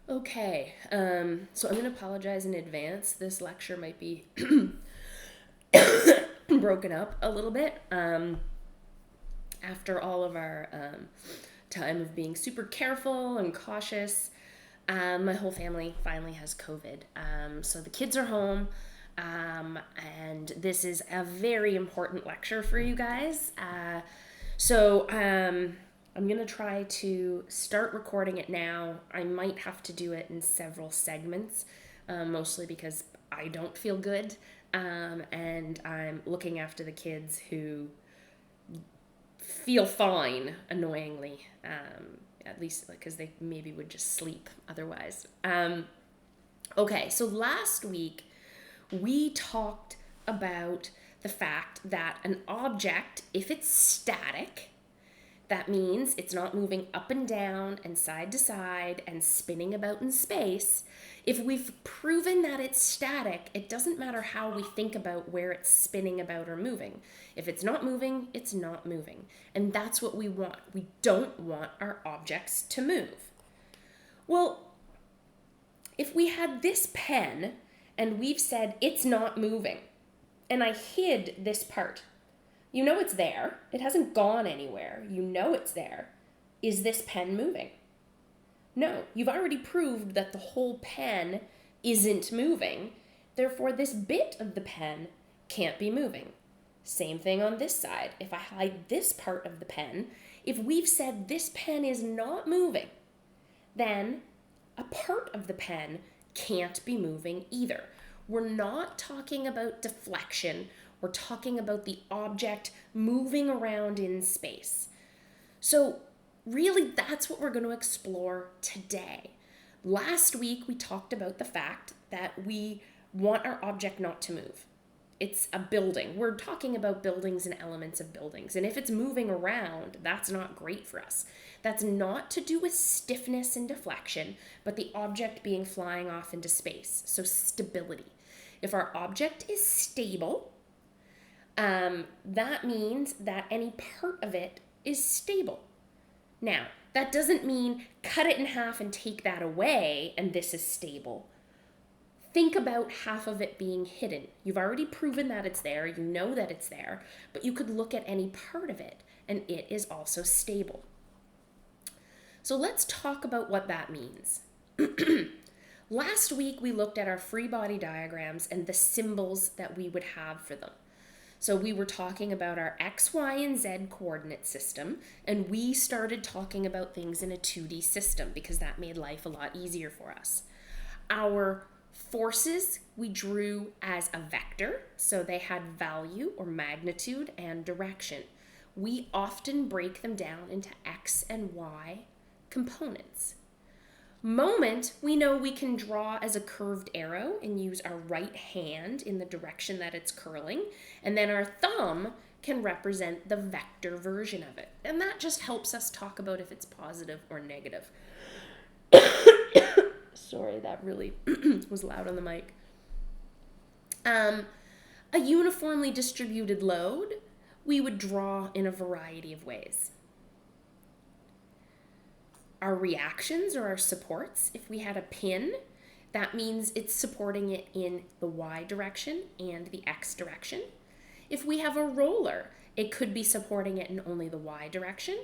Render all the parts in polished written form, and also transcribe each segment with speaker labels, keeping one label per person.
Speaker 1: Okay, so I'm going to apologize in advance. This lecture might be broken up a little bit after all of our time of being super careful and cautious. My whole family finally has COVID. So the kids are home, and this is a very important lecture for you guys. So I'm going to try to start recording it now. I might have to do it in several segments, mostly because I don't feel good. And I'm looking after the kids who feel fine, annoyingly. At least because they maybe would just sleep otherwise. Okay, so last week we talked about the fact that an object, if it's static, that means it's not moving up and down and side to side and spinning about in space. If we've proven that it's static, it doesn't matter how we think about where it's spinning about or moving. If it's not moving, it's not moving. And that's what we want. We don't want our objects to move. Well, if we had this pen and we've said it's not moving, and I hid this part, you know it's there. It hasn't gone anywhere. You know it's there. Is this pen moving? No, you've already proved that the whole pen isn't moving. Therefore, this bit of the pen can't be moving. Same thing on this side. If I hide this part of the pen, if we've said this pen is not moving, then a part of the pen can't be moving either. We're not talking about deflection. We're talking about the object moving around in space. So really, that's what we're going to explore today. Last week, we talked about the fact that we want our object not to move. It's a building. We're talking about buildings and elements of buildings. And if it's moving around, that's not great for us. That's not to do with stiffness and deflection, but the object being flying off into space. So stability. If our object is stable, that means that any part of it is stable. Now, that doesn't mean cut it in half and take that away and this is stable. Think about half of it being hidden. You've already proven that it's there, you know that it's there, but you could look at any part of it and it is also stable. So let's talk about what that means. Last week we looked at our free body diagrams and the symbols that we would have for them. So we were talking about our X, Y, and Z coordinate system, and we started talking about things in a 2D system because that made life a lot easier for us. Our forces we drew as a vector, so they had value or magnitude and direction. We often break them down into X and Y components. Moment, we know we can draw as a curved arrow and use our right hand in the direction that it's curling, and then our thumb can represent the vector version of it. And that just helps us talk about if it's positive or negative. Sorry, that really was loud on the mic. A uniformly distributed load, we would draw in a variety of ways. Our reactions or our supports, if we had a pin, that means it's supporting it in the Y direction and the X direction. If we have a roller, it could be supporting it in only the Y direction,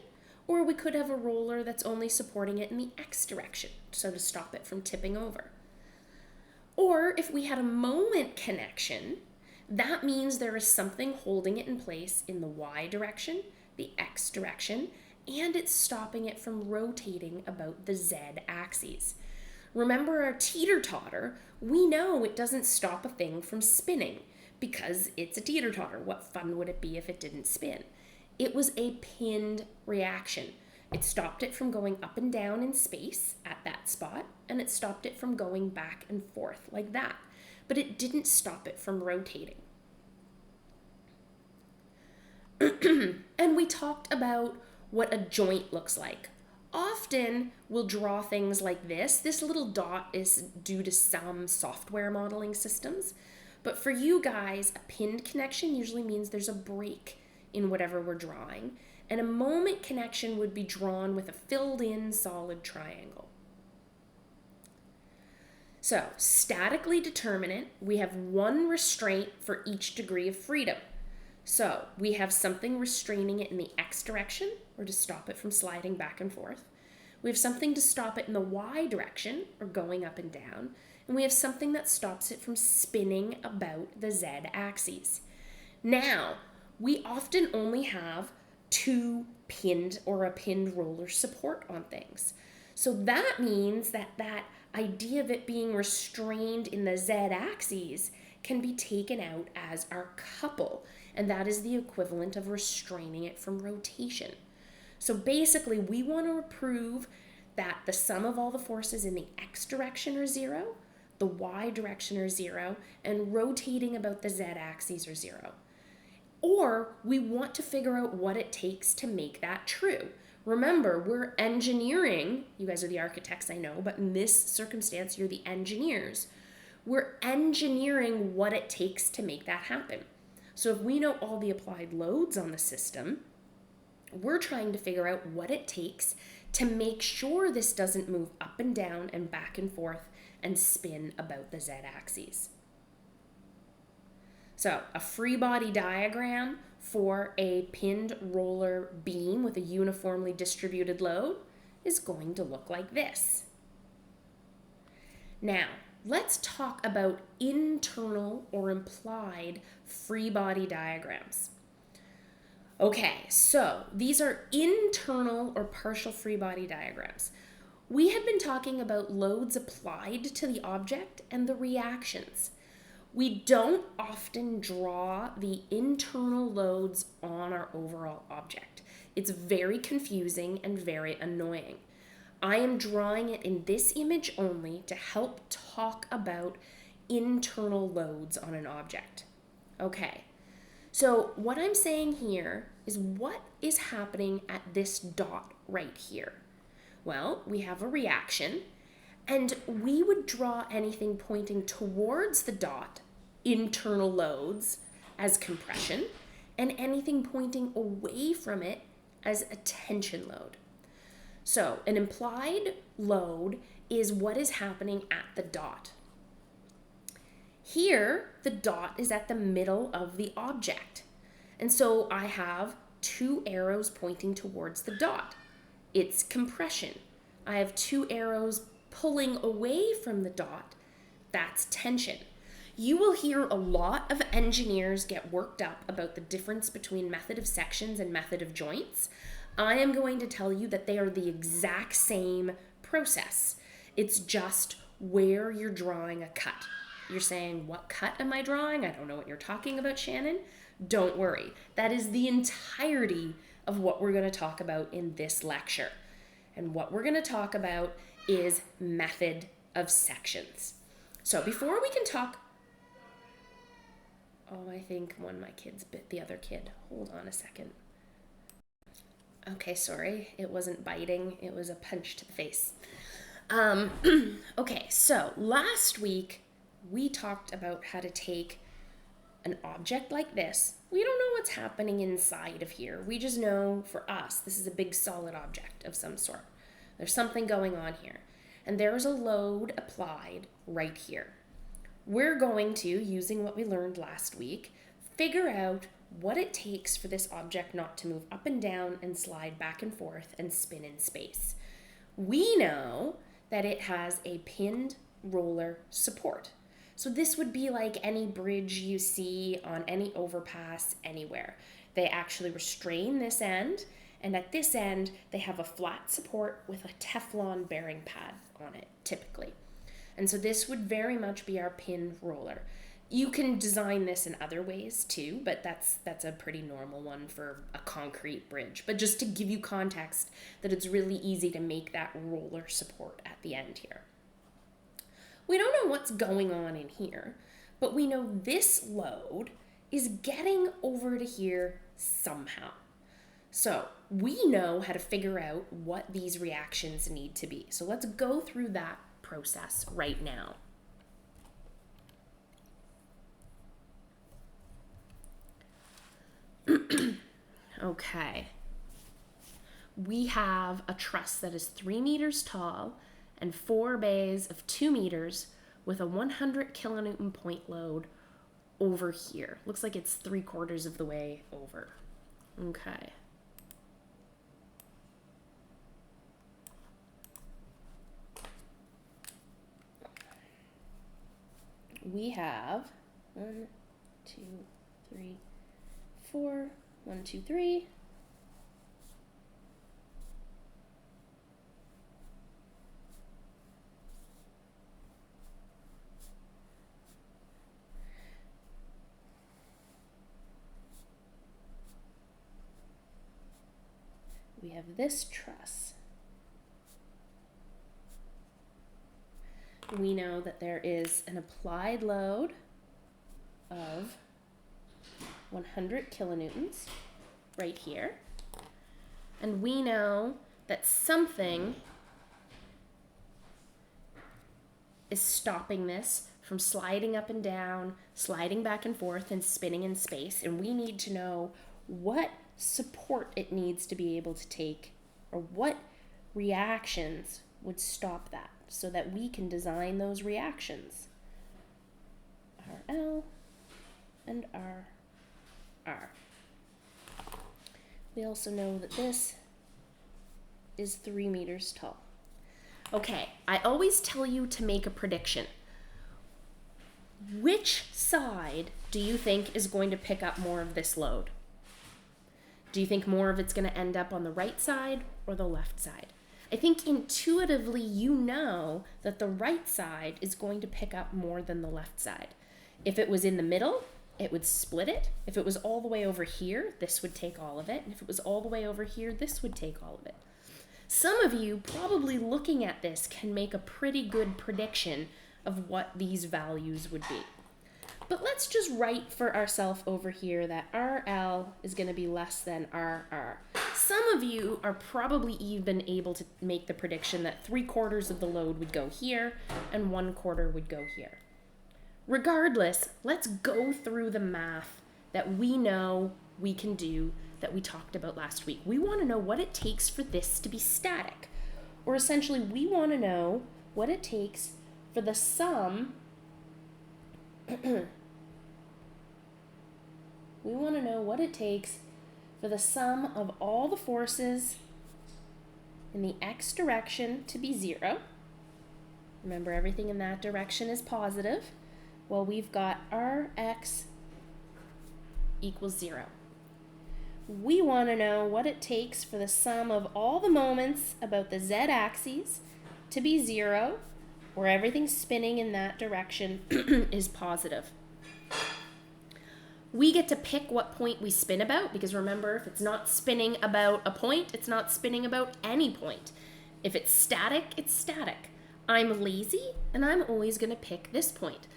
Speaker 1: or we could have a roller that's only supporting it in the X direction, so to stop it from tipping over. Or if we had a moment connection, that means there is something holding it in place in the Y direction, the X direction, and it's stopping it from rotating about the Z axes. Remember our teeter-totter, we know it doesn't stop a thing from spinning because it's a teeter-totter. What fun would it be if it didn't spin? It was a pinned reaction. It stopped it from going up and down in space at that spot, and it stopped it from going back and forth like that. But it didn't stop it from rotating. And we talked about what a joint looks like. Often we'll draw things like this. This little dot is due to some software modeling systems. But for you guys, a pinned connection usually means there's a break in whatever we're drawing. And a moment connection would be drawn with a filled in solid triangle. So, statically determinant, we have one restraint for each degree of freedom. So, we have something restraining it in the x direction, or to stop it from sliding back and forth. We have something to stop it in the y direction, or going up and down. And we have something that stops it from spinning about the z axes. Now, we often only have two pinned or a pinned roller support on things. So that means that that idea of it being restrained in the z-axis can be taken out as our couple, and that is the equivalent of restraining it from rotation. So basically, we want to prove that the sum of all the forces in the x direction are 0, the y direction are 0, and rotating about the z-axis are 0. Or we want to figure out what it takes to make that true. Remember, we're engineering, you guys are the architects, I know, but in this circumstance, you're the engineers. We're engineering what it takes to make that happen. So if we know all the applied loads on the system, we're trying to figure out what it takes to make sure this doesn't move up and down and back and forth and spin about the z-axis. So a free body diagram for a pinned roller beam with a uniformly distributed load is going to look like this. Now, let's talk about internal or implied free body diagrams. Okay, so these are internal or partial free body diagrams. We have been talking about loads applied to the object and the reactions. We don't often draw the internal loads on our overall object. It's very confusing and very annoying. I am drawing it in this image only to help talk about internal loads on an object. Okay, so what I'm saying here is what is happening at this dot right here. Well, we have a reaction, and we would draw anything pointing towards the dot, internal loads, as compression, and anything pointing away from it as a tension load. So an implied load is what is happening at the dot. Here, the dot is at the middle of the object. And so I have two arrows pointing towards the dot. It's compression. I have two arrows pulling away from the dot. That's tension. You will hear a lot of engineers get worked up about the difference between method of sections and method of joints. I am going to tell you that they are the exact same process. It's just where you're drawing a cut. You're saying, what cut am I drawing? I don't know what you're talking about, Shannon. Don't worry. That is the entirety of what we're going to talk about in this lecture. And what we're going to talk about is method of sections. So before we can talk... Oh, I think one of my kids bit the other kid. Hold on a second. Okay, sorry. It wasn't biting. It was a punch to the face. Okay, so last week we talked about how to take an object like this. We don't know what's happening inside of here. We just know for us, this is a big solid object of some sort. There's something going on here. And there's a load applied right here. We're going to, using what we learned last week, figure out what it takes for this object not to move up and down and slide back and forth and spin in space. We know that it has a pinned roller support. So this would be like any bridge you see on any overpass anywhere. They actually restrain this end, and at this end, they have a flat support with a Teflon bearing pad on it, typically. And so this would very much be our pinned roller. You can design this in other ways too, but that's a pretty normal one for a concrete bridge. But just to give you context that it's really easy to make that roller support at the end here. We don't know what's going on in here, but we know this load is getting over to here somehow. So we know how to figure out what these reactions need to be. So let's go through that process right now. Okay. We have a truss that is 3 meters tall and 4 bays of 2 meters with a 100 kilonewton point load over here. Looks like it's 3/4 of the way over. Okay. We have 1, 2, 3, 4, 1, 2, 3. We have this truss. We know that there is an applied load of 100 kilonewtons right here. And we know that something is stopping this from sliding up and down, sliding back and forth, and spinning in space. And we need to know what support it needs to be able to take, or what reactions would stop that, so that we can design those reactions. RL and RR. We also know that this is 3 meters tall. Okay, I always tell you to make a prediction. Which side do you think is going to pick up more of this load? Do you think more of it's going to end up on the right side or the left side? I think intuitively you know that the right side is going to pick up more than the left side. If it was in the middle, it would split it. If it was all the way over here, this would take all of it. And if it was all the way over here, this would take all of it. Some of you, probably looking at this, can make a pretty good prediction of what these values would be. But let's just write for ourselves over here that RL is going to be less than RR. Some of you are probably even able to make the prediction that 3/4 of the load would go here and 1/4 would go here. Regardless, let's go through the math that we know we can do that we talked about last week. We want to know what it takes for this to be static. Or essentially, we want to know what it takes for the sum we want to know what it takes for the sum of all the forces in the x direction to be 0. Remember, everything in that direction is positive. Well, we've got Rx equals 0. We want to know what it takes for the sum of all the moments about the z-axis to be 0, where everything spinning in that direction is positive. We get to pick what point we spin about, because remember, if it's not spinning about a point, it's not spinning about any point. If it's static, it's static. I'm lazy, and I'm always going to pick this point.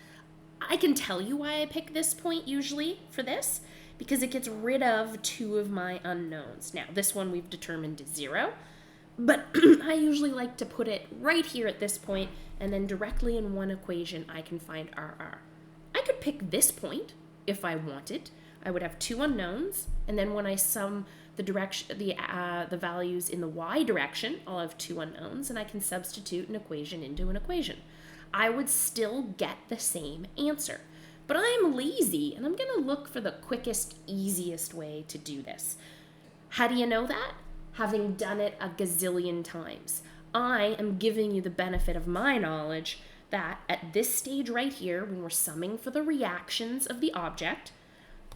Speaker 1: I can tell you why I pick this point usually for this, because it gets rid of 2 of my unknowns. Now, this one we've determined is 0, but I usually like to put it right here at this point, and then directly in one equation I can find RR. I could pick this point if I wanted. I would have 2 unknowns, and then when I sum the direction, the values in the y direction, I'll have 2 unknowns, and I can substitute an equation into an equation. I would still get the same answer. But I'm lazy, and I'm going to look for the quickest, easiest way to do this. How do you know that? Having done it a gazillion times. I am giving you the benefit of my knowledge that at this stage right here, when we're summing for the reactions of the object,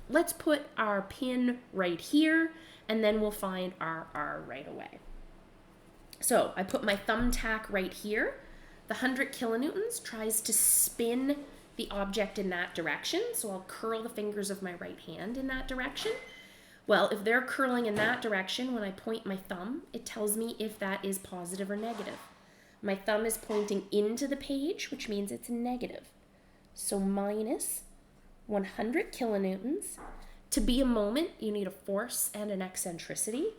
Speaker 1: let's put our pin right here, and then we'll find our R right away. So I put my thumbtack right here. The 100 kilonewtons tries to spin the object in that direction, so I'll curl the fingers of my right hand in that direction. Well, if they're curling in that direction, when I point my thumb, it tells me if that is positive or negative. My thumb is pointing into the page, which means it's negative. So minus 100 kilonewtons. To be a moment, you need a force and an eccentricity.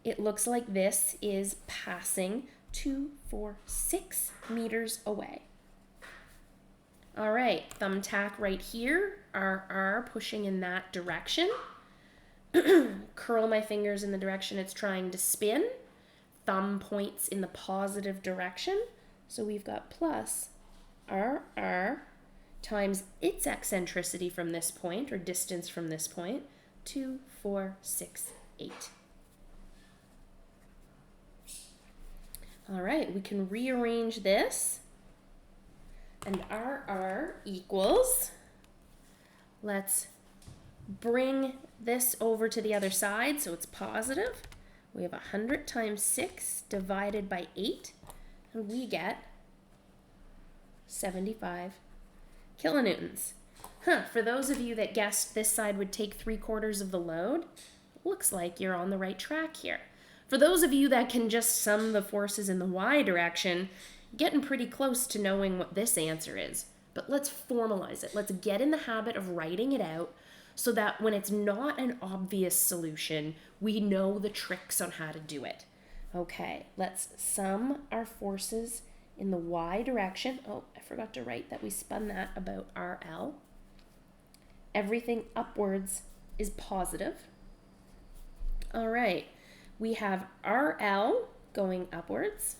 Speaker 1: It looks like this is passing 2, 4, 6 meters away. All right, thumbtack right here, RR pushing in that direction. Curl my fingers in the direction it's trying to spin. Thumb points in the positive direction. So we've got plus RR times its eccentricity from this point, or distance from this point, 2, 4, 6, 8. All right, we can rearrange this. And RR equals, let's bring this over to the other side so it's positive. We have 100 times 6 divided by 8, and we get 75 kilonewtons. For those of you that guessed this side would take 3/4 of the load, looks like you're on the right track here. For those of you that can just sum the forces in the y direction, getting pretty close to knowing what this answer is. But let's formalize it. Let's get in the habit of writing it out so that when it's not an obvious solution, we know the tricks on how to do it. Okay, let's sum our forces in the y direction. Oh, I forgot to write that we spun that about RL. Everything upwards is positive. All right, we have RL going upwards.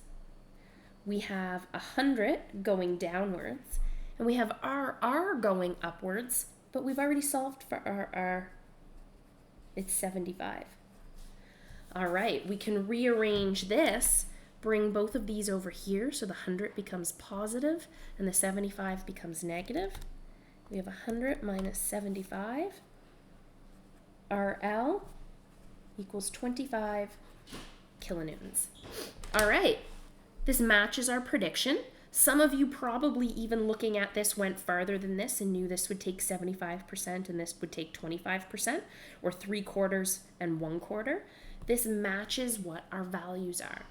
Speaker 1: We have 100 going downwards, and we have RR going upwards, but we've already solved for RR. It's 75. All right, we can rearrange this, bring both of these over here, so the 100 becomes positive and the 75 becomes negative. We have 100 minus 75. RL equals 25 kilonewtons. All right. This matches our prediction. Some of you probably even looking at this went farther than this and knew this would take 75% and this would take 25%, or 3/4 and 1/4. This matches what our values are.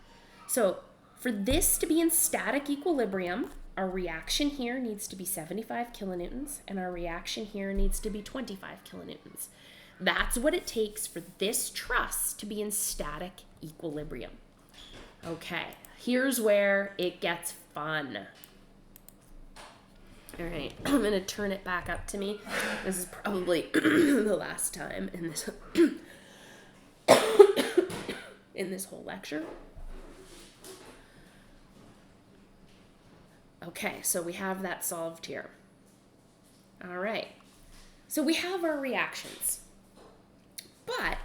Speaker 1: So for this to be in static equilibrium, our reaction here needs to be 75 kilonewtons and our reaction here needs to be 25 kilonewtons. That's what it takes for this truss to be in static equilibrium. Okay, here's where it gets fun. All right, I'm going to turn it back up to me. This is probably the last time in this in this whole lecture. Okay, so we have that solved here. All right, so we have our reactions. But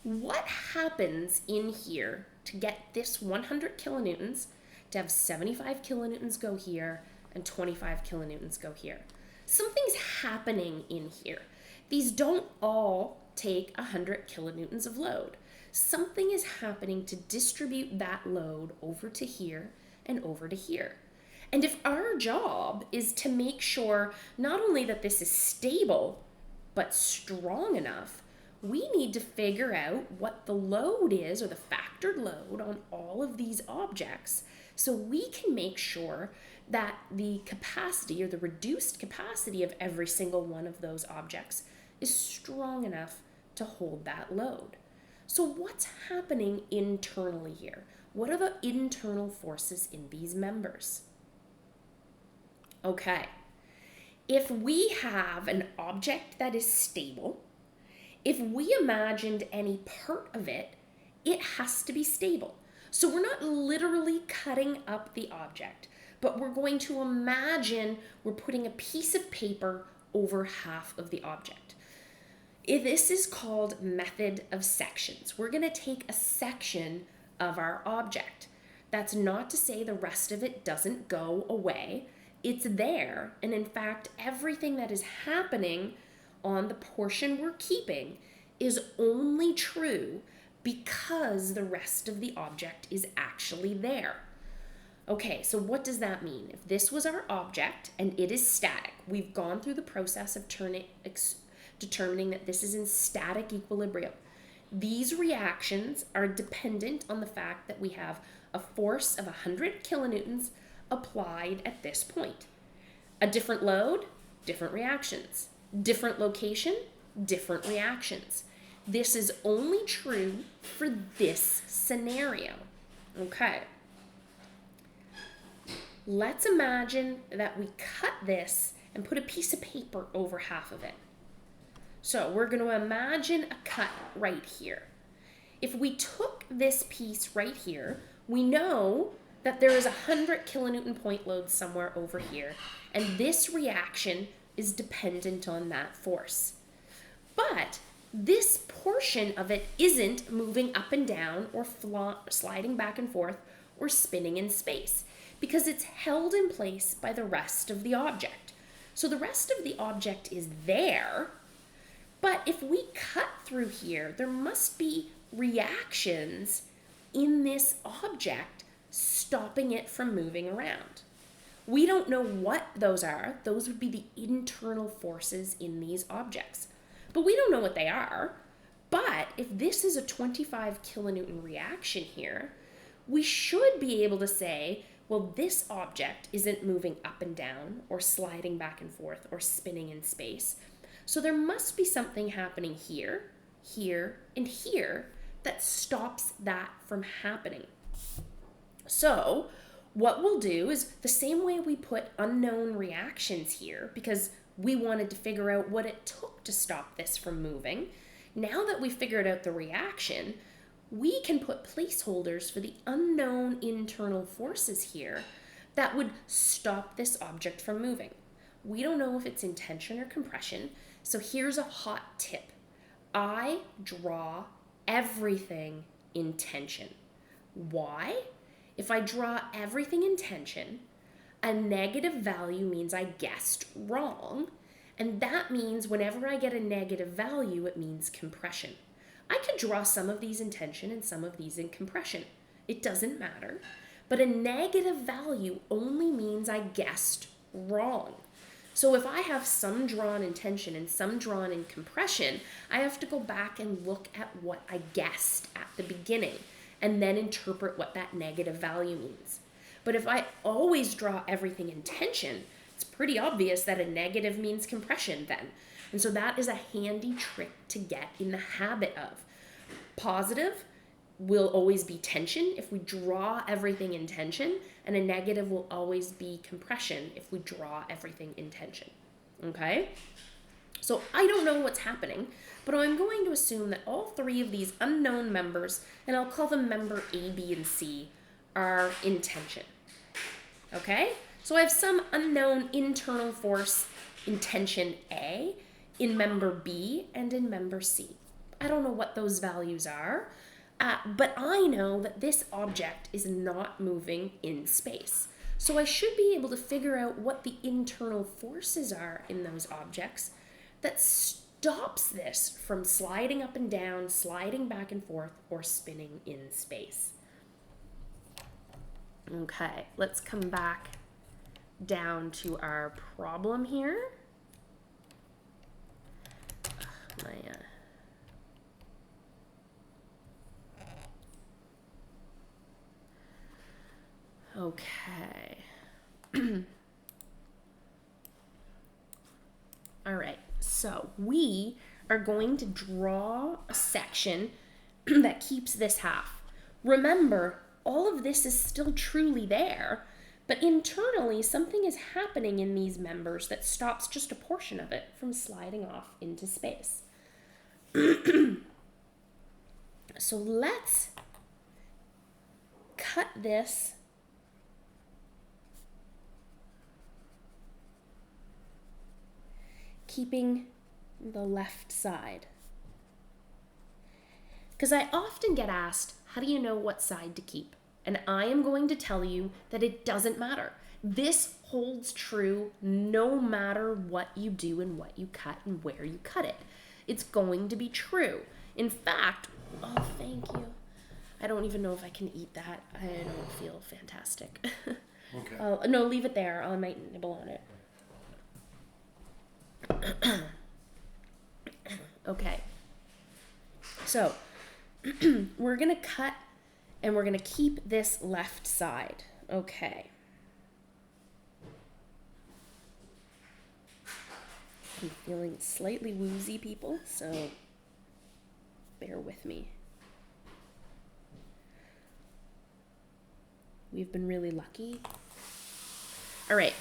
Speaker 1: what happens in here to get this 100 kilonewtons to have 75 kilonewtons go here and 25 kilonewtons go here? Something's happening in here. These don't all take 100 kilonewtons of load. Something is happening to distribute that load over to here and over to here. And if our job is to make sure not only that this is stable, but strong enough, we need to figure out what the load is, or the factored load on all of these objects, so we can make sure that the capacity, or the reduced capacity of every single one of those objects, is strong enough to hold that load. So what's happening internally here? What are the internal forces in these members? Okay, if we have an object that is stable, if we imagined any part of it, it has to be stable. So we're not literally cutting up the object, but we're going to imagine we're putting a piece of paper over half of the object. This is called method of sections. We're going to take a section of our object. That's not to say the rest of it doesn't go away. It's there, and in fact, everything that is happening on the portion we're keeping is only true because the rest of the object is actually there. Okay, so what does that mean? If this was our object and it is static, we've gone through the process of determining that this is in static equilibrium. These reactions are dependent on the fact that we have a force of 100 kilonewtons applied at this point. A different load, different reactions. Different location, different reactions. This is only true for this scenario. Okay. Let's imagine that we cut this and put a piece of paper over half of it. So we're going to imagine a cut right here. If we took this piece right here, we know that there is 100 kilonewton point load somewhere over here, and this reaction is dependent on that force. But this portion of it isn't moving up and down or sliding back and forth or spinning in space because it's held in place by the rest of the object. So the rest of the object is there, but if we cut through here, there must be reactions in this object stopping it from moving around. We don't know what those are. Those would be the internal forces in these objects. But we don't know what they are. But if this is a 25 kilonewton reaction here, we should be able to say, well, this object isn't moving up and down or sliding back and forth or spinning in space. So there must be something happening here, here, and here that stops that from happening. So what we'll do is the same way we put unknown reactions here because we wanted to figure out what it took to stop this from moving. Now that we figured out the reaction, we can put placeholders for the unknown internal forces here that would stop this object from moving. We don't know if it's in tension or compression, so here's a hot tip. I draw everything in tension. Why? If I draw everything in tension, a negative value means I guessed wrong, and that means whenever I get a negative value, it means compression. I could draw some of these in tension and some of these in compression. It doesn't matter, but a negative value only means I guessed wrong. So if I have some drawn in tension and some drawn in compression, I have to go back and look at what I guessed at the beginning and then interpret what that negative value means. But if I always draw everything in tension, it's pretty obvious that a negative means compression then. And so that is a handy trick to get in the habit of. Positive will always be tension if we draw everything in tension, and a negative will always be compression if we draw everything in tension. Okay? So I don't know what's happening, but I'm going to assume that all three of these unknown members, and I'll call them member A, B, and C, are in tension. Okay? So I have some unknown internal force in tension A, in member B, and in member C. I don't know what those values are, but I know that this object is not moving in space. So I should be able to figure out what the internal forces are in those objects that stops this from sliding up and down, sliding back and forth, or spinning in space. Okay, let's come back down to our problem here. Okay. All right, so we are going to draw a section that keeps this half. Remember, all of this is still truly there, but internally something is happening in these members that stops just a portion of it from sliding off into space. So let's cut this keeping the left side. Because I often get asked, how do you know what side to keep? And I am going to tell you that it doesn't matter. This holds true no matter what you do and what you cut and where you cut it. It's going to be true. In fact, oh, thank you. I don't even know if I can eat that. I don't feel fantastic. Okay. No, leave it there. I might nibble on it. Okay. So, we're going to cut and we're going to keep this left side. Okay. I'm feeling slightly woozy, people, so bear with me. We've been really lucky. All right.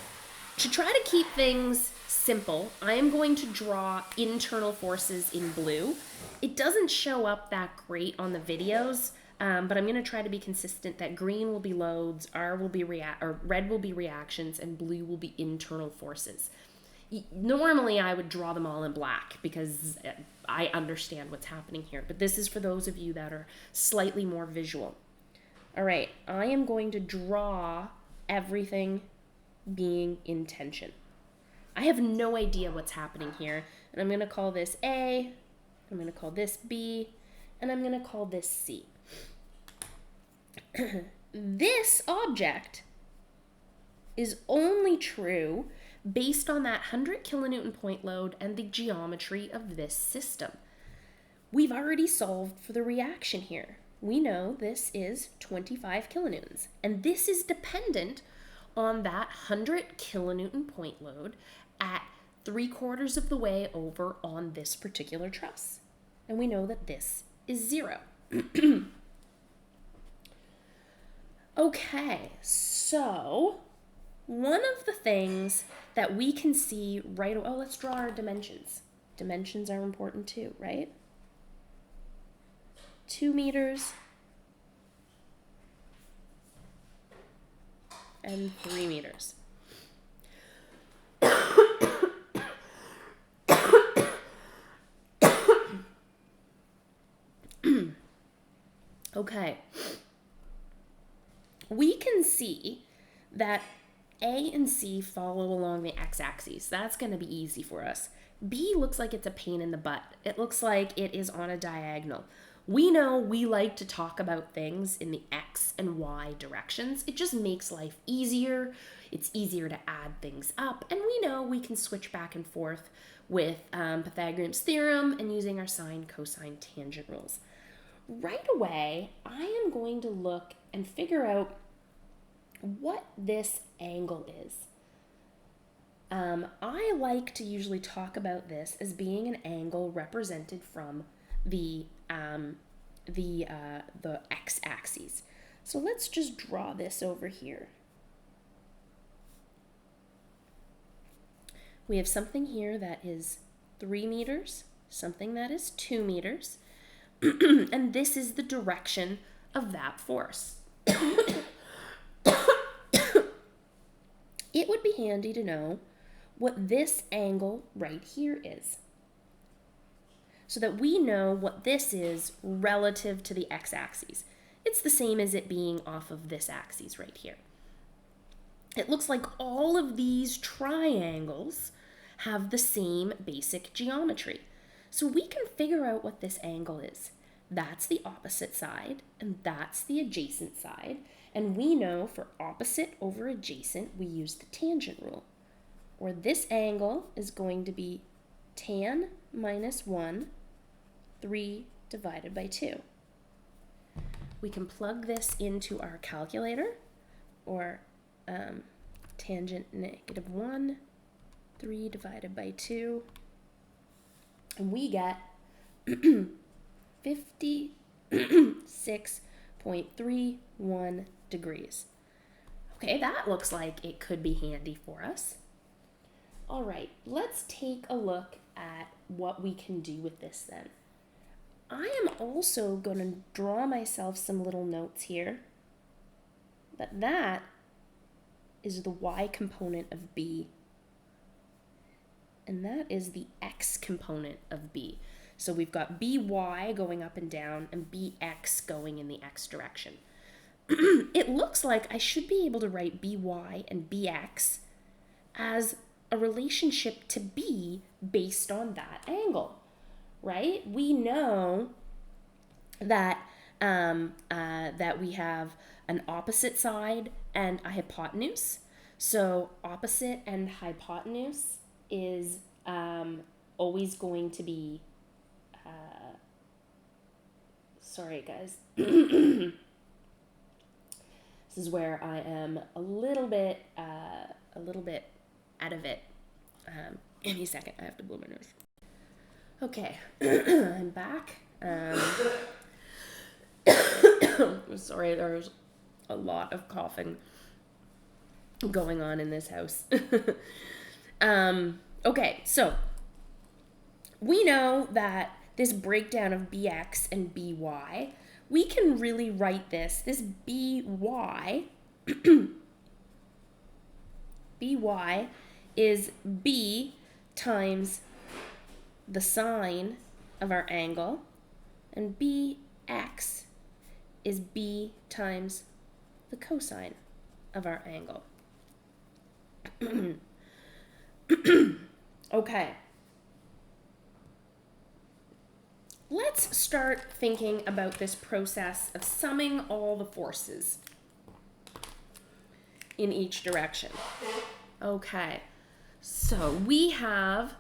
Speaker 1: To try to keep things simple, I am going to draw internal forces in blue. It doesn't show up that great on the videos, but I'm going to try to be consistent that green will be loads, red will be reactions, and blue will be internal forces. Normally, I would draw them all in black because I understand what's happening here, but this is for those of you that are slightly more visual. All right, I am going to draw everything being in tension. I have no idea what's happening here, and I'm going to call this A, I'm going to call this B, and I'm going to call this C. This object is only true based on that 100 kilonewton point load and the geometry of this system. We've already solved for the reaction here. We know this is 25 kilonewtons, and this is dependent on that 100 kilonewton point load at 3/4 of the way over on this particular truss. And we know that this is 0. Okay, so one of the things that we can see right away, let's draw our dimensions. Dimensions are important too, right? 2 meters and 3 meters. Okay. We can see that A and C follow along the x-axis. That's going to be easy for us. B looks like it's a pain in the butt. It looks like it is on a diagonal. We know we like to talk about things in the x and y directions. It just makes life easier. It's easier to add things up. And we know we can switch back and forth with Pythagorean's theorem and using our sine, cosine, tangent rules. Right away, I am going to look and figure out what this angle is. I like to usually talk about this as being an angle represented from the x-axis. So let's just draw this over here. We have something here that is 3 meters, something that is 2 meters, and this is the direction of that force. It would be handy to know what this angle right here is, so that we know what this is relative to the x-axis. It's the same as it being off of this axis right here. It looks like all of these triangles have the same basic geometry. So we can figure out what this angle is. That's the opposite side, and that's the adjacent side. And we know for opposite over adjacent, we use the tangent rule. Or this angle is going to be tan minus 1, 3 divided by 2. We can plug this into our calculator, or tangent negative 1, 3 divided by 2, and we get 56.31 degrees. Okay, that looks like it could be handy for us. All right, let's take a look at what we can do with this then. I am also going to draw myself some little notes here. That is the y component of B. And that is the x component of B. So we've got by going up and down and bx going in the x direction. It looks like I should be able to write by and bx as a relationship to B based on that angle, right? We know that that we have an opposite side and a hypotenuse. So opposite and hypotenuse is always going to be, sorry guys, this is where I am a little bit out of it. Give me a second, I have to blow my nose. Okay, I'm back. Sorry, there was a lot of coughing going on in this house. Okay, so we know that this breakdown of bx and by we can really write this by, by is b times the sine of our angle, and bx is b times the cosine of our angle. Okay. Let's start thinking about this process of summing all the forces in each direction. Okay, so we have,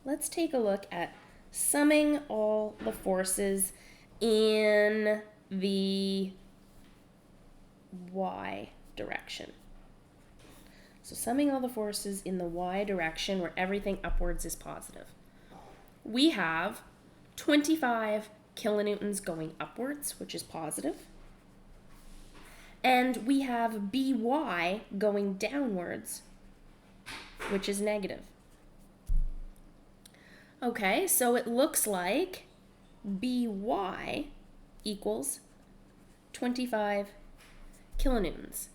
Speaker 1: let's take a look at summing all the forces in the y direction. So summing all the forces in the y direction where everything upwards is positive. We have 25 kilonewtons going upwards, which is positive. And we have by going downwards, which is negative. Okay, so it looks like by equals 25 kilonewtons.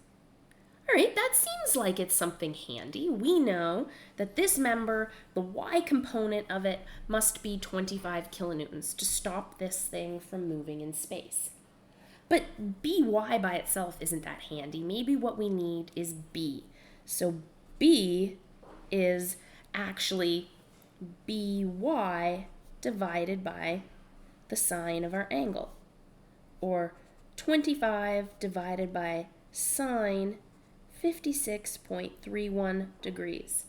Speaker 1: All right, that seems like it's something handy. We know that this member, the y component of it, must be 25 kilonewtons to stop this thing from moving in space. But by by itself isn't that handy. Maybe what we need is b. So b is actually by divided by the sine of our angle, or 25 divided by sine 56.31 degrees.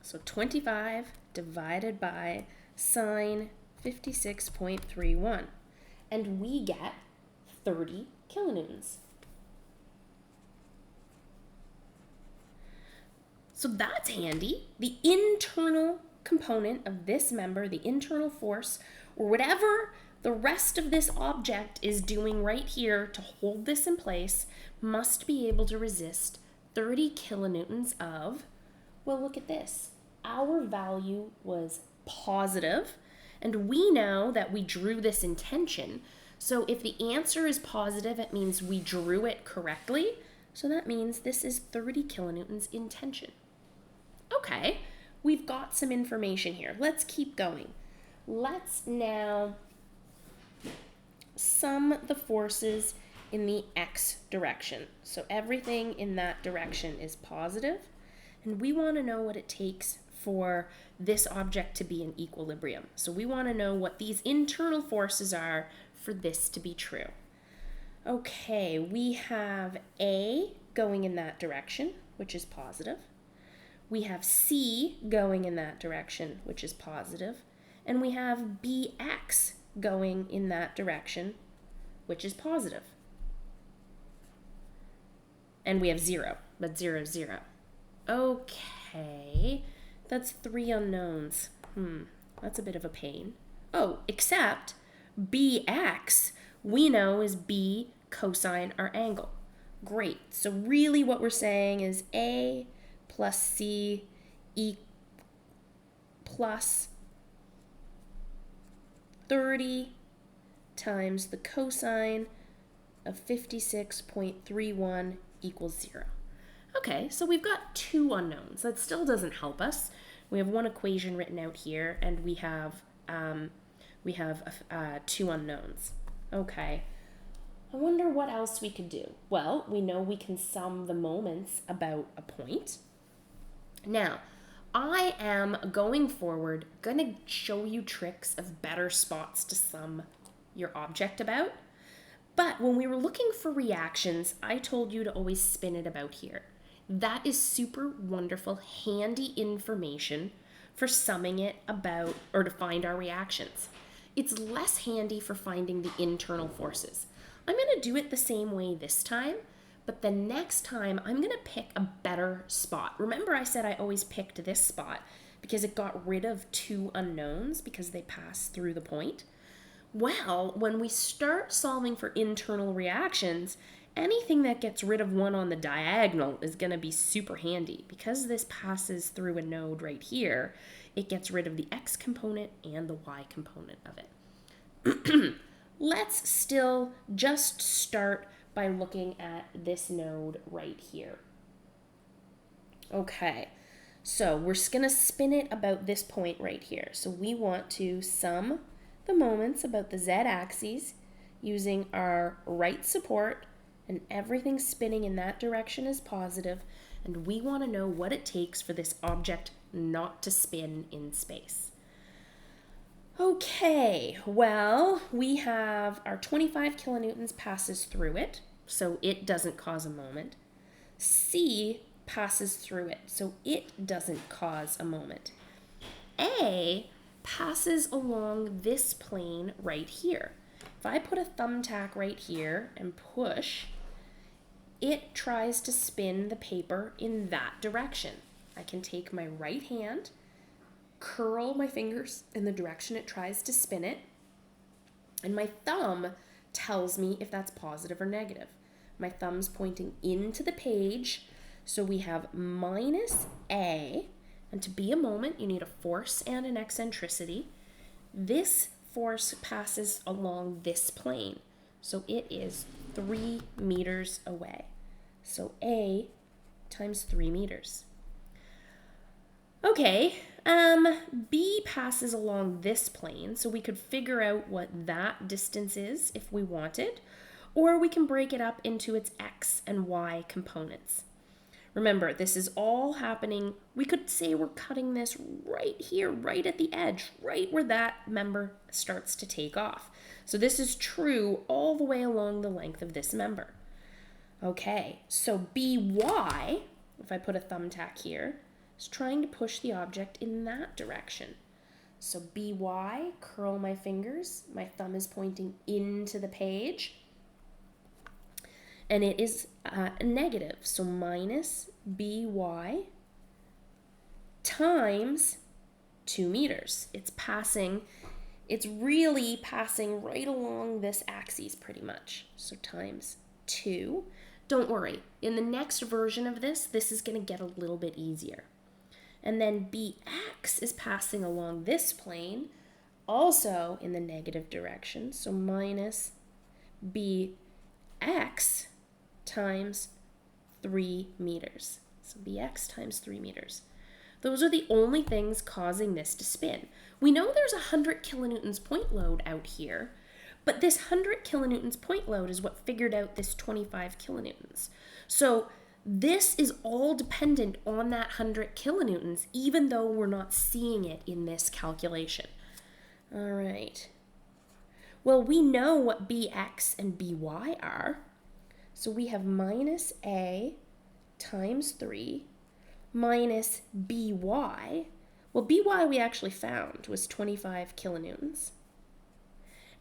Speaker 1: So 25 divided by sine 56.31. And we get 30 kilonewtons. So that's handy. The internal component of this member, the internal force, or whatever the rest of this object is doing right here to hold this in place, must be able to resist 30 kilonewtons of, well, look at this. Our value was positive, and we know that we drew this in tension. So if the answer is positive, it means we drew it correctly. So that means this is 30 kilonewtons in tension. Okay, we've got some information here. Let's keep going. Let's now sum the forces in the x direction. So everything in that direction is positive, and we want to know what it takes for this object to be in equilibrium. So we want to know what these internal forces are for this to be true. Okay, we have A going in that direction, which is positive. We have C going in that direction, which is positive. And we have BX going in that direction, which is positive. And we have 0, but 0, 0. Okay, that's 3 unknowns. That's a bit of a pain. Oh, except BX, we know is B cosine our angle. Great. So really what we're saying is A plus C plus 30 times the cosine of 56.31 equals 0. Okay, so we've got 2 unknowns. That still doesn't help us. We have one equation written out here, and we have 2 unknowns. Okay, I wonder what else we could do. Well, we know we can sum the moments about a point. Now, I am going forward going to show you tricks of better spots to sum your object about. But when we were looking for reactions, I told you to always spin it about here. That is super wonderful, handy information for summing it about, or to find our reactions. It's less handy for finding the internal forces. I'm going to do it the same way this time, but the next time I'm going to pick a better spot. Remember I said I always picked this spot because it got rid of 2 unknowns because they passed through the point. Well, when we start solving for internal reactions, anything that gets rid of 1 on the diagonal is going to be super handy. Because this passes through a node right here, it gets rid of the x component and the y component of it. let's still just start by looking at this node right here. Okay, so we're going to spin it about this point right here. So we want to sum the moments about the z-axis using our right support, and everything spinning in that direction is positive, and we want to know what it takes for this object not to spin in space. Okay, well, we have our 25 kilonewtons passes through it, so it doesn't cause a moment. C passes through it, so it doesn't cause a moment. A passes along this plane right here. If I put a thumbtack right here and push, it tries to spin the paper in that direction. I can take my right hand, curl my fingers in the direction it tries to spin it, and my thumb tells me if that's positive or negative. My thumb's pointing into the page, so we have minus A, and to be a moment, you need a force and an eccentricity. This force passes along this plane, so it is 3 meters away. So A times 3 meters. Okay, B passes along this plane, so we could figure out what that distance is if we wanted, or we can break it up into its x and y components. Remember, this is all happening, we could say we're cutting this right here, right at the edge, right where that member starts to take off. So this is true all the way along the length of this member. Okay, so BY, if I put a thumbtack here, is trying to push the object in that direction. So BY, curl my fingers, my thumb is pointing into the page, and it is negative, so minus BY times 2 meters. It's really passing right along this axis pretty much, so times 2. Don't worry, in the next version of this is going to get a little bit easier. And then BX is passing along this plane, also in the negative direction, so minus BX times 3 meters. So BX times 3 meters. Those are the only things causing this to spin. We know there's 100 kilonewtons point load out here, but this 100 kilonewtons point load is what figured out this 25 kilonewtons. So this is all dependent on that 100 kilonewtons, even though we're not seeing it in this calculation. All right. Well, we know what BX and BY are. So we have minus A times 3 minus BY. Well, BY we actually found was 25 kilonewtons.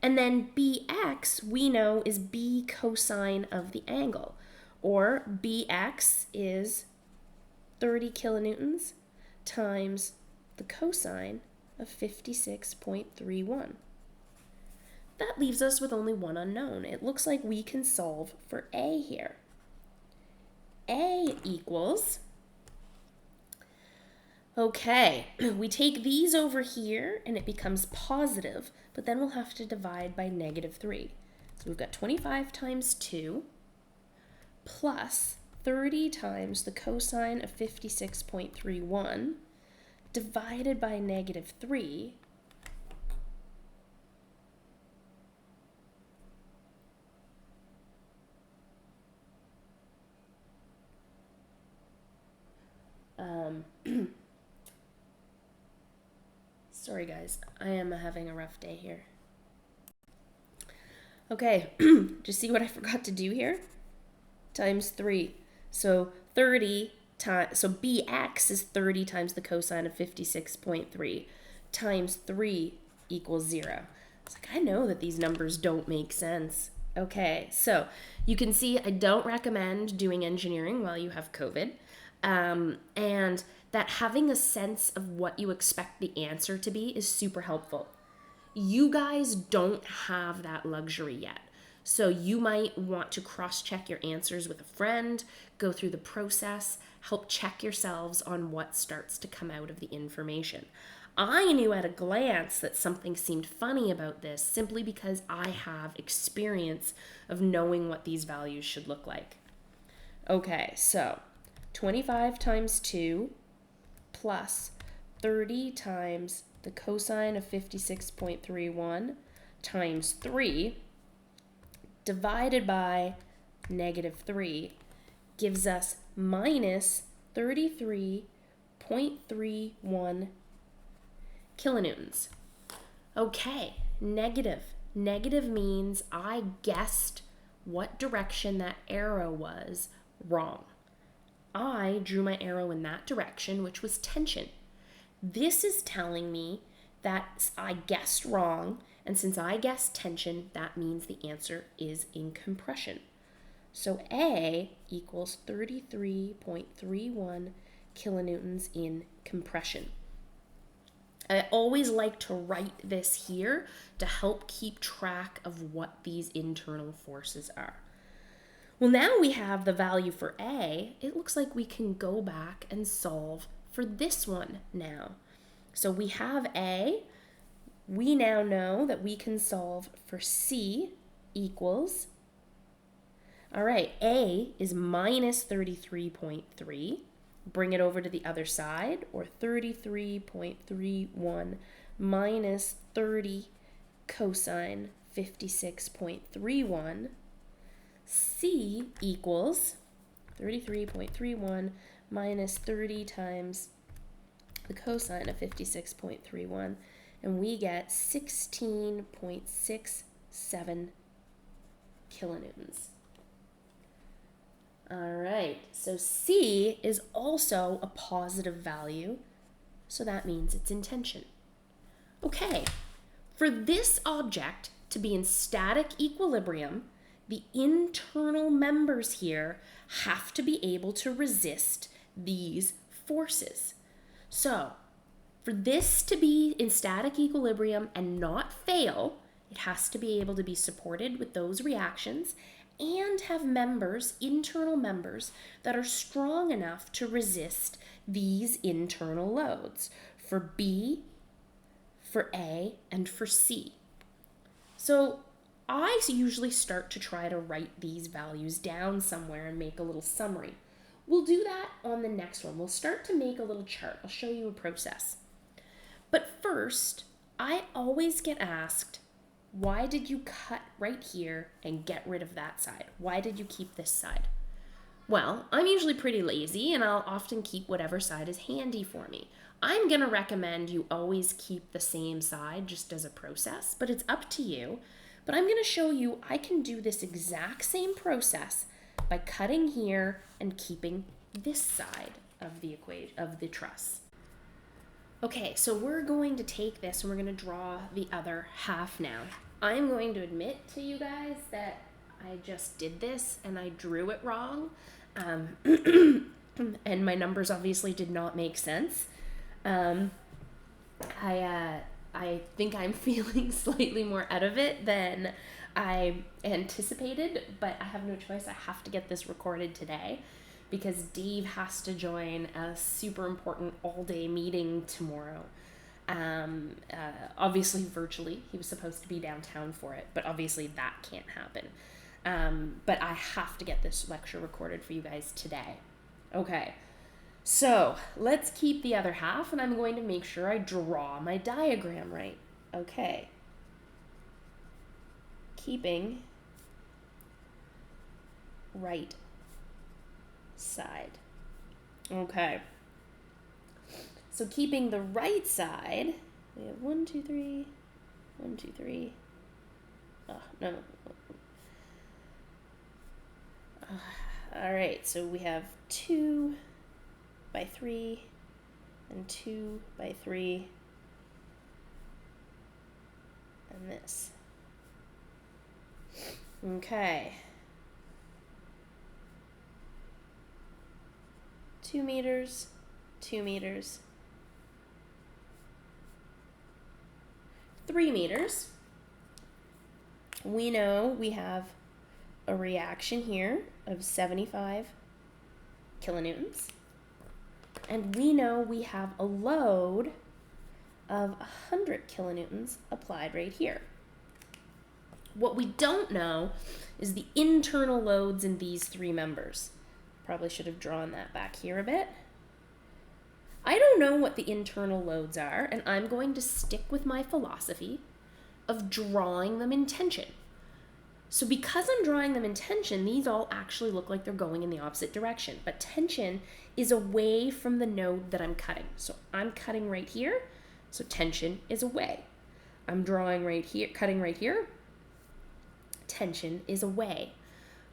Speaker 1: And then BX we know is B cosine of the angle, or BX is 30 kilonewtons times the cosine of 56.31. That leaves us with only one unknown. It looks like we can solve for A here. A equals, okay, we take these over here and it becomes positive, but then we'll have to divide by negative 3. So we've got 25 times 2 plus 30 times the cosine of 56.31 divided by negative 3. Sorry guys, I am having a rough day here. Okay, just see what I forgot to do here? Times 3. So 30 times, so BX is 30 times the cosine of 56.3 times 3 equals 0. It's like, I know that these numbers don't make sense. Okay, so you can see I don't recommend doing engineering while you have COVID. And that having a sense of what you expect the answer to be is super helpful. You guys don't have that luxury yet. So you might want to cross-check your answers with a friend, go through the process, help check yourselves on what starts to come out of the information. I knew at a glance that something seemed funny about this simply because I have experience of knowing what these values should look like. Okay, so 25 times 2 plus 30 times the cosine of 56.31 times 3 divided by negative 3 gives us minus 33.31 kilonewtons. Okay, negative. Negative means I guessed what direction that arrow was wrong. I drew my arrow in that direction, which was tension. This is telling me that I guessed wrong, and since I guessed tension, that means the answer is in compression. So A equals 33.31 kilonewtons in compression. I always like to write this here to help keep track of what these internal forces are. Well, now we have the value for A. It looks like we can go back and solve for this one now. So we have A. We now know that we can solve for C equals, all right, A is minus 33.3. Bring it over to the other side, or 33.31 minus 30 cosine 56.31. C equals 33.31 minus 30 times the cosine of 56.31, and we get 16.67 kilonewtons. All right, so C is also a positive value, so that means it's in tension. Okay, for this object to be in static equilibrium, the internal members here have to be able to resist these forces. So, for this to be in static equilibrium and not fail, it has to be able to be supported with those reactions and have members, internal members, that are strong enough to resist these internal loads for B, for A, and for C. So I usually start to try to write these values down somewhere and make a little summary. We'll do that on the next one. We'll start to make a little chart. I'll show you a process. But first, I always get asked, why did you cut right here and get rid of that side? Why did you keep this side? Well, I'm usually pretty lazy and I'll often keep whatever side is handy for me. I'm going to recommend you always keep the same side just as a process, but it's up to you. But I'm going to show you I can do this exact same process by cutting here and keeping this side of the equation of the truss. Okay, so we're going to take this and we're going to draw the other half now. I'm going to admit to you guys that I just did this and I drew it wrong. And my numbers obviously did not make sense. I think I'm feeling slightly more out of it than I anticipated, but I have no choice. I have to get this recorded today because Dave has to join a super important all-day meeting tomorrow. Obviously virtually. He was supposed to be downtown for it, but obviously that can't happen. But I have to get this lecture recorded for you guys today. Okay, so let's keep the other half, and I'm going to make sure I draw my diagram right. Okay. Keeping right side. Okay. So keeping the right side, we have 1, 2, 3, 1, 2, 3. Oh, no. All right, so we have 2 by 3 and 2 by 3 and this. Okay. 2 meters, 2 meters, 3 meters. We know we have a reaction here of 75 kilonewtons. And we know we have a load of 100 kilonewtons applied right here. What we don't know is the internal loads in these three members. Probably should have drawn that back here a bit. I don't know what the internal loads are, and I'm going to stick with my philosophy of drawing them in tension. So because I'm drawing them in tension, these all actually look like they're going in the opposite direction, but tension is away from the node that I'm cutting. So I'm cutting right here, so tension is away. I'm drawing right here, cutting right here, tension is away.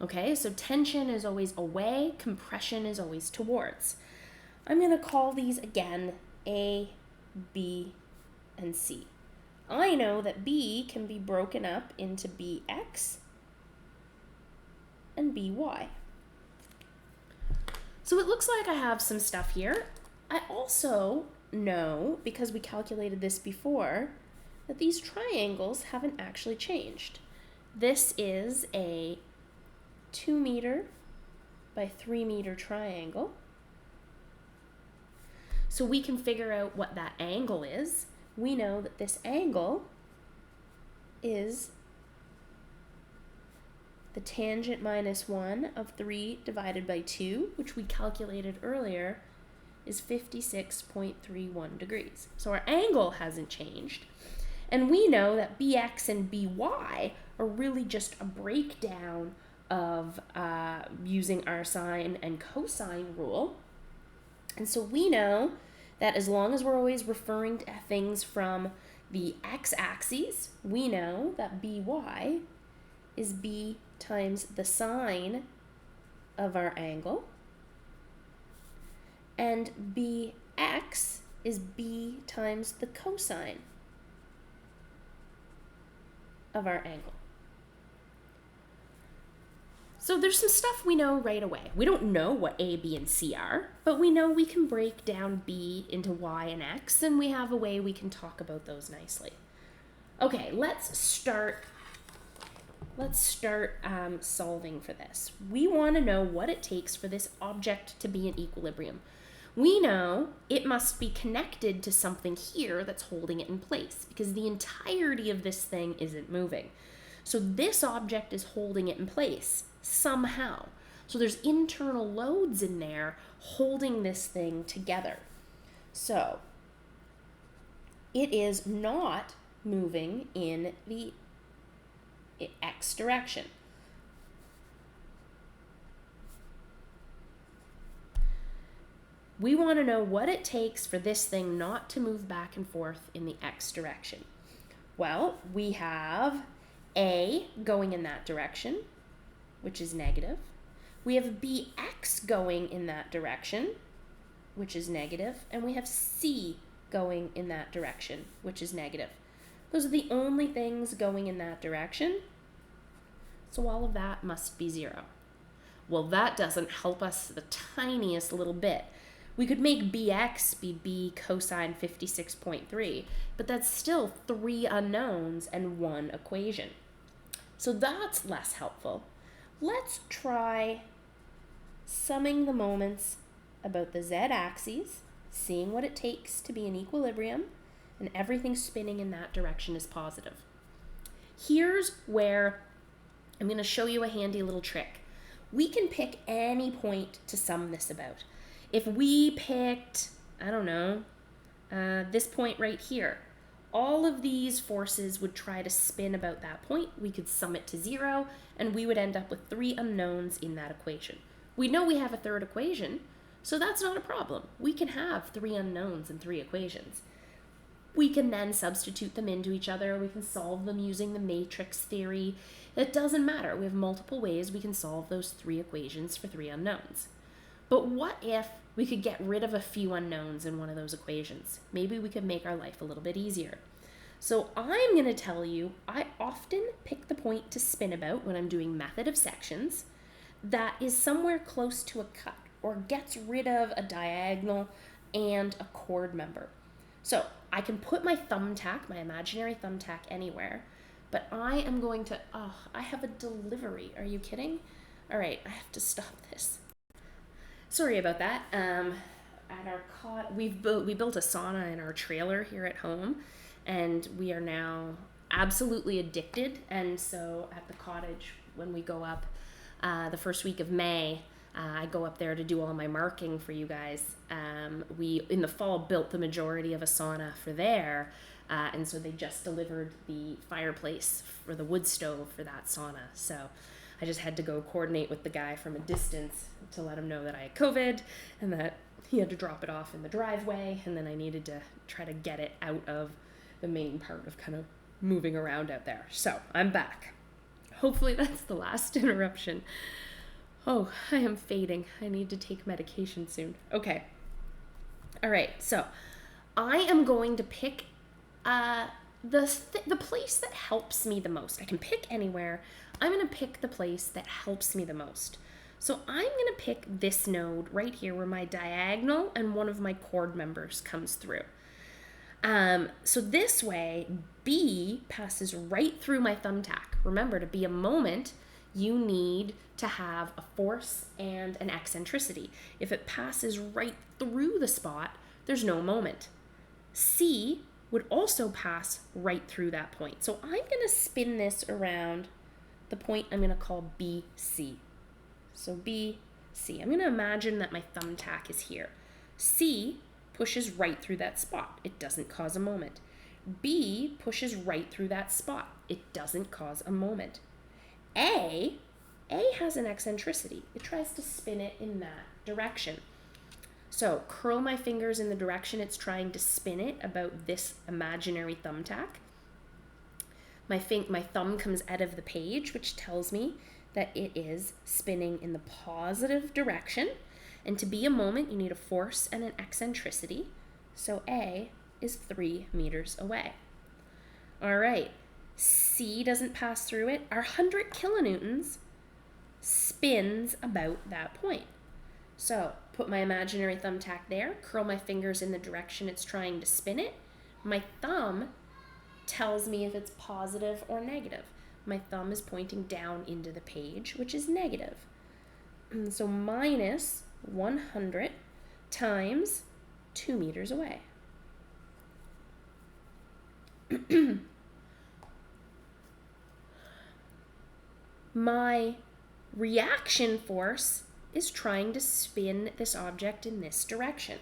Speaker 1: Okay, so tension is always away, compression is always towards. I'm going to call these again A, B, and C. I know that B can be broken up into BX and BY. So it looks like I have some stuff here. I also know, because we calculated this before, that these triangles haven't actually changed. This is a 2 meter by 3 meter triangle. So we can figure out what that angle is. We know that this angle is the tangent minus 1 of 3 divided by 2, which we calculated earlier, is 56.31 degrees. So our angle hasn't changed. And we know that BX and BY are really just a breakdown of using our sine and cosine rule. And so we know that as long as we're always referring to things from the x-axis, we know that BY is B times the sine of our angle, and BX is B times the cosine of our angle. So there's some stuff we know right away. We don't know what A, B, and C are, but we know we can break down B into Y and X, and we have a way we can talk about those nicely. Okay, let's start solving for this. We want to know what it takes for this object to be in equilibrium. We know it must be connected to something here that's holding it in place, because the entirety of this thing isn't moving. So this object is holding it in place somehow. So there's internal loads in there holding this thing together. So it is not moving in the X direction. We want to know what it takes for this thing not to move back and forth in the X direction. Well, we have A going in that direction, which is negative. We have BX going in that direction, which is negative, and we have C going in that direction, which is negative. Those are the only things going in that direction, so all of that must be 0. Well, that doesn't help us the tiniest little bit. We could make BX be B cosine 56.3, but that's still 3 unknowns and 1 equation. So that's less helpful. Let's try summing the moments about the z-axis, seeing what it takes to be in equilibrium, and everything spinning in that direction is positive. Here's where I'm going to show you a handy little trick. We can pick any point to sum this about. If we picked, I don't know, this point right here, all of these forces would try to spin about that point. We could sum it to 0, and we would end up with 3 unknowns in that equation. We know we have a third equation, so that's not a problem. We can have 3 unknowns and 3 equations. We can then substitute them into each other. We can solve them using the matrix theory. It doesn't matter. We have multiple ways we can solve those 3 equations for 3 unknowns. But what if we could get rid of a few unknowns in one of those equations? Maybe we could make our life a little bit easier. So I'm going to tell you, I often pick the point to spin about when I'm doing method of sections that is somewhere close to a cut or gets rid of a diagonal and a chord member. So I can put my thumbtack, my imaginary thumbtack, anywhere, but I am going to, I have a delivery. Are you kidding? All right, I have to stop this. Sorry about that. at our we built a sauna in our trailer here at home, and we are now absolutely addicted. And so at the cottage, when we go up the first week of May, I go up there to do all my marking for you guys. We, in the fall, built the majority of a sauna for there, and so they just delivered the fireplace for the wood stove for that sauna. So I just had to go coordinate with the guy from a distance to let him know that I had COVID and that he had to drop it off in the driveway, and then I needed to try to get it out of the main part of kind of moving around out there. So I'm back. Hopefully that's the last interruption. Oh, I am fading. I need to take medication soon. Okay. All right. So I am going to pick the place that helps me the most. I can pick anywhere. I'm going to pick the place that helps me the most. So I'm going to pick this node right here where my diagonal and one of my chord members comes through. So this way, B passes right through my thumbtack. Remember, to be a moment, you need to have a force and an eccentricity. If it passes right through the spot, there's no moment. C would also pass right through that point. So I'm going to spin this around the point I'm going to call BC. So BC. I'm going to imagine that my thumbtack is here. C pushes right through that spot. It doesn't cause a moment. B pushes right through that spot. It doesn't cause a moment. A has an eccentricity. It tries to spin it in that direction. So curl my fingers in the direction it's trying to spin it about this imaginary thumbtack. My thumb comes out of the page, which tells me that it is spinning in the positive direction. And to be a moment, you need a force and an eccentricity. So A is 3 meters away. All right. C doesn't pass through it. Our 100 kilonewtons spins about that point. So put my imaginary thumbtack there, curl my fingers in the direction it's trying to spin it. My thumb tells me if it's positive or negative. My thumb is pointing down into the page, which is negative. So minus 100 times 2 meters away. My reaction force is trying to spin this object in this direction.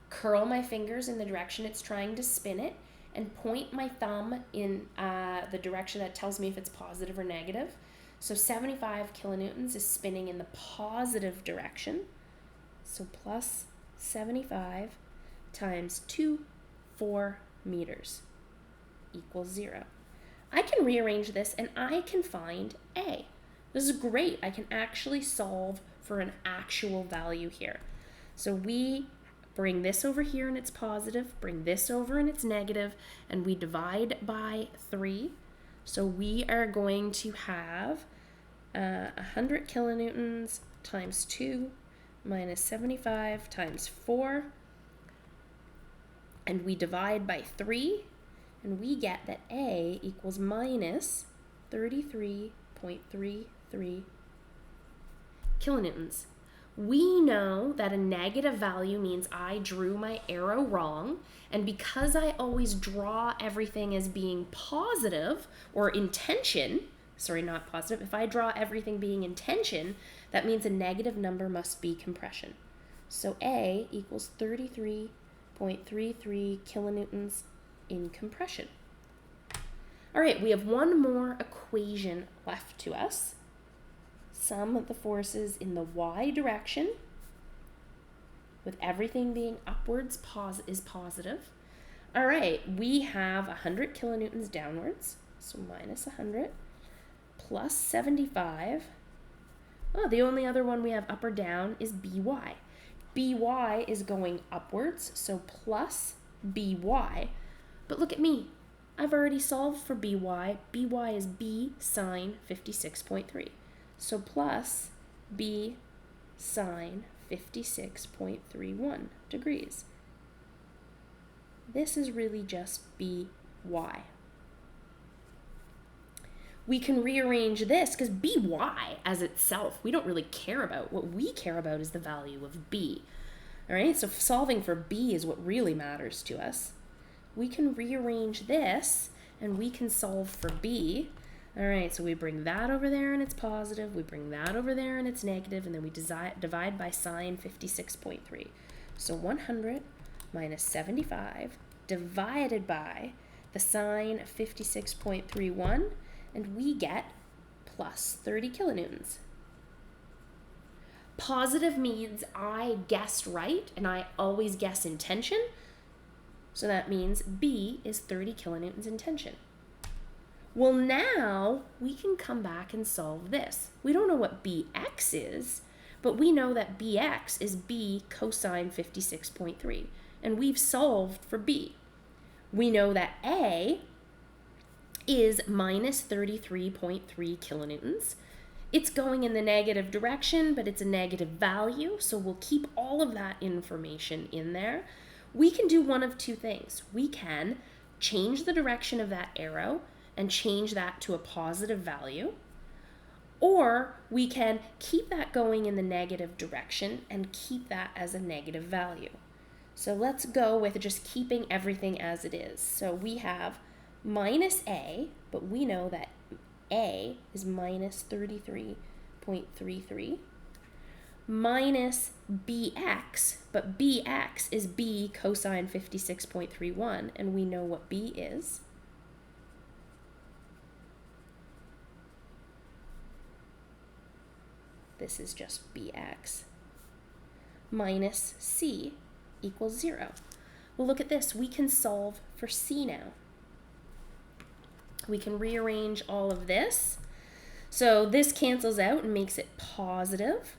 Speaker 1: Curl my fingers in the direction it's trying to spin it and point my thumb in the direction that tells me if it's positive or negative. So 75 kilonewtons is spinning in the positive direction. So plus 75 times 4 meters equals 0. I can rearrange this and I can find A. This is great. I can actually solve for an actual value here. So we bring this over here and it's positive, bring this over and it's negative, and we divide by 3. So we are going to have 100 kilonewtons times 2 minus 75 times 4. And we divide by 3. And we get that A equals minus 33.33 kilonewtons. We know that a negative value means I drew my arrow wrong, and because I always draw everything as being positive or in tension, sorry, not positive, if I draw everything being in tension, that means a negative number must be compression. So A equals 33.33 kilonewtons in compression. All right, we have one more equation left to us. Sum of the forces in the y direction, with everything being upwards, is positive. All right, we have 100 kilonewtons downwards, so minus 100, plus 75. Oh, the only other one we have up or down is by. By is going upwards, so plus by. But look at me. I've already solved for by. By is b sine 56.3. So plus b sine 56.31 degrees. This is really just by. We can rearrange this because by as itself, we don't really care about. What we care about is the value of b. All right, so solving for b is what really matters to us. We can rearrange this and we can solve for b. All right, so we bring that over there and it's positive, we bring that over there and it's negative, and then we divide by sine 56.3. So 100 minus 75 divided by the sine 56.31, and we get plus 30 kilonewtons. Positive means I guessed right, and I always guess in tension. So that means B is 30 kilonewtons in tension. Well, now we can come back and solve this. We don't know what Bx is, but we know that Bx is B cosine 56.3, and we've solved for B. We know that A is minus 33.3 kilonewtons. It's going in the negative direction, but it's a negative value, so we'll keep all of that information in there. We can do one of two things. We can change the direction of that arrow and change that to a positive value, or we can keep that going in the negative direction and keep that as a negative value. So let's go with just keeping everything as it is. So we have minus A, but we know that A is minus 33.33, minus Bx, but Bx is B cosine 56.31, and we know what B is. This is just Bx, minus C equals 0. Well, look at this. We can solve for C now. We can rearrange all of this. So this cancels out and makes it positive.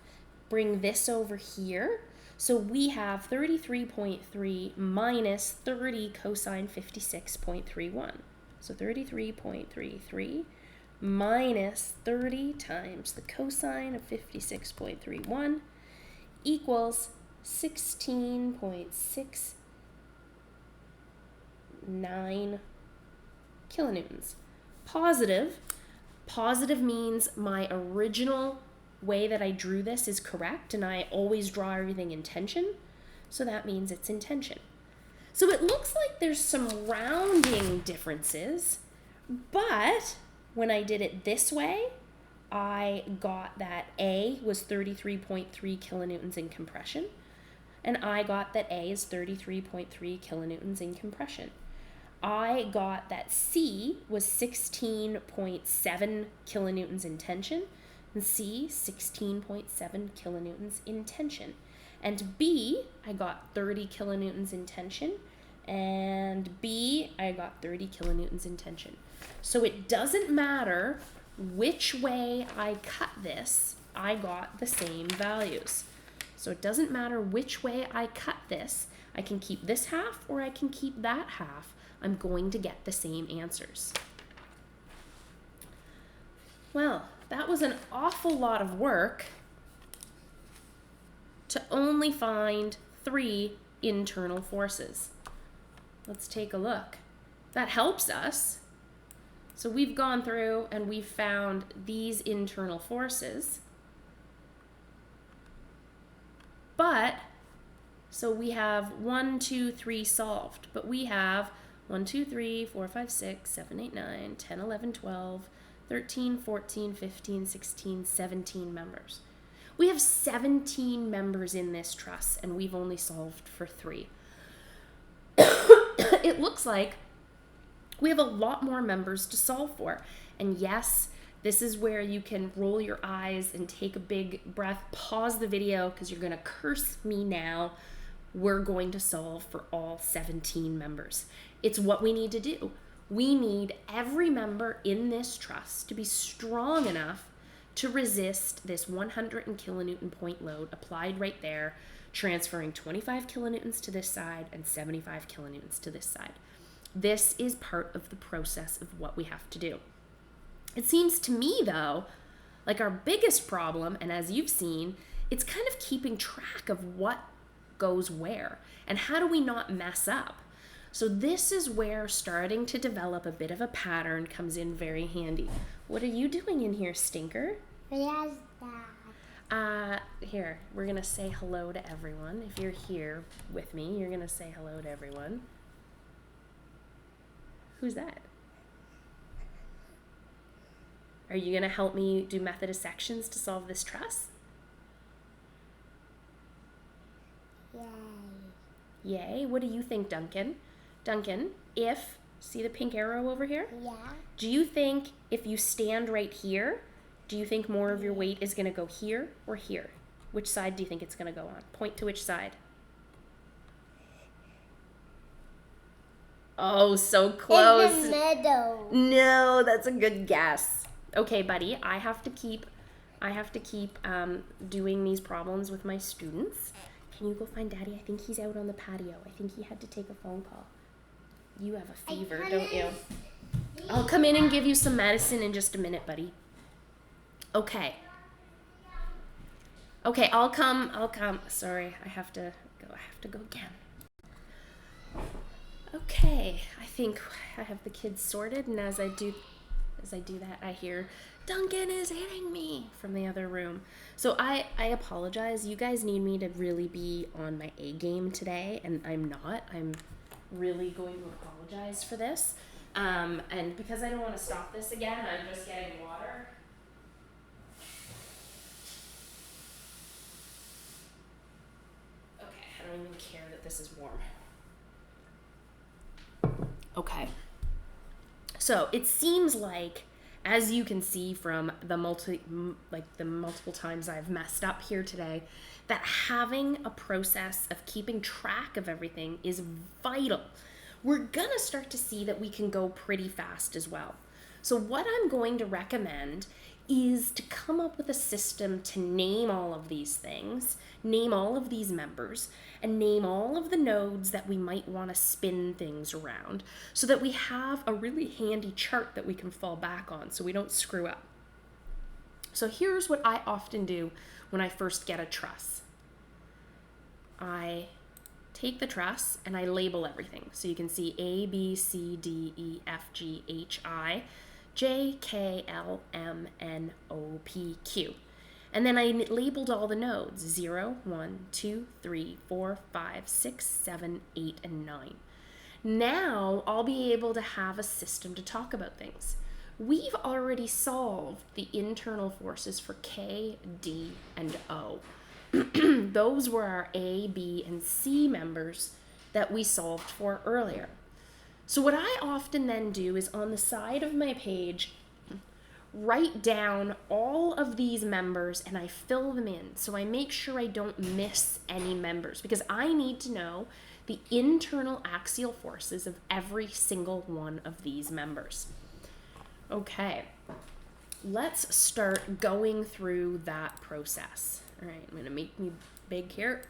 Speaker 1: Bring this over here. So we have 33.3 minus 30 cosine 56.31. So 33.33 minus 30 times the cosine of 56.31 equals 16.69 kilonewtons. Positive means my original way that I drew this is correct, and I always draw everything in tension, so that means it's in tension. So it looks like there's some rounding differences, but when I did it this way, I got that A was 33.3 kilonewtons in compression, and I got that A is 33.3 kilonewtons in compression. I got that C was 16.7 kilonewtons in tension, and C 16.7 kilonewtons in tension. And B, I got 30 kilonewtons in tension, and B, I got 30 kilonewtons in tension. So it doesn't matter which way I cut this, I got the same values. So it doesn't matter which way I cut this. I can keep this half or I can keep that half. I'm going to get the same answers. Well, that was an awful lot of work to only find 3 internal forces. Let's take a look. That helps us. So we've gone through and we've found these internal forces. But, so we have 1, 2, 3 solved, but we have 1, 2, 3, 4, 5, 6, 7, 8, 9, 10, 11, 12, 13, 14, 15, 16, 17 members. We have 17 members in this truss, and we've only solved for 3. It looks like we have a lot more members to solve for. And yes, this is where you can roll your eyes and take a big breath, pause the video, because you're going to curse me now. We're going to solve for all 17 members. It's what we need to do. We need every member in this truss to be strong enough to resist this 100 kilonewton point load applied right there, transferring 25 kilonewtons to this side and 75 kilonewtons to this side. This is part of the process of what we have to do. It seems to me, though, like our biggest problem, and as you've seen, it's kind of keeping track of what goes where and how do we not mess up. So this is where starting to develop a bit of a pattern comes in very handy. What are you doing in here, Stinker?
Speaker 2: Yes, Dad.
Speaker 1: Here, we're gonna say hello to everyone. If you're here with me, you're gonna say hello to everyone. Who's that? Are you gonna help me do method of sections to solve this truss?
Speaker 2: Yay.
Speaker 1: Yay. What do you think, Duncan? Duncan, see the pink arrow over here?
Speaker 2: Yeah.
Speaker 1: Do you think if you stand right here, do you think more of your weight is gonna go here or here? Which side do you think it's gonna go on? Point to which side. Oh, so close.
Speaker 2: In the middle.
Speaker 1: No, that's a good guess. Okay, buddy, I have to keep doing these problems with my students. Can you go find Daddy? I think he's out on the patio. I think he had to take a phone call. You have a fever, don't you? I'll come in and give you some medicine in just a minute, buddy. Okay. Okay, I'll come. Sorry, I have to go again. Okay, I think I have the kids sorted, and as I do that, I hear Duncan is hitting me from the other room. So I apologize. You guys need me to really be on my A game today, and I'm not. I'm really going to apologize for this. And because I don't want to stop this again, I'm just getting water. Okay, I don't even care that this is warm. Okay. So it seems like, as you can see from the multiple times I've messed up here today, that having a process of keeping track of everything is vital. We're gonna start to see that we can go pretty fast as well. So what I'm going to recommend is to come up with a system to name all of these things, name all of these members, and name all of the nodes that we might want to spin things around so that we have a really handy chart that we can fall back on so we don't screw up. So here's what I often do when I first get a truss. I take the truss and I label everything. So you can see A, B, C, D, E, F, G, H, I, J, K, L, M, N, O, P, Q. And then I labeled all the nodes, 0, 1, 2, 3, 4, 5, 6, 7, 8, and 9. Now I'll be able to have a system to talk about things. We've already solved the internal forces for K, D, and O. Those were our A, B, and C members that we solved for earlier. So what I often then do is on the side of my page, write down all of these members and I fill them in. So I make sure I don't miss any members because I need to know the internal axial forces of every single one of these members. Okay, let's start going through that process. All right, I'm gonna make me big here.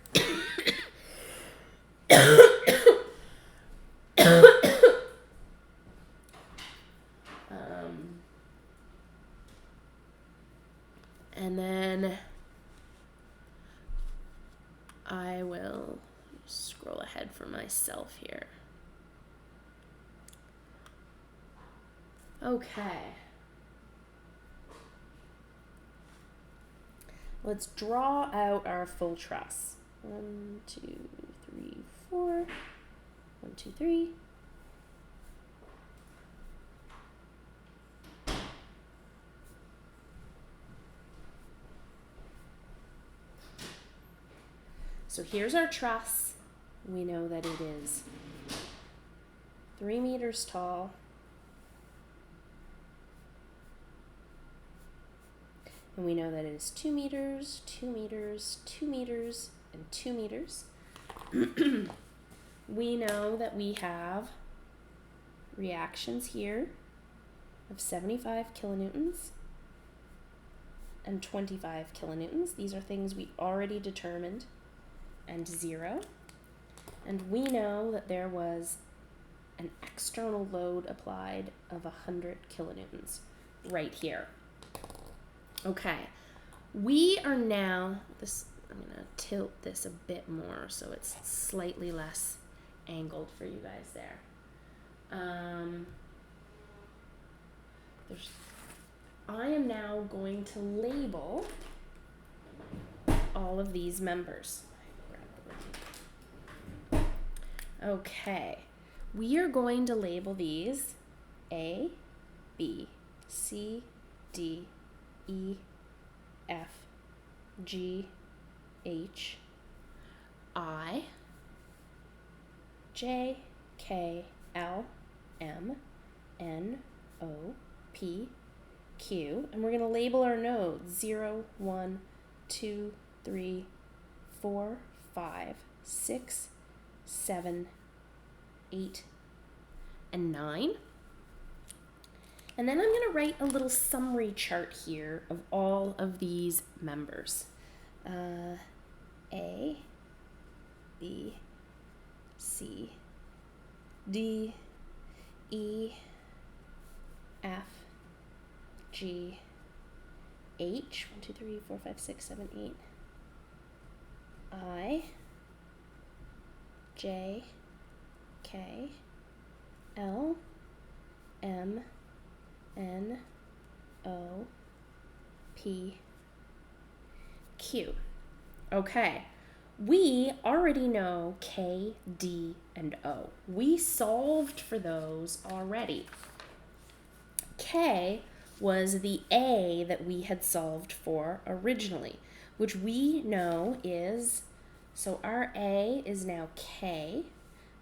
Speaker 1: And then I will scroll ahead for myself here. Okay. Let's draw out our full truss. 1, 2, 3, 4. 1, 2, 3. So here's our truss. We know that it is 3 meters tall. And we know that it is 2 meters, 2 meters, 2 meters, and 2 meters. We know that we have reactions here of 75 kilonewtons and 25 kilonewtons. These are things we already determined, and 0. And we know that there was an external load applied of 100 kilonewtons right here. Okay, we are now, I'm gonna tilt this a bit more so it's slightly less angled for you guys there. I am now going to label all of these members. Okay, we are going to label these A, B, C, D, E, F, G, H, I, J, K, L, M, N, O, P, Q, and we're going to label our nodes 0, 1, 2, 3, 4, 5, 6, 7, 8, and 9. And then I'm going to write a little summary chart here of all of these members. A, B, C, D, E, F, G, H, 1, 2, 3, 4, 5, 6, 7, 8, I, J, K, L, M, N, O, P, Q. Okay, we already know K, D, and O. We solved for those already. K was the A that we had solved for originally, which we know is, so our A is now K,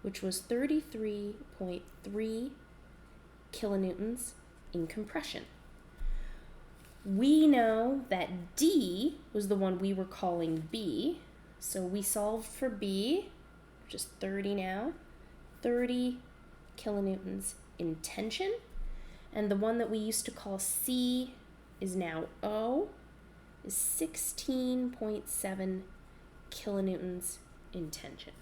Speaker 1: which was 33.3 kilonewtons in compression. We know that D was the one we were calling B, so we solved for B, which is 30 now, 30 kilonewtons in tension. And the one that we used to call C is now O, is 16.7 kilonewtons in tension.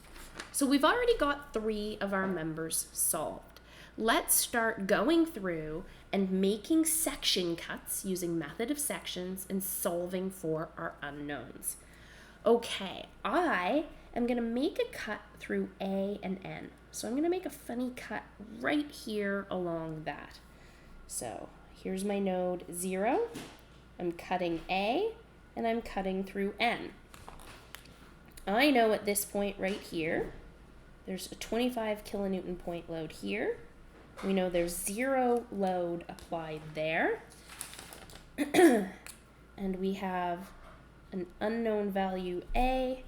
Speaker 1: So we've already got 3 of our members solved. Let's start going through and making section cuts using method of sections and solving for our unknowns. Okay, I am going to make a cut through A and N. So I'm going to make a funny cut right here along that. So here's my node 0. I'm cutting A and I'm cutting through N. I know at this point right here, there's a 25 kilonewton point load here. We know there's 0 load applied there. And we have an unknown value A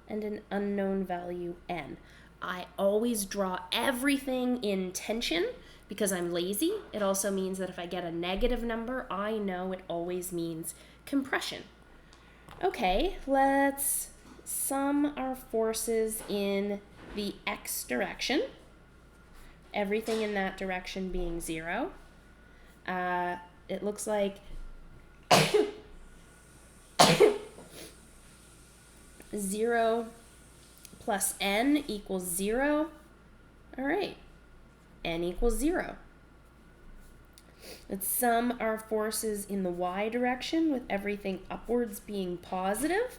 Speaker 1: and an unknown value N. I always draw everything in tension because I'm lazy. It also means that if I get a negative number, I know it always means compression. Okay, let's sum our forces in the X direction. Everything in that direction being 0. It looks like 0 plus N equals 0. All right, N equals 0. Let's sum our forces in the Y direction with everything upwards being positive.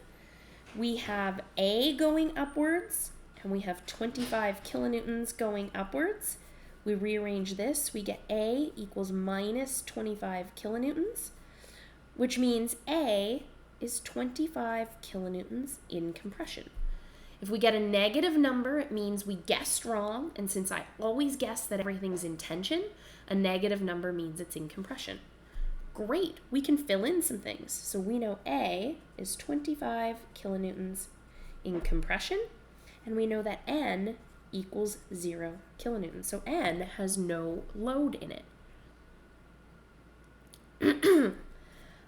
Speaker 1: We have A going upwards, and we have 25 kilonewtons going upwards. We rearrange this, we get A equals minus 25 kilonewtons, which means A is 25 kilonewtons in compression. If we get a negative number, it means we guessed wrong, and since I always guess that everything's in tension, a negative number means it's in compression. Great, we can fill in some things. So we know A is 25 kilonewtons in compression, and we know that N equals 0 kilonewtons. So N has no load in it.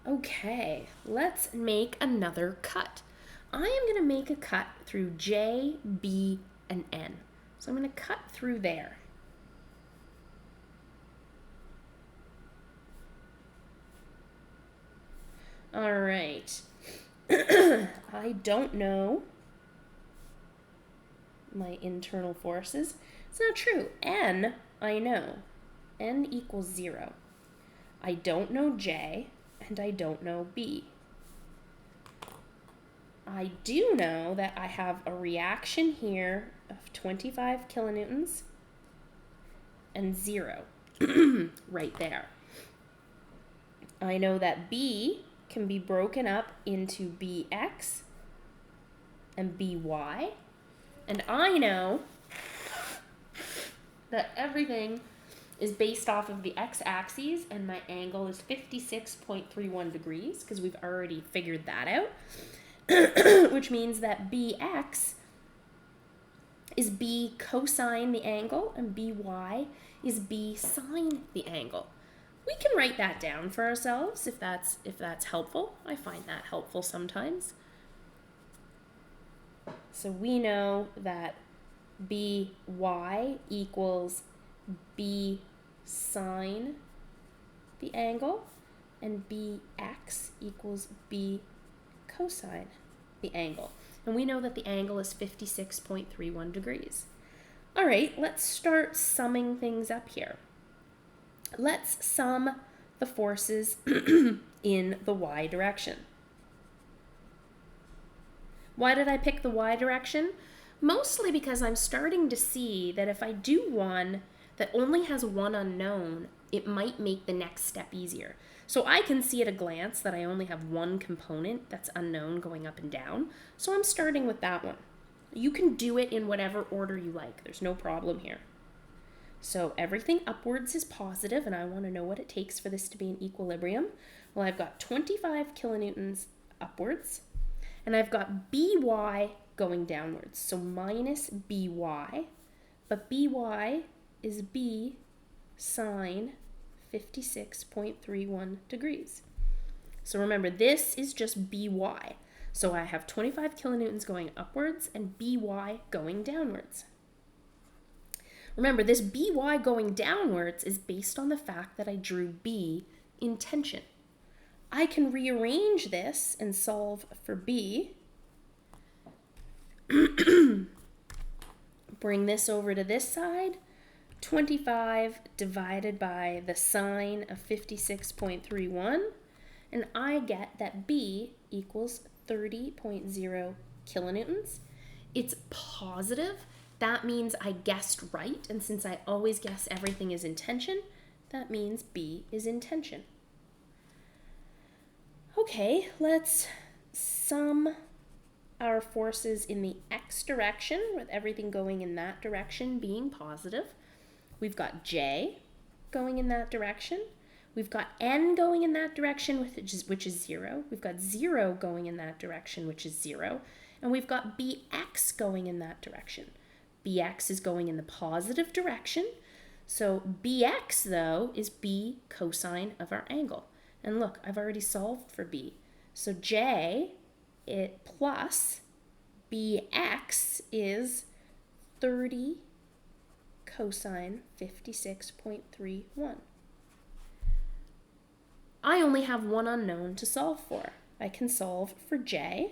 Speaker 1: Okay, let's make another cut. I am going to make a cut through J, B, and N. So I'm going to cut through there. All right. I don't know my internal forces. It's not true. N, I know. N equals 0. I don't know J, and I don't know B. I do know that I have a reaction here of 25 kilonewtons and 0 right there. I know that B can be broken up into Bx and by. And I know that everything is based off of the x-axis, and my angle is 56.31 degrees, because we've already figured that out, which means that bx is b cosine the angle, and by is b sine the angle. We can write that down for ourselves if that's helpful. I find that helpful sometimes. So we know that by equals b sine the angle, and bx equals b cosine the angle. And we know that the angle is 56.31 degrees. All right, let's start summing things up here. Let's sum the forces in the y direction. Why did I pick the y direction? Mostly because I'm starting to see that if I do one that only has one unknown, it might make the next step easier. So I can see at a glance that I only have one component that's unknown going up and down. So I'm starting with that one. You can do it in whatever order you like. There's no problem here. So everything upwards is positive, and I want to know what it takes for this to be in equilibrium. Well, I've got 25 kilonewtons upwards, and I've got by going downwards, so minus by, but by is b sine 56.31 degrees. So remember, this is just by. So I have 25 kilonewtons going upwards and by going downwards. Remember, this by going downwards is based on the fact that I drew b in tension. I can rearrange this and solve for b. Bring this over to this side. 25 divided by the sine of 56.31, and I get that b equals 30.0 kilonewtons. It's positive. That means I guessed right, and since I always guess everything is in tension, that means b is in tension. Okay, let's sum our forces in the x direction, with everything going in that direction being positive. We've got j going in that direction. We've got n going in that direction, which is 0. We've got 0 going in that direction, which is 0. And we've got bx going in that direction. Bx is going in the positive direction. So bx, though, is b cosine of our angle. And look, I've already solved for b. So j plus bx is 30 cosine 56.31. I only have one unknown to solve for. I can solve for j.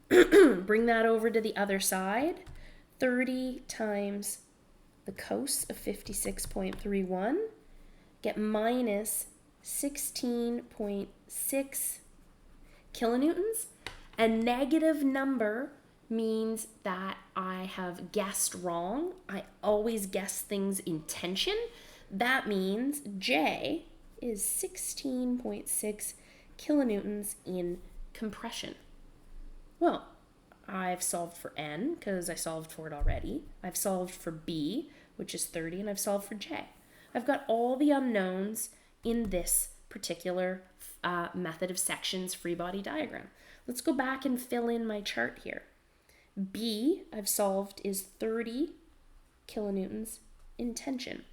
Speaker 1: Bring that over to the other side. 30 times the cos of 56.31. Get minus 16.6 kilonewtons. A negative number means that I have guessed wrong. I always guess things in tension. That means J is 16.6 kilonewtons in compression. Well, I've solved for N because I solved for it already. I've solved for B, which is 30, and I've solved for J. I've got all the unknowns in this particular method of sections free body diagram. Let's go back and fill in my chart here. B, I've solved, is 30 kilonewtons in tension.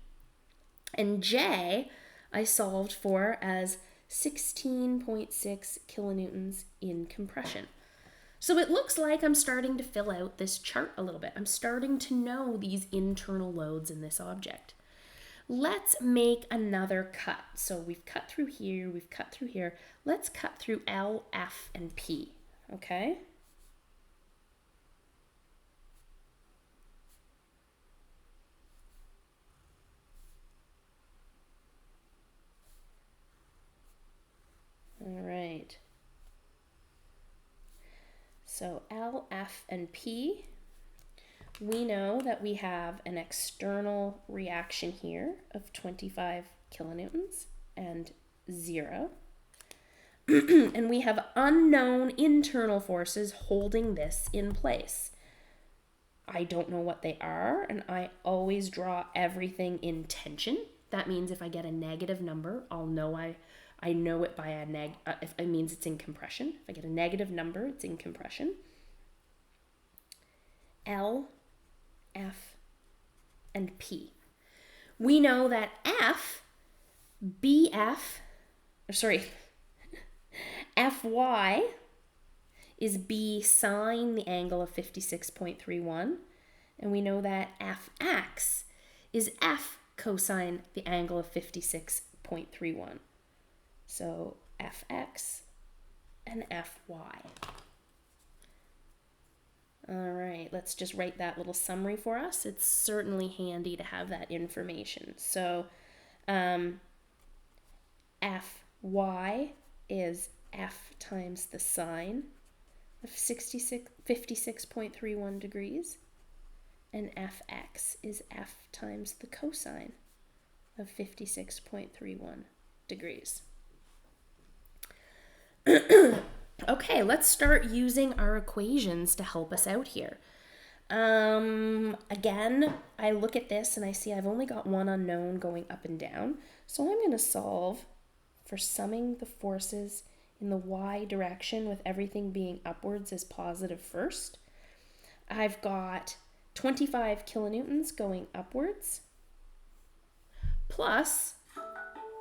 Speaker 1: And J, I solved for as 16.6 kilonewtons in compression. So it looks like I'm starting to fill out this chart a little bit. I'm starting to know these internal loads in this object. Let's make another cut. So we've cut through here, we've cut through here. Let's cut through L, F, and P, okay? All right. So L, F, and P, we know that we have an external reaction here of 25 kilonewtons and 0. And we have unknown internal forces holding this in place. I don't know what they are, and I always draw everything in tension. That means if I get a negative number, I'll know I know it by if it means it's in compression. If I get a negative number, it's in compression. L, F, and P. We know that Fy is B sine the angle of 56.31. And we know that Fx is F cosine the angle of 56.31. So Fx and Fy. All right, let's just write that little summary for us. It's certainly handy to have that information. So Fy is F times the sine of 56.31 degrees, and Fx is F times the cosine of 56.31 degrees. Okay, let's start using our equations to help us out here. Again, I look at this and I see I've only got one unknown going up and down. So I'm going to solve for summing the forces in the y direction with everything being upwards as positive first. I've got 25 kilonewtons going upwards plus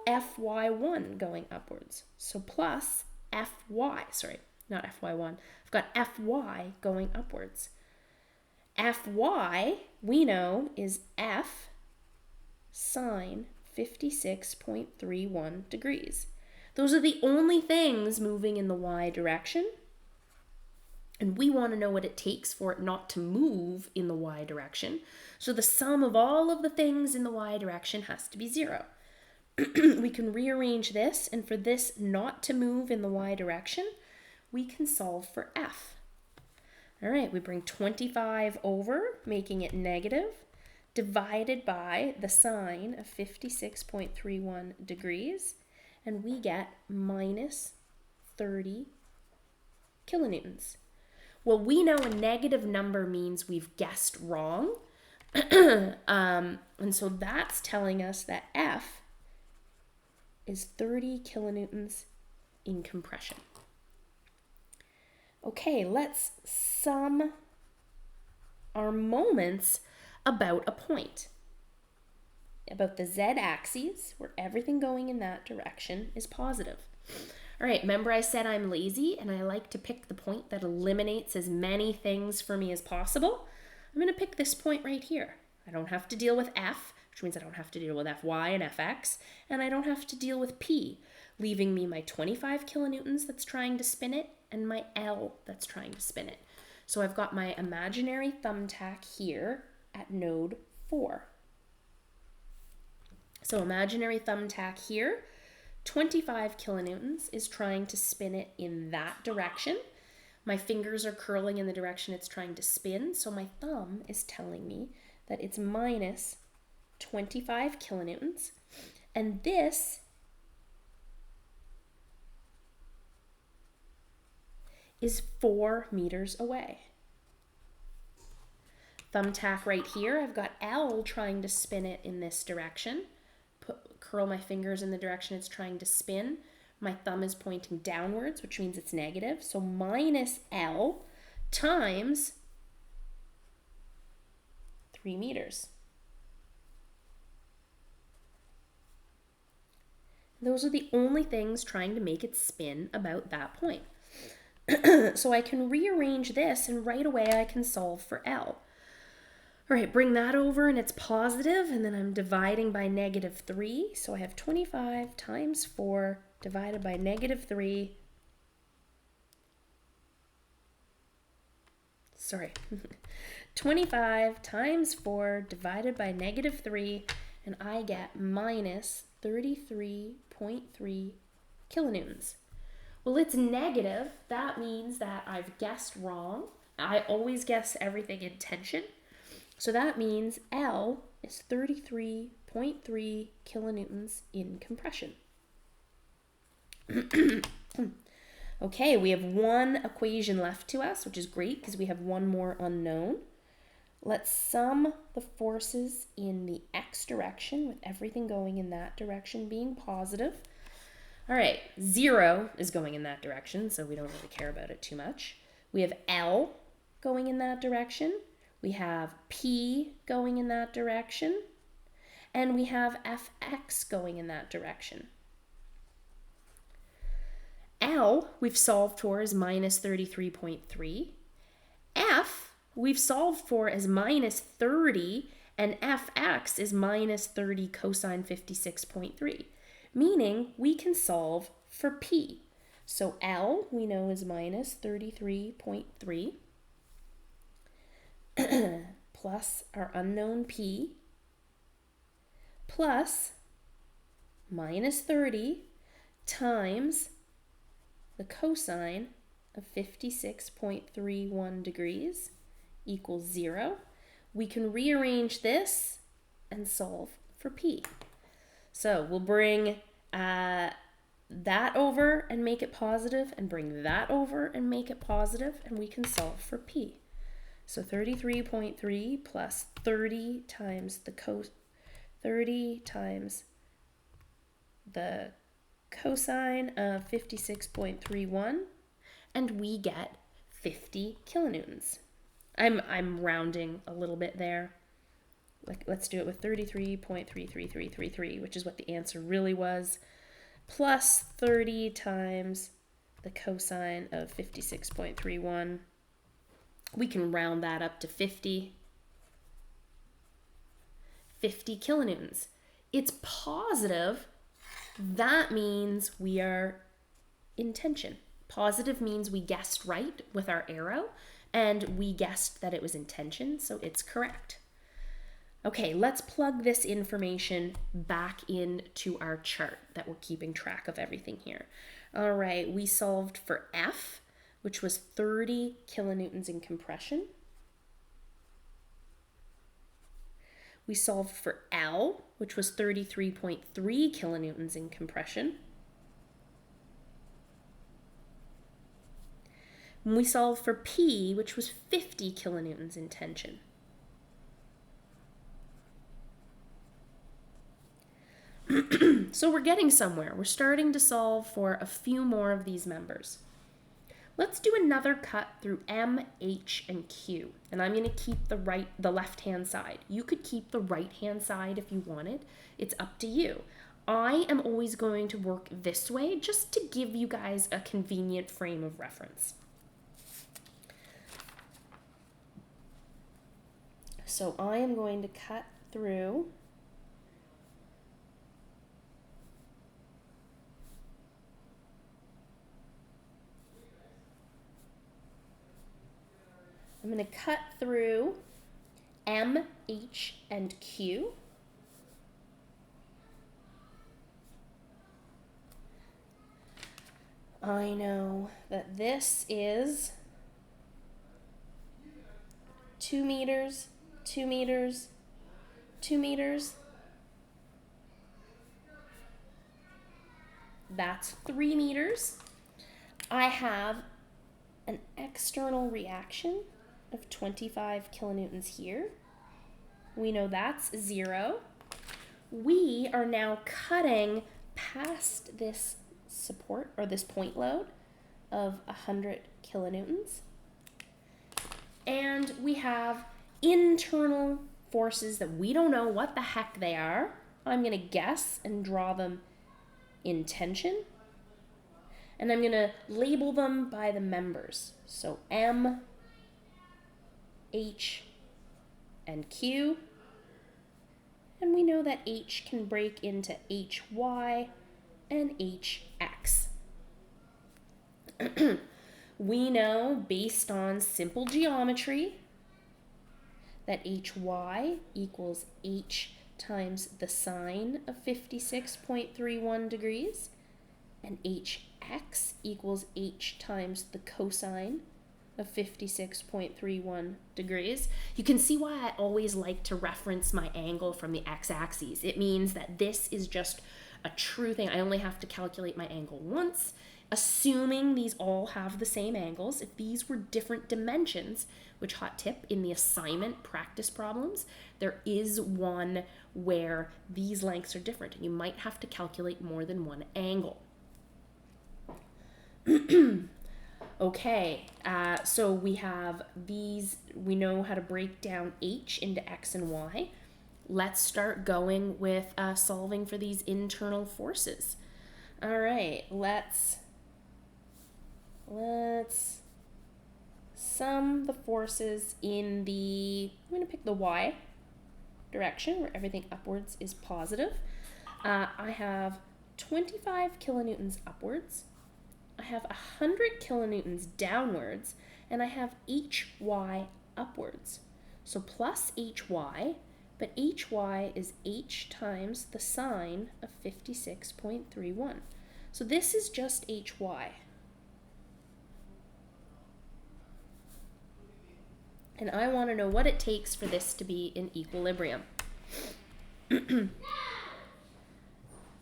Speaker 1: Fy1 going upwards. So plus Fy, not Fy1. I've got Fy going upwards. Fy, we know, is F sine 56.31 degrees. Those are the only things moving in the y direction. And we want to know what it takes for it not to move in the y direction. So the sum of all of the things in the y direction has to be 0. We can rearrange this, and for this not to move in the y direction, we can solve for F. All right, we bring 25 over, making it negative, divided by the sine of 56.31 degrees, and we get minus 30 kilonewtons. Well, we know a negative number means we've guessed wrong, and so that's telling us that F is 30 kilonewtons in compression. Okay, let's sum our moments about a point. About the z-axis, where everything going in that direction is positive. All right, remember I said I'm lazy and I like to pick the point that eliminates as many things for me as possible? I'm going to pick this point right here. I don't have to deal with F, which means I don't have to deal with Fy and Fx, and I don't have to deal with P, leaving me my 25 kilonewtons that's trying to spin it and my L that's trying to spin it. So I've got my imaginary thumbtack here at node 4. So imaginary thumbtack here, 25 kilonewtons is trying to spin it in that direction. My fingers are curling in the direction it's trying to spin, so my thumb is telling me that it's minus 25 kilonewtons, and this is 4 meters away. Thumbtack right here, I've got L trying to spin it in this direction. Curl my fingers in the direction it's trying to spin. My thumb is pointing downwards, which means it's negative, so minus L times 3 meters. Those are the only things trying to make it spin about that point. So I can rearrange this, and right away I can solve for L. All right, bring that over and it's positive, and then I'm dividing by negative 3. So I have 25 times 4 divided by negative 3. 25 times 4 divided by negative 3, and I get minus 33.3 kilonewtons. Well, it's negative. That means that I've guessed wrong. I always guess everything in tension. So that means L is 33.3 kilonewtons in compression. Okay, we have one equation left to us, which is great because we have one more unknown. Let's sum the forces in the x direction with everything going in that direction being positive. All right, 0 is going in that direction, so we don't really care about it too much. We have L going in that direction. We have P going in that direction. And we have Fx going in that direction. L, we've solved for as minus 33.3. F, we've solved for as minus 30, and Fx is minus 30 cosine 56.3, meaning we can solve for P. So L, we know, is minus 33.3 plus our unknown P plus minus 30 times the cosine of 56.31 degrees equals 0. We can rearrange this and solve for P. So we'll bring that over and make it positive, and bring that over and make it positive, and we can solve for P. So 33.3 plus 30 times the cosine of 56.31, and we get 50 kilonewtons. I'm rounding a little bit there. Let's do it with 33.33333, which is what the answer really was, plus 30 times the cosine of 56.31. We can round that up to 50 kilonewtons. It's positive. That means we are in tension. Positive means we guessed right with our arrow, and we guessed that it was in tension, so it's correct. Okay, let's plug this information back into our chart that we're keeping track of everything here. All right, we solved for F, which was 30 kilonewtons in compression. We solved for L, which was 33.3 kilonewtons in compression. And we solved for P, which was 50 kilonewtons in tension. So we're getting somewhere. We're starting to solve for a few more of these members. Let's do another cut through M, H, and Q. And I'm going to keep the left-hand side. You could keep the right-hand side if you wanted. It's up to you. I am always going to work this way just to give you guys a convenient frame of reference. So I am going to cut through M, H, and Q. I know that this is 2 meters, 2 meters, 2 meters. That's 3 meters. I have an external reaction of 25 kilonewtons here. We know that's 0. We are now cutting past this support, or this point load of 100 kilonewtons. And we have internal forces that we don't know what the heck they are. I'm going to guess and draw them in tension. And I'm going to label them by the members. So M, H, and Q. And we know that H can break into HY and HX. We know, based on simple geometry, that HY equals H times the sine of 56.31 degrees, and HX equals H times the cosine of 56.31 degrees. You can see why I always like to reference my angle from the x-axis. It means that this is just a true thing. I only have to calculate my angle once, assuming these all have the same angles. If these were different dimensions, which hot tip in the assignment practice problems, there is one where these lengths are different and you might have to calculate more than one angle. Okay, so we have these, we know how to break down H into X and Y. Let's start going with solving for these internal forces. All right, let's sum the forces in the, I'm going to pick the Y direction where everything upwards is positive. I have 25 kilonewtons upwards. I have 100 kilonewtons downwards, and I have HY upwards. So plus HY, but HY is H times the sine of 56.31. So this is just HY. And I want to know what it takes for this to be in equilibrium.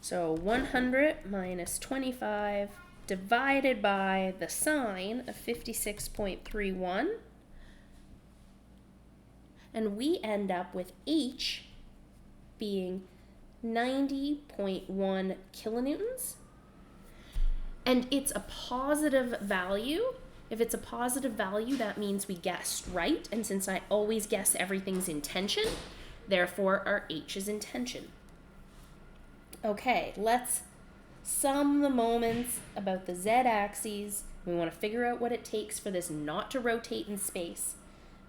Speaker 1: So 100 minus 25 divided by the sine of 56.31. And we end up with H being 90.1 kilonewtons. And it's a positive value. If it's a positive value, that means we guessed right. And since I always guess everything's in tension, therefore our H is in tension. Okay, let's sum the moments about the z-axes. We want to figure out what it takes for this not to rotate in space.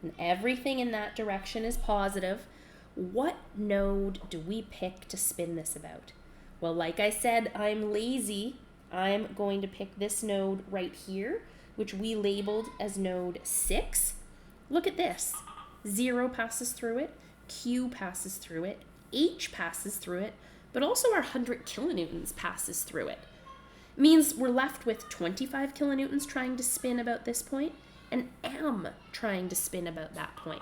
Speaker 1: And everything in that direction is positive. What node do we pick to spin this about? Well, like I said, I'm lazy. I'm going to pick this node right here, which we labeled as node 6. Look at this. 0 passes through it, Q passes through it, H passes through it, but also our 100 kilonewtons passes through it. It means we're left with 25 kilonewtons trying to spin about this point, and M trying to spin about that point.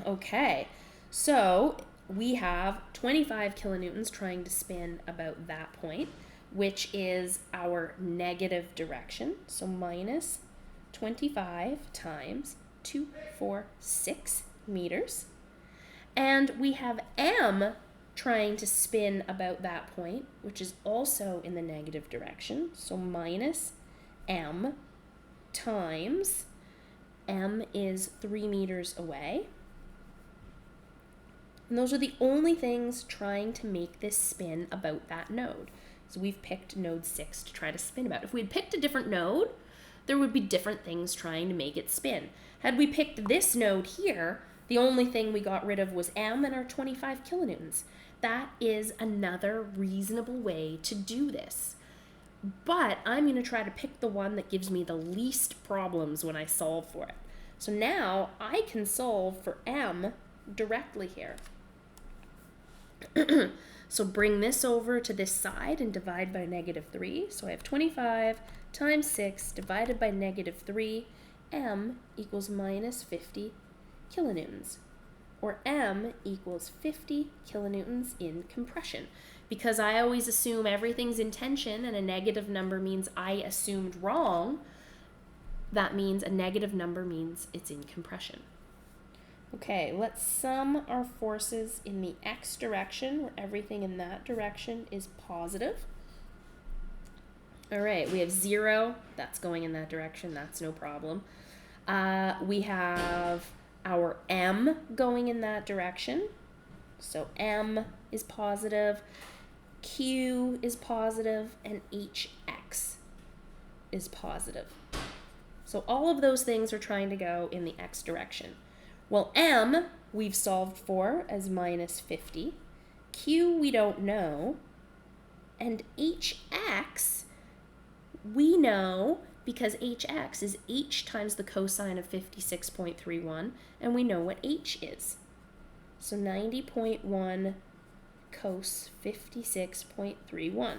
Speaker 1: Okay, so we have 25 kilonewtons trying to spin about that point, which is our negative direction. So minus 25 times 246 meters. And we have M trying to spin about that point, which is also in the negative direction. So minus M times, M is 3 meters away. And those are the only things trying to make this spin about that node. So we've picked node 6 to try to spin about. If we had picked a different node, there would be different things trying to make it spin. Had we picked this node here, the only thing we got rid of was M and our 25 kilonewtons. That is another reasonable way to do this. But I'm going to try to pick the one that gives me the least problems when I solve for it. So now I can solve for M directly here. So bring this over to this side and divide by negative 3. So I have 25 times 6 divided by negative 3. M equals minus 50 kilonewtons. Or M equals 50 kilonewtons in compression. Because I always assume everything's in tension and a negative number means I assumed wrong, that means a negative number means it's in compression. Okay, let's sum our forces in the X direction, where everything in that direction is positive. All right, we have 0, that's going in that direction, that's no problem. We have our M going in that direction, so M is positive, Q is positive, and HX is positive. So all of those things are trying to go in the X direction. Well, M we've solved for as minus 50. Q we don't know. And HX we know because HX is H times the cosine of 56.31, and we know what H is. So 90.1 cos 56.31.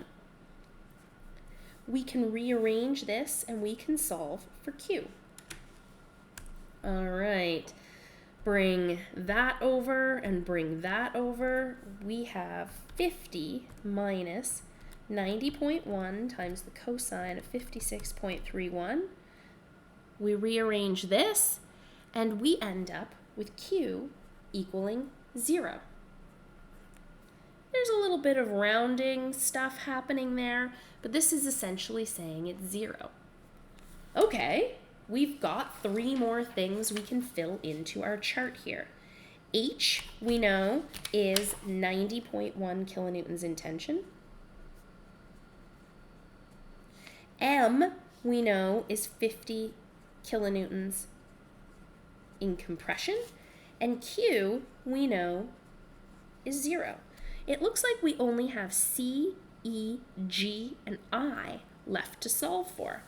Speaker 1: We can rearrange this and we can solve for Q. All right. Bring that over and bring that over. We have 50 minus 90.1 times the cosine of 56.31. We rearrange this, and we end up with Q equaling 0. There's a little bit of rounding stuff happening there, but this is essentially saying it's 0. Okay, we've got 3 more things we can fill into our chart here. H, we know, is 90.1 kilonewtons in tension. M, we know, is 50 kilonewtons in compression. And Q, we know, is 0. It looks like we only have C, E, G, and I left to solve for.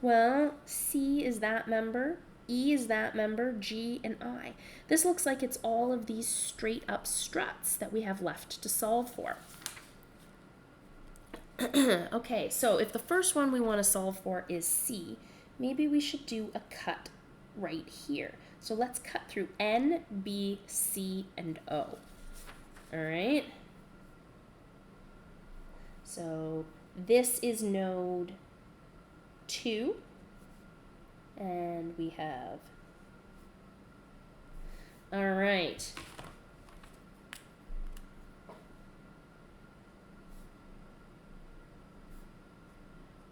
Speaker 1: Well, C is that member, E is that member, G, and I. This looks like it's all of these straight up struts that we have left to solve for. Okay, so if the first one we want to solve for is C, maybe we should do a cut right here. So let's cut through N, B, C, and O. All right? So this is node 2, and we have, all right.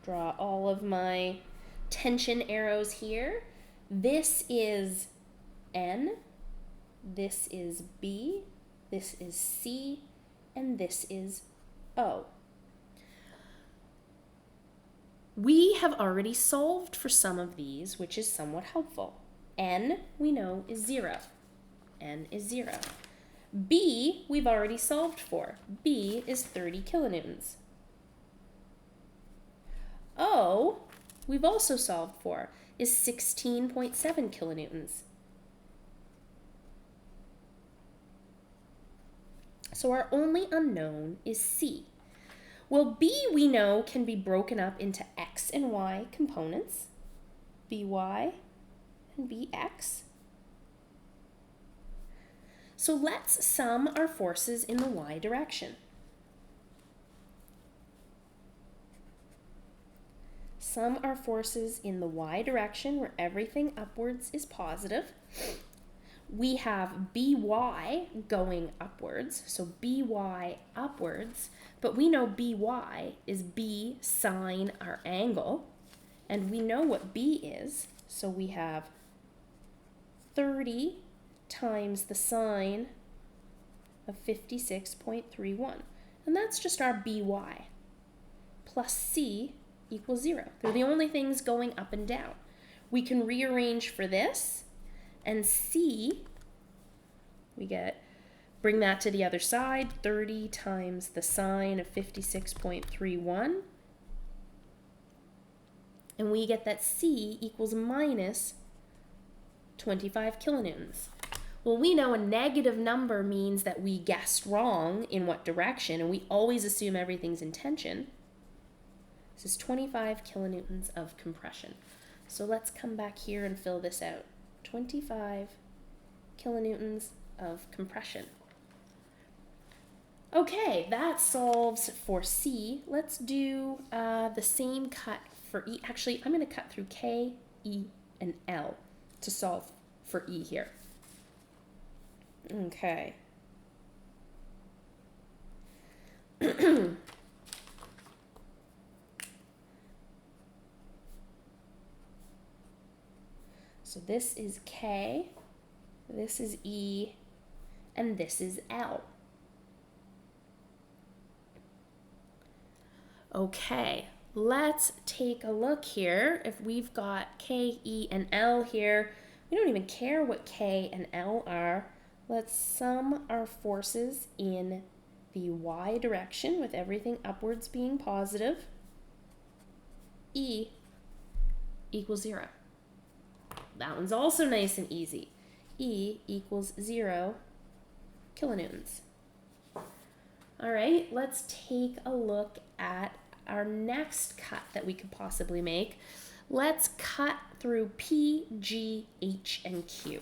Speaker 1: Draw all of my tension arrows here. This is N, this is B, this is C, and this is O. We have already solved for some of these, which is somewhat helpful. N, we know, is 0. N is 0. B, we've already solved for. B is 30 kilonewtons. O, we've also solved for, is 16.7 kilonewtons. So our only unknown is C. Well, B, we know, can be broken up into X and Y components, By and Bx. So let's sum our forces in the Y direction. Sum our forces in the Y direction where everything upwards is positive. We have By going upwards, so By upwards, but we know By is B sine our angle, and we know what B is, so we have 30 times the sine of 56.31, and that's just our By, plus C equals 0. They're the only things going up and down. We can rearrange for this, and C, we get, bring that to the other side, 30 times the sine of 56.31, and we get that C equals minus 25 kilonewtons. Well, we know a negative number means that we guessed wrong in what direction, and we always assume everything's in tension. This is 25 kilonewtons of compression. So let's come back here and fill this out. 25 kilonewtons of compression. Okay, that solves for C. Let's do the same cut for E. Actually, I'm going to cut through K, E, and L to solve for E here. Okay. So this is K, this is E, and this is L. Okay, let's take a look here. If we've got K, E, and L here, we don't even care what K and L are. Let's sum our forces in the Y direction with everything upwards being positive. E equals 0. That one's also nice and easy. E equals 0 kilonewtons. All right, let's take a look at our next cut that we could possibly make. Let's cut through P, G, H, and Q.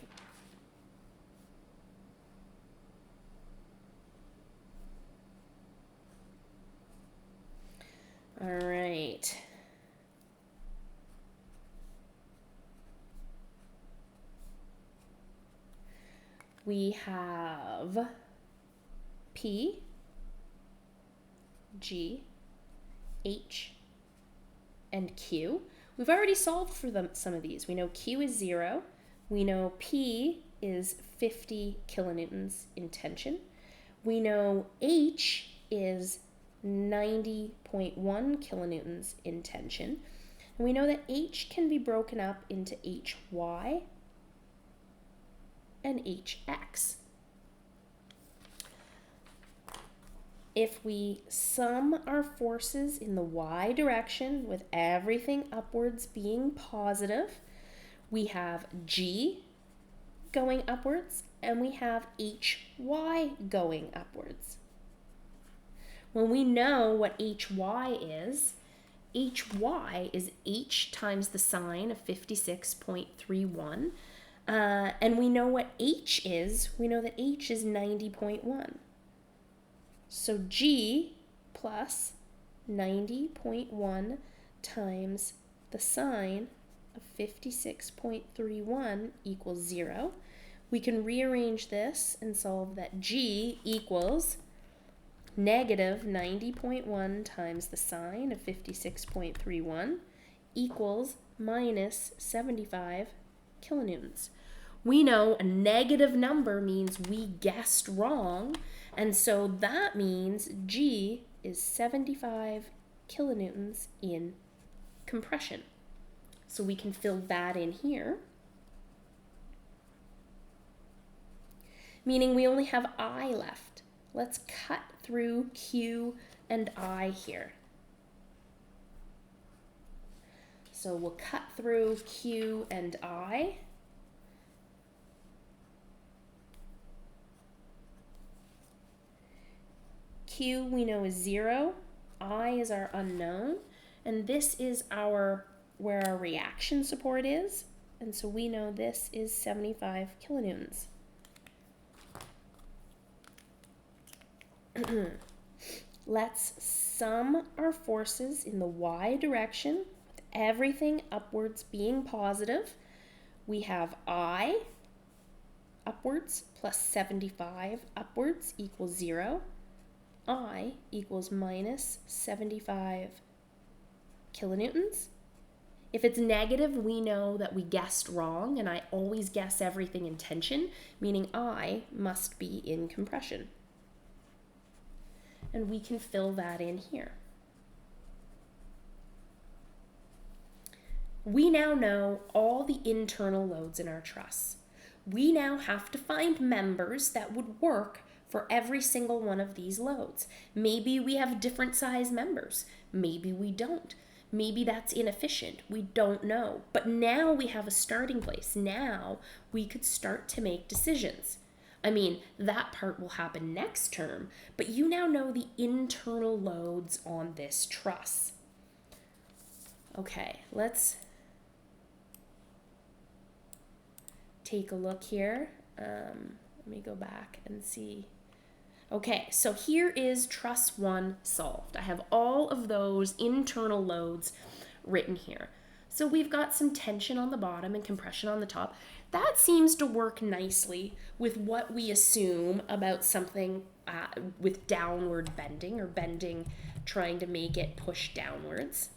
Speaker 1: All right. We have P, G, H, and Q. We've already solved for some of these. We know Q is 0. We know P is 50 kilonewtons in tension. We know H is 90.1 kilonewtons in tension. And we know that H can be broken up into HY and HX. If we sum our forces in the y direction with everything upwards being positive, we have G going upwards and we have HY going upwards. When we know what HY is H times the sine of 56.31. And we know what H is. We know that H is 90.1. So G plus 90.1 times the sine of 56.31 equals 0. We can rearrange this and solve that G equals negative 90.1 times the sine of 56.31 equals minus 75 kilonewtons. We know a negative number means we guessed wrong, and so that means G is 75 kilonewtons in compression. So we can fill that in here, meaning we only have I left. Let's cut through Q and I here. So we'll cut through Q and I. Q we know is 0, I is our unknown, and this is where our reaction support is, and so we know this is 75 kilonewtons. Let's sum our forces in the y direction with everything upwards being positive. We have I upwards plus 75 upwards equals 0. I equals minus 75 kilonewtons. If it's negative, we know that we guessed wrong, and I always guess everything in tension, meaning I must be in compression. And we can fill that in here. We now know all the internal loads in our truss. We now have to find members that would work for every single one of these loads. Maybe we have different size members. Maybe we don't. Maybe that's inefficient. We don't know. But now we have a starting place. Now we could start to make decisions. I mean, that part will happen next term, but you now know the internal loads on this truss. Okay, let's take a look here. Let me go back and see. Okay, so here is truss 1 solved. I have all of those internal loads written here. So we've got some tension on the bottom and compression on the top. That seems to work nicely with what we assume about something with downward bending, or bending trying to make it push downwards.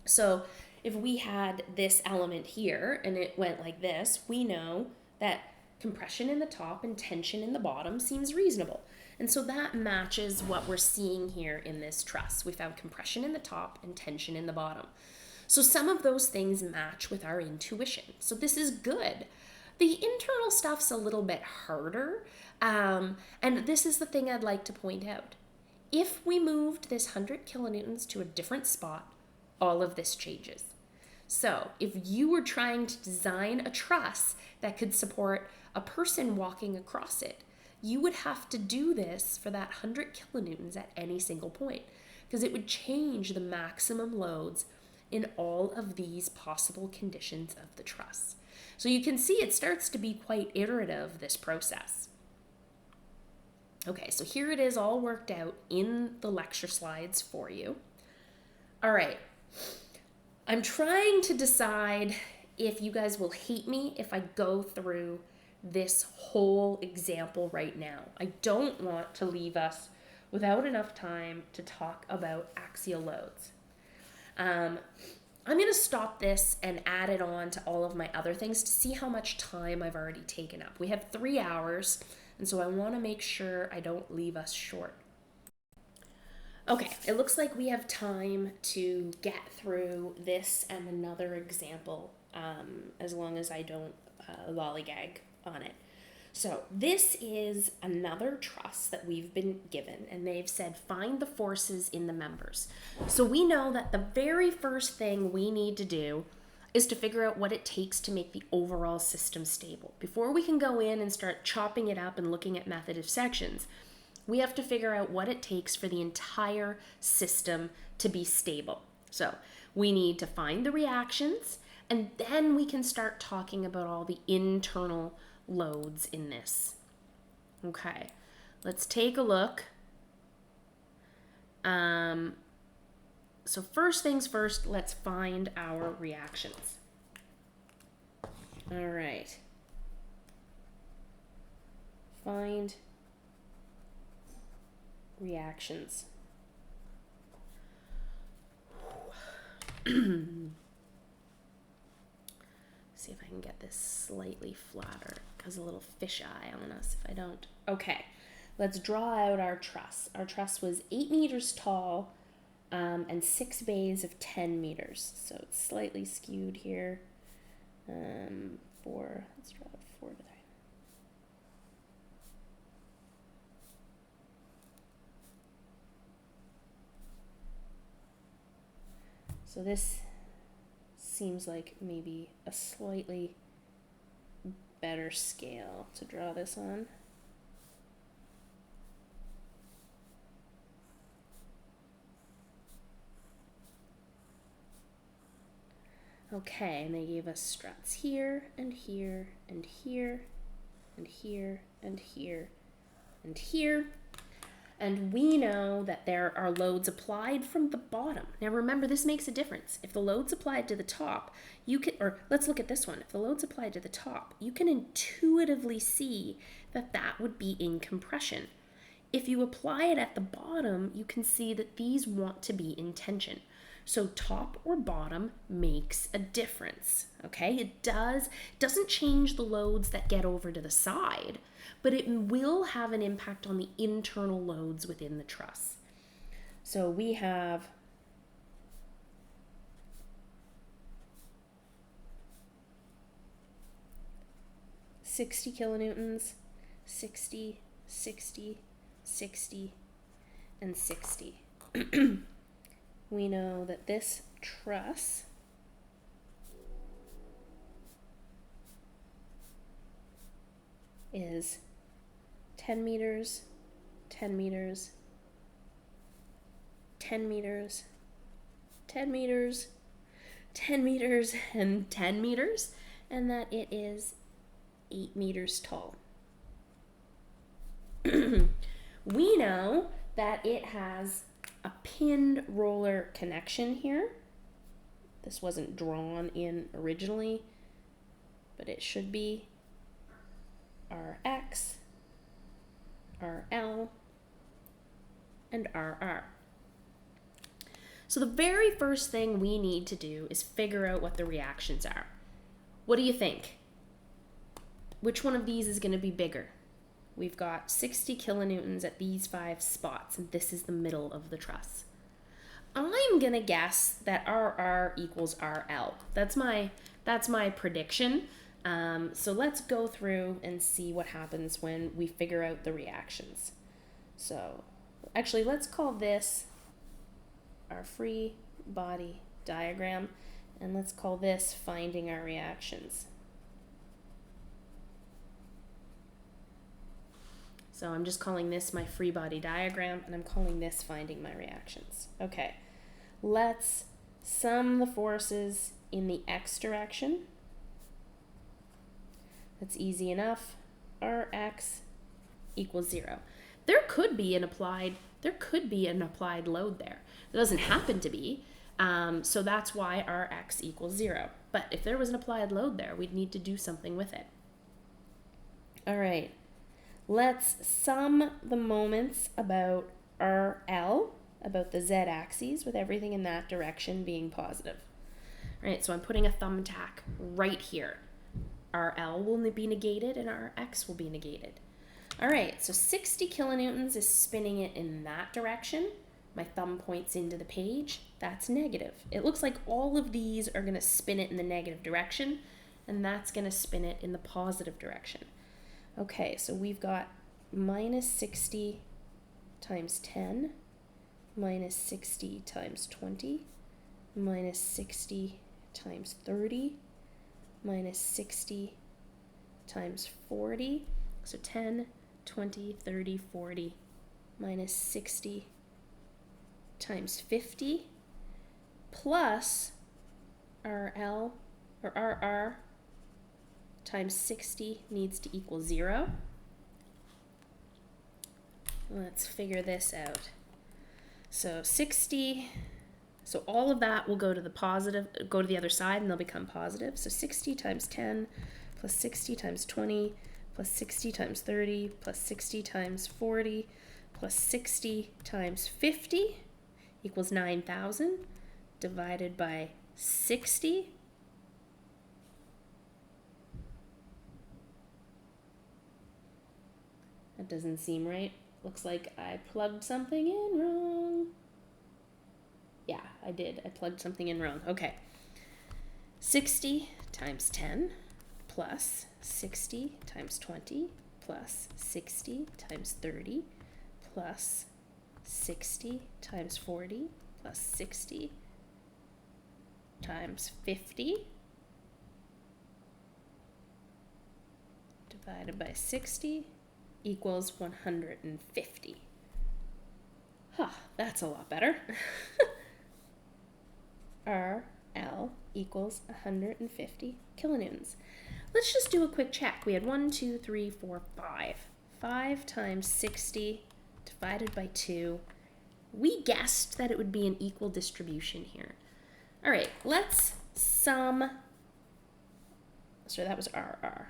Speaker 1: So if we had this element here and it went like this, we know that compression in the top and tension in the bottom seems reasonable. And so that matches what we're seeing here in this truss. We found compression in the top and tension in the bottom. So some of those things match with our intuition. So this is good. The internal stuff's a little bit harder. And this is the thing I'd like to point out. If we moved this 100 kilonewtons to a different spot, all of this changes. So if you were trying to design a truss that could support a person walking across it, you would have to do this for that 100 kilonewtons at any single point, because it would change the maximum loads in all of these possible conditions of the truss. So you can see it starts to be quite iterative, this process. Okay, so here it is all worked out in the lecture slides for you. All right. I'm trying to decide if you guys will hate me if I go through this whole example right now. I don't want to leave us without enough time to talk about axial loads. I'm going to stop this and add it on to all of my other things to see how much time I've already taken up. We have 3 hours, and so I want to make sure I don't leave us short. Okay, it looks like we have time to get through this and another example, as long as I don't lollygag on it. So this is another truss that we've been given, and they've said find the forces in the members. So we know that the very first thing we need to do is to figure out what it takes to make the overall system stable. Before we can go in and start chopping it up and looking at method of sections, we have to figure out what it takes for the entire system to be stable. So we need to find the reactions, and then we can start talking about all the internal loads in this. Okay, let's take a look. So first things first, let's find our reactions. All right. Find reactions. See if I can get this slightly flatter. Cause a little fisheye on us if I don't. Okay, let's draw out our truss. Our truss was 8 meters tall and 6 bays of 10 meters. So it's slightly skewed here. Let's draw it 4 to 3. So this seems like maybe a slightly better scale to draw this on. Okay, and they gave us struts here and here and here and here and here and here. And we know that there are loads applied from the bottom. Now remember, this makes a difference. If the load's applied to the top, you can, or let's look at this one. If the load's applied to the top, you can intuitively see that that would be in compression. If you apply it at the bottom, you can see that these want to be in tension. So top or bottom makes a difference, okay? It doesn't change the loads that get over to the side, but it will have an impact on the internal loads within the truss. So we have $60 kilonewtons, 60, 60, 60, and 60. We know that this truss is 10 meters, 10 meters, 10 meters, 10 meters, 10 meters, and 10 meters, and that it is 8 meters tall. We know that it has a pinned roller connection here. This wasn't drawn in originally, but it should be RX, RL, and RR. So the very first thing we need to do is figure out what the reactions are. What do you think? Which one of these is going to be bigger? We've got 60 kilonewtons at these 5 spots, and this is the middle of the truss. I'm going to guess that RR equals RL. That's my prediction. So let's go through and see what happens when we figure out the reactions. So actually, let's call this our free body diagram, and let's call this finding our reactions. So I'm just calling this my free body diagram, and I'm calling this finding my reactions. Okay, let's sum the forces in the x direction. That's easy enough. Rx equals 0. There could be an applied load there. It doesn't happen to be, So that's why our x equals 0. But if there was an applied load there, we'd need to do something with it. All right, let's sum the moments about RL, about the z-axis, with everything in that direction being positive. All right, so I'm putting a thumbtack right here. RL will be negated and Rx will be negated. All right, so 60 kilonewtons is spinning it in that direction. My thumb points into the page. That's negative. It looks like all of these are going to spin it in the negative direction, and that's going to spin it in the positive direction. Okay, so we've got minus 60 times 10, minus 60 times 20, minus 60 times 30, minus 60 times 40. So 10, 20, 30, 40, minus 60 times 50, plus RL, or RR, times 60 needs to equal 0. Let's figure this out. So 60, so all of that will go to the positive, go to the other side, and they'll become positive. So 60 times 10 plus 60 times 20 plus 60 times 30 plus 60 times 40 plus 60 times 50 equals 9,000 divided by 60. That doesn't seem right. Looks like I plugged something in wrong. Yeah, I did. I plugged something in wrong. Okay. 60 times 10 plus 60 times 20 plus 60 times 30 plus 60 times 40 plus 60 times 50 divided by 60 equals 150. Huh, that's a lot better. RL equals 150 kilonewtons. Let's just do a quick check. We had 1, 2, 3, 4, 5. 5 times 60 divided by 2. We guessed that it would be an equal distribution here. All right, let's sum. So that was RR.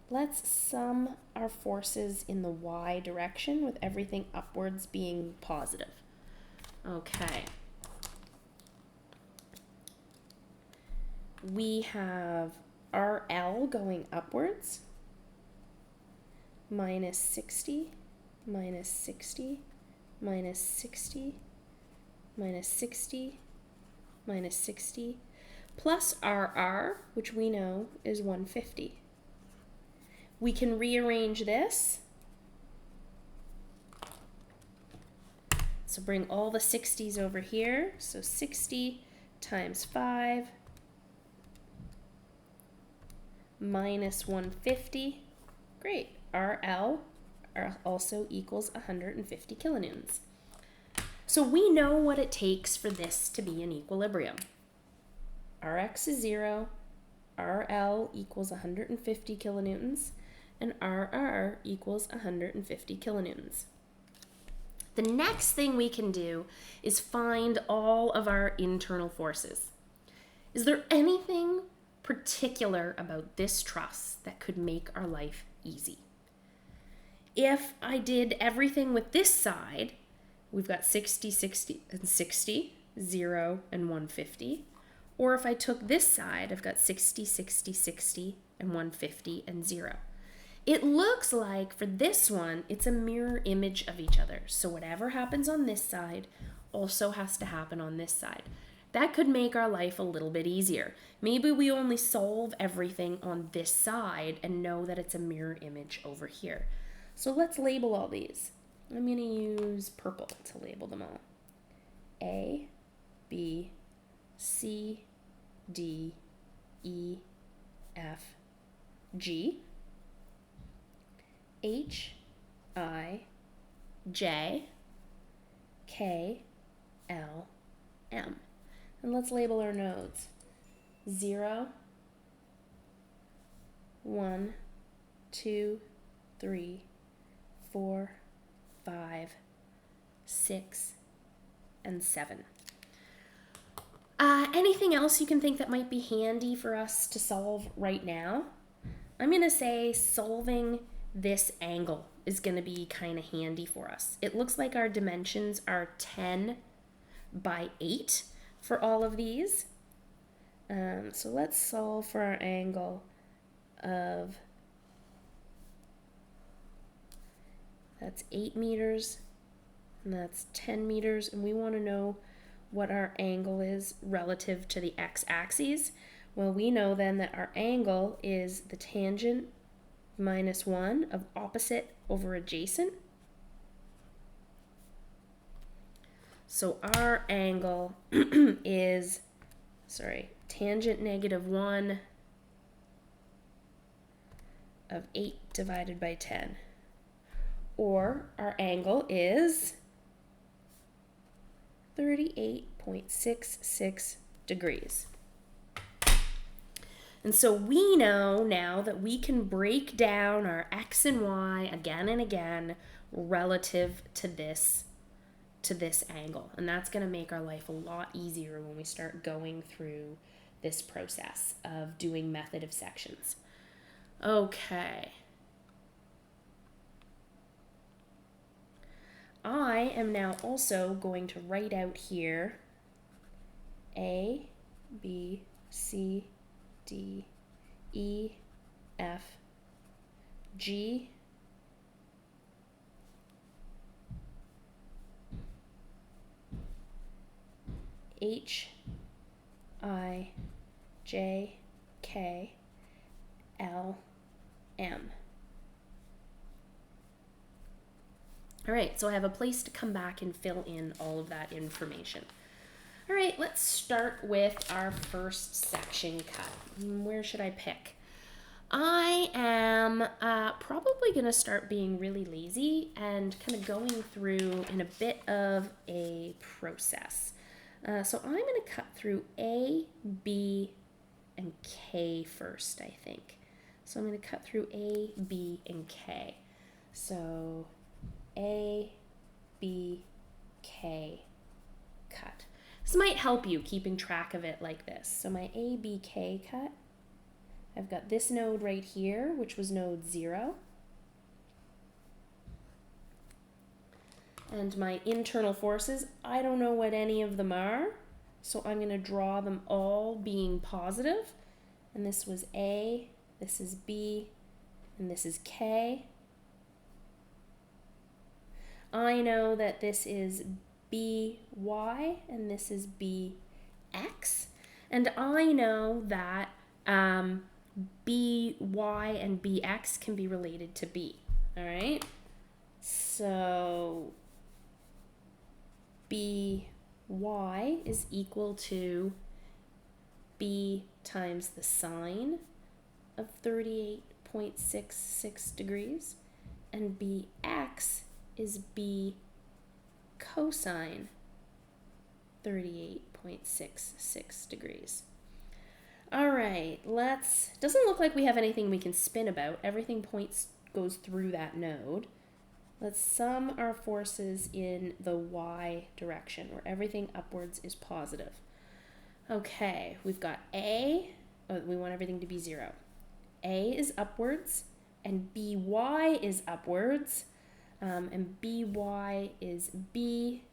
Speaker 1: Let's sum our forces in the y direction with everything upwards being positive. Okay. We have RL going upwards, minus 60, minus 60, minus 60, minus 60, minus 60, plus RR, which we know is 150. We can rearrange this. So bring all the 60s over here. So 60 times 5 minus 150. Great. RL also equals 150 kilonewtons. So we know what it takes for this to be in equilibrium. Rx is 0, RL equals 150 kilonewtons, and RR equals 150 kilonewtons. The next thing we can do is find all of our internal forces. Is there anything particular about this truss that could make our life easy? If I did everything with this side, we've got 60, 60, and 60, 0, and 150. Or if I took this side, I've got 60, 60, 60, and 150, and 0. It looks like for this one, it's a mirror image of each other. So whatever happens on this side also has to happen on this side. That could make our life a little bit easier. Maybe we only solve everything on this side and know that it's a mirror image over here. So let's label all these. I'm going to use purple to label them all. A, B, C, D, E, F, G, H, I, J, K, L, M. And let's label our nodes. 0, 1, 2, 3, 4, 5, 6, and 7. Anything else you can think that might be handy for us to solve right now? I'm going to say solving this angle is going to be kind of handy for us. It looks like our dimensions are 10 by 8 for all of these. So let's solve for our angle of, that's 8 meters, and that's 10 meters, and we want to know what our angle is relative to the x-axis. Well, we know then that our angle is the tangent minus 1 of opposite over adjacent. So our angle is, tangent negative 1 of 8 divided by 10. Or our angle is 38.66 degrees. And so we know now that we can break down our x and y again and again relative to this angle. And that's going to make our life a lot easier when we start going through this process of doing method of sections. Okay. I am now also going to write out here A, B, C, D, E, F, G, H, I, J, K, L, M. All right, so I have a place to come back and fill in all of that information. All right, let's start with our first section cut. Where should I pick? I am probably going to start being really lazy and kind of going through in a bit of a process. So I'm going to cut through A, B, and K first, I think. So I'm going to cut through A, B, and K. So A, B, K, cut. This might help you keeping track of it like this. So my A, B, K cut, I've got this node right here, which was node 0. And my internal forces, I don't know what any of them are, so I'm going to draw them all being positive. And this was A, this is B, and this is K. I know that this is BY and this is BX. And I know that BY and BX can be related to B. All right? So BY is equal to B times the sine of 38.66 degrees. And BX is B cosine 38.66 degrees. All right, doesn't look like we have anything we can spin about. Everything goes through that node. Let's sum our forces in the y direction, where everything upwards is positive. Okay, we've got A, we want everything to be 0. A is upwards, and BY is upwards. And BY is B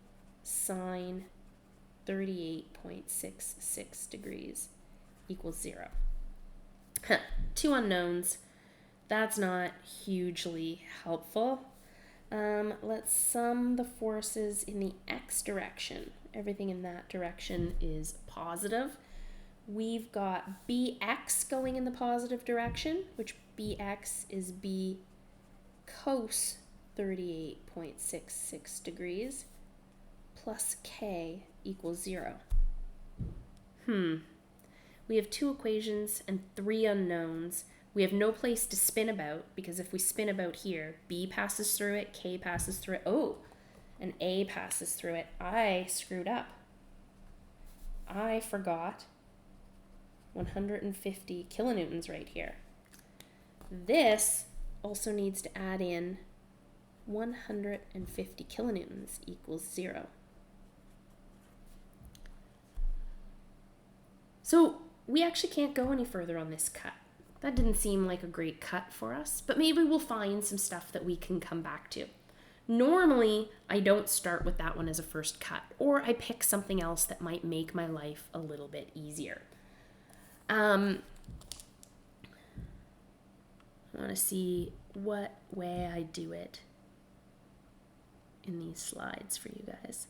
Speaker 1: sine 38.66 degrees equals 0. Two unknowns. That's not hugely helpful. Let's sum the forces in the x direction. Everything in that direction is positive. We've got BX going in the positive direction, which BX is B cos 38.66 degrees plus K equals 0. We have 2 equations and 3 unknowns. We have no place to spin about, because if we spin about here, B passes through it, K passes through it, and A passes through it. I screwed up. I forgot 150 kilonewtons right here. This also needs to add in 150 kilonewtons equals 0. So we actually can't go any further on this cut. That didn't seem like a great cut for us, but maybe we'll find some stuff that we can come back to. Normally, I don't start with that one as a first cut, or I pick something else that might make my life a little bit easier. I want to see what way I do it in these slides for you guys.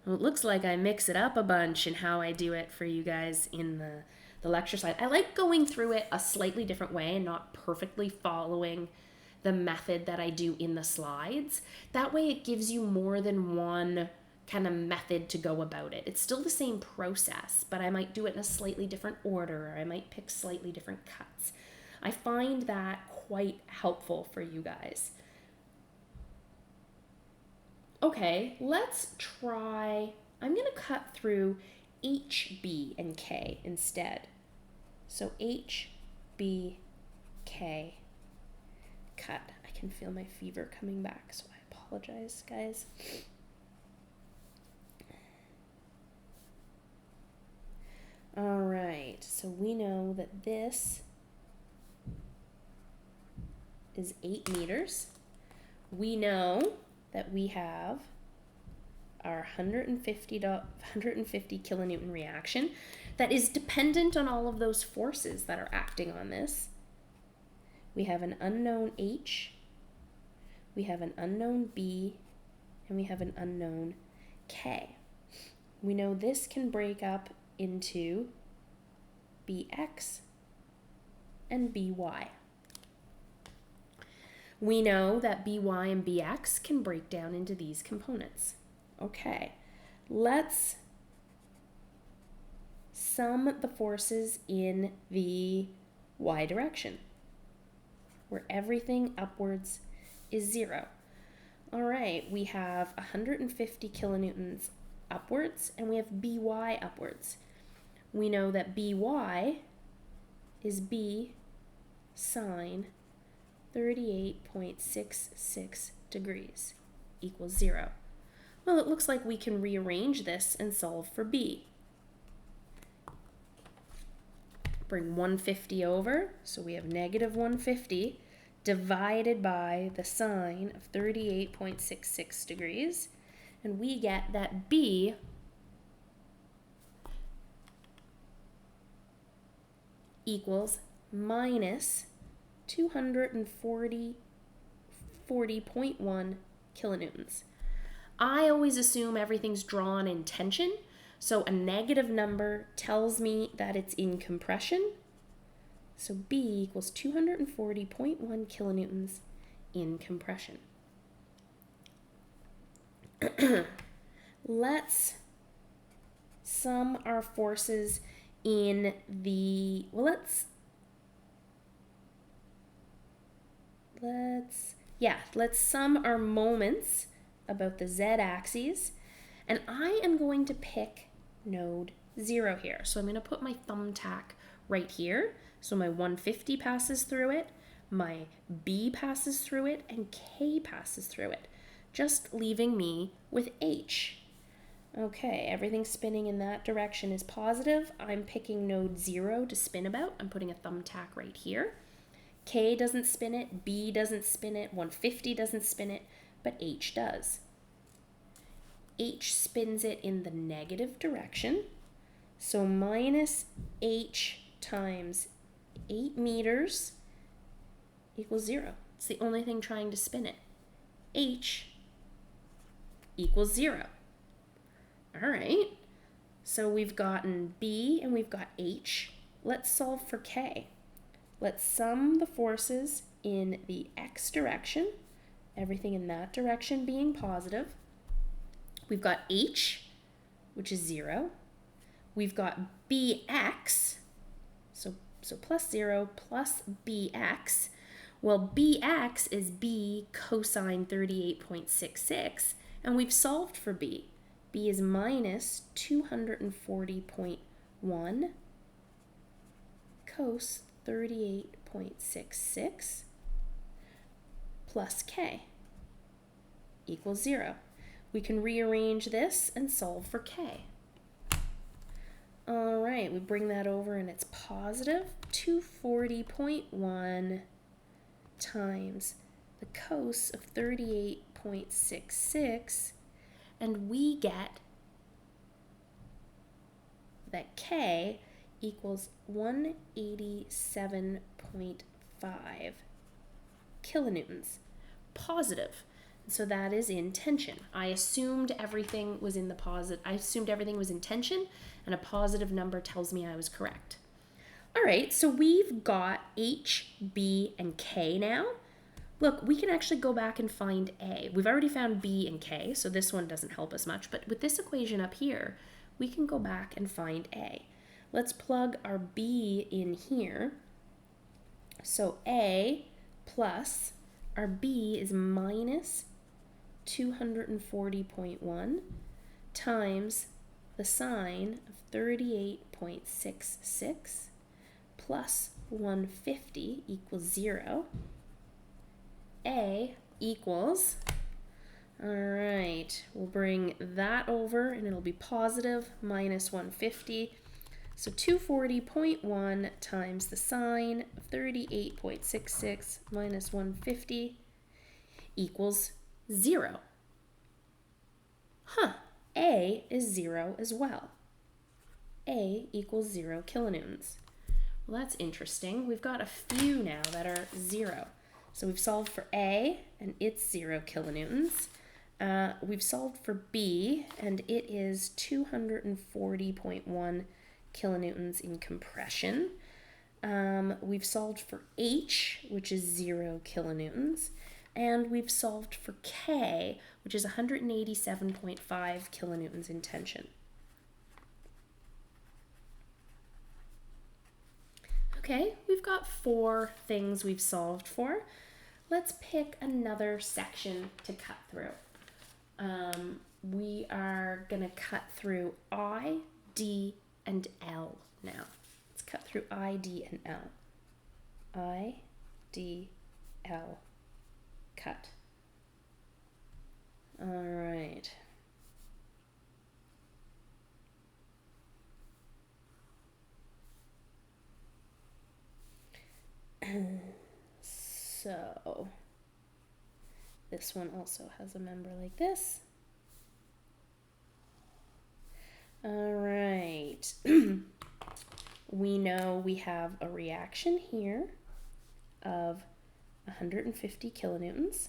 Speaker 1: Well, it looks like I mix it up a bunch in how I do it for you guys in the lecture slide. I like going through it a slightly different way and not perfectly following the method that I do in the slides. That way it gives you more than one kind of method to go about it. It's still the same process, but I might do it in a slightly different order, or I might pick slightly different cuts. I find that quite helpful for you guys. Okay, let's try, I'm going to cut through H, B, and K instead. So H, B, K, cut. I can feel my fever coming back, so I apologize, guys. All right, so we know that this is 8 meters. We know that we have our 150 kilonewton reaction that is dependent on all of those forces that are acting on this. We have an unknown H, we have an unknown B, and we have an unknown K. We know this can break up into Bx and By. We know that By and Bx can break down into these components. Okay, let's sum the forces in the y direction, where everything upwards is 0. All right, we have 150 kilonewtons upwards, and we have By upwards. We know that By is B sine 38.66 degrees equals 0. Well, it looks like we can rearrange this and solve for B. Bring 150 over, so we have negative 150 divided by the sine of 38.66 degrees, and we get that B equals minus 240.1 kilonewtons. I always assume everything's drawn in tension, so a negative number tells me that it's in compression. So B equals 240.1 kilonewtons in compression. Let's sum our forces in the, well, let's sum our moments about the z-axis, and I am going to pick node 0 here. So I'm going to put my thumbtack right here. So my 150 passes through it, my B passes through it, and K passes through it, just leaving me with H. Okay, everything spinning in that direction is positive. I'm picking node 0 to spin about. I'm putting a thumbtack right here. K doesn't spin it, B doesn't spin it, 150 doesn't spin it, but H does. H spins it in the negative direction, so minus H times 8 meters equals 0. It's the only thing trying to spin it. H equals 0. All right, so we've gotten B and we've got H. Let's solve for K. Let's sum the forces in the x direction, everything in that direction being positive. We've got H, which is 0. We've got Bx, so plus 0 plus Bx. Well, Bx is B cosine 38.66, and we've solved for B. B is minus 240.1 cos 38.66 plus K equals 0. We can rearrange this and solve for K. All right, we bring that over and it's positive 240.1 times the cos of 38.66, and we get that K equals 187.5 kilonewtons, positive. So that is in tension. I assumed everything was in tension, and a positive number tells me I was correct. All right, so we've got H, B, and K now. Look, we can actually go back and find A. We've already found B and K, so this one doesn't help us much, but with this equation up here, we can go back and find A. Let's plug our B in here. So A plus our B is minus 240.1 times the sine of 38.66 plus 150 equals 0. A equals, all right, we'll bring that over and it'll be positive minus 150. So 240.1 times the sine of 38.66 minus 150 equals 0. A is 0 as well. A equals 0 kilonewtons. Well, that's interesting. We've got a few now that are 0. So we've solved for A, and it's 0 kilonewtons. We've solved for B, and it is 240.1 kilonewtons in compression. We've solved for H, which is 0 kilonewtons. And we've solved for K, which is 187.5 kilonewtons in tension. Okay, we've got 4 things we've solved for. Let's pick another section to cut through. We are going to cut through I, D, and L now. Let's cut through I, D, and L. I, D, L. Cut. All right. So this one also has a member like this. All right. We know we have a reaction here of 150 kilonewtons.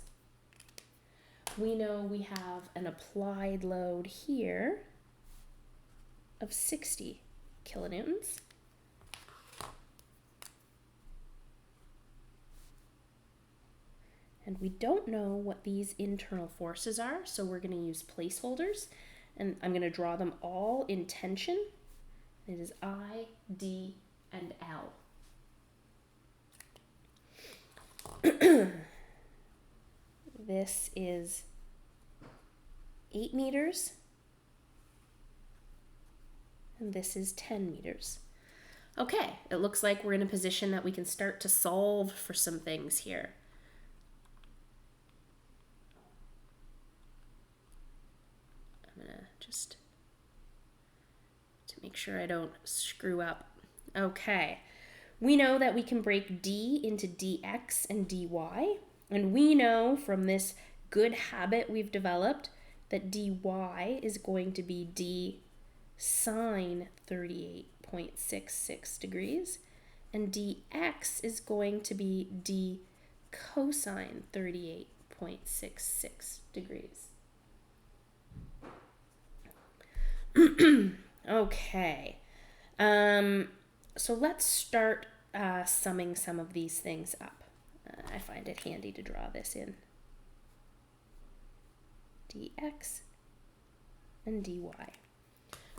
Speaker 1: We know we have an applied load here of 60 kilonewtons. And we don't know what these internal forces are, so we're going to use placeholders. And I'm going to draw them all in tension. It is I, D, and L. This is 8 meters. And this is 10 meters. Okay, it looks like we're in a position that we can start to solve for some things here. I'm gonna just to make sure I don't screw up. Okay, we know that we can break d into dx and dy, and we know from this good habit we've developed that dy is going to be d sine 38.66 degrees, and dx is going to be d cosine 38.66 degrees. Okay, so let's start summing some of these things up. I find it handy to draw this in. Dx and dy.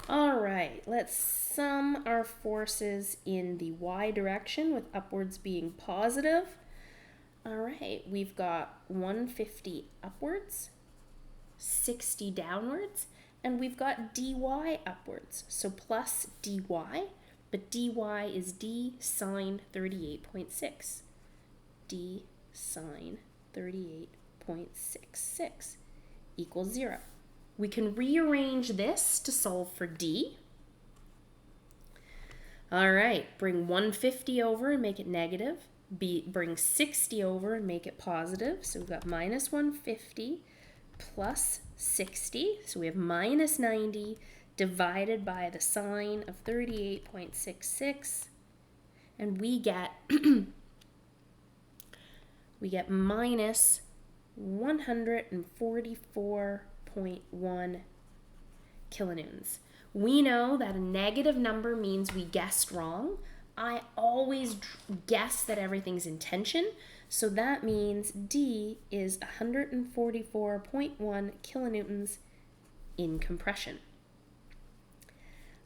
Speaker 1: All right, let's sum our forces in the y direction with upwards being positive. All right, we've got 150 upwards, 60 downwards, and we've got dy upwards, so plus dy, but dy is d sine 38.6. D sine 38.66 equals 0. We can rearrange this to solve for d. All right, bring 150 over and make it negative. Bring 60 over and make it positive. So we've got minus 150 plus 60. So we have minus 90 divided by the sine of 38.66. And we get minus 144.1 kilonewtons. We know that a negative number means we guessed wrong. I always guess that everything's in tension, so that means D is 144.1 kilonewtons in compression.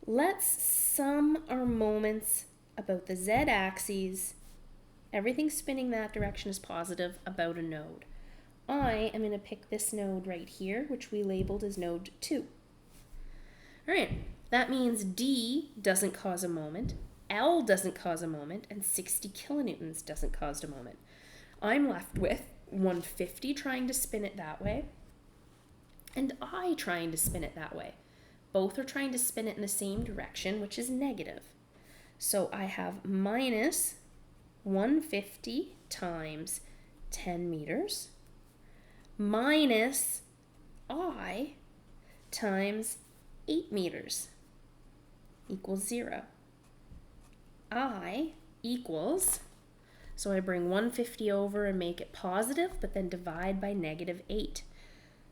Speaker 1: Let's sum our moments about the z-axis. Everything spinning that direction is positive about a node. I am going to pick this node right here, which we labeled as node 2. All right, that means D doesn't cause a moment, L doesn't cause a moment, and 60 kilonewtons doesn't cause a moment. I'm left with 150 trying to spin it that way, and I trying to spin it that way. Both are trying to spin it in the same direction, which is negative. So I have minus 150 times 10 meters minus I times 8 meters equals 0. I equals, so I bring 150 over and make it positive, but then divide by negative 8.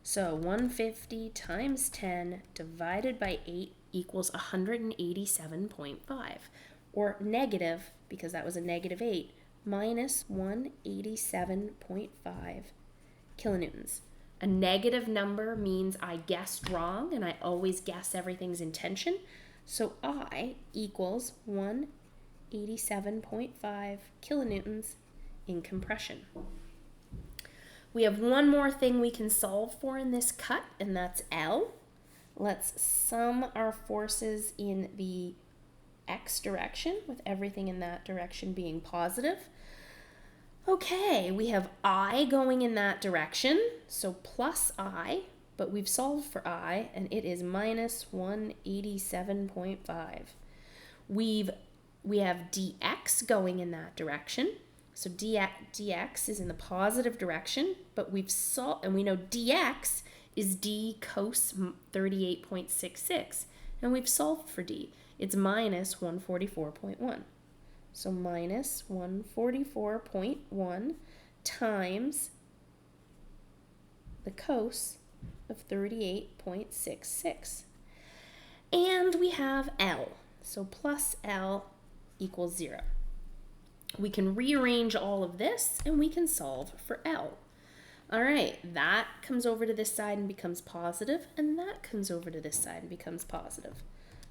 Speaker 1: So 150 times 10 divided by 8 equals 187.5. Or negative, because that was a negative 8, minus 187.5 kilonewtons. A negative number means I guessed wrong, and I always guess everything's in tension. So I equals 187.5 kilonewtons in compression. We have one more thing we can solve for in this cut, and that's L. Let's sum our forces in the x direction, with everything in that direction being positive. Okay, we have I going in that direction, so plus I, but we've solved for I, and it is minus 187.5. We have dx going in that direction, so dx is in the positive direction, but we've solved, and we know dx is d cos 38.66, and we've solved for d. It's minus 144.1. So minus 144.1 times the cos of 38.66. And we have L. So plus L equals 0. We can rearrange all of this and we can solve for L. All right, that comes over to this side and becomes positive, and that comes over to this side and becomes positive.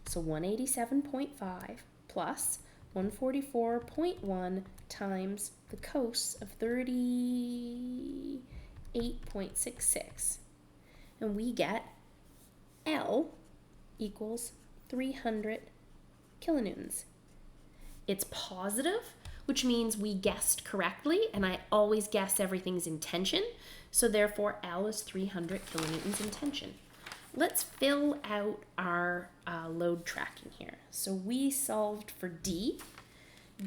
Speaker 1: So 187.5 plus 144.1 times the cos of 38.66. And we get L equals 300 kilonewtons. It's positive, which means we guessed correctly, and I always guess everything's in tension, so therefore L is 300 kilonewtons in tension. Let's fill out our load tracking here. So we solved for D.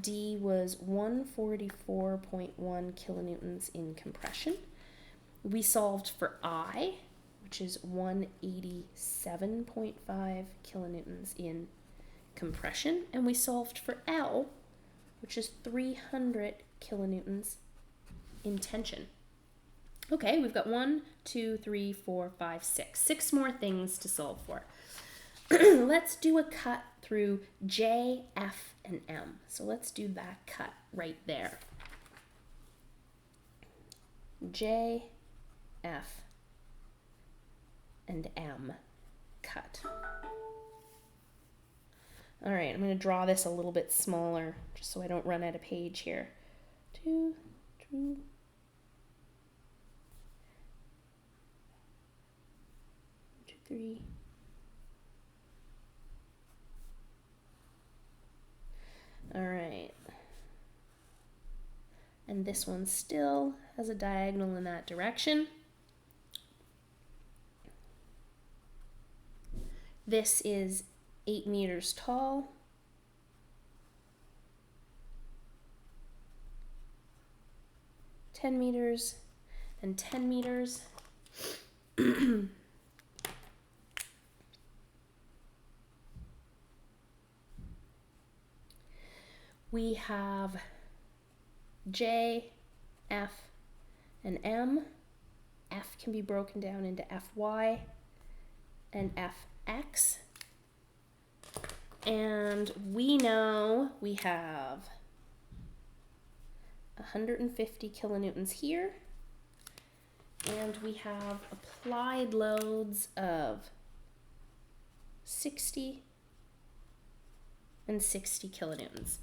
Speaker 1: D was 144.1 kilonewtons in compression. We solved for I, which is 187.5 kilonewtons in compression. And we solved for L, which is 300 kilonewtons in tension. Okay, we've got 1, 2, 3, 4, 5, 6. 6 more things to solve for. Let's do a cut through J, F, and M. So let's do that cut right there. J, F, and M cut. All right, I'm going to draw this a little bit smaller just so I don't run out of page here. 2, 2, 3. All right. And this one still has a diagonal in that direction. This is 8 meters tall. 10 meters, and 10 meters. We have J, F, and M. F can be broken down into Fy and Fx. And we know we have 150 kilonewtons here. And we have applied loads of 60 and 60 kilonewtons.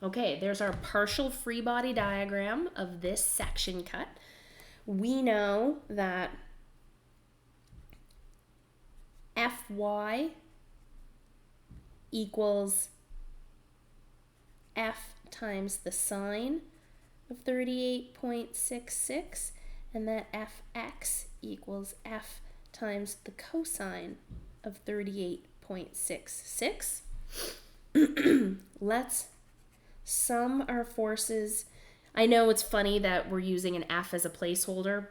Speaker 1: Okay, there's our partial free body diagram of this section cut. We know that Fy equals F times the sine of 38.66, and that Fx equals F times the cosine of 38.66. Let's sum our forces. I know it's funny that we're using an F as a placeholder.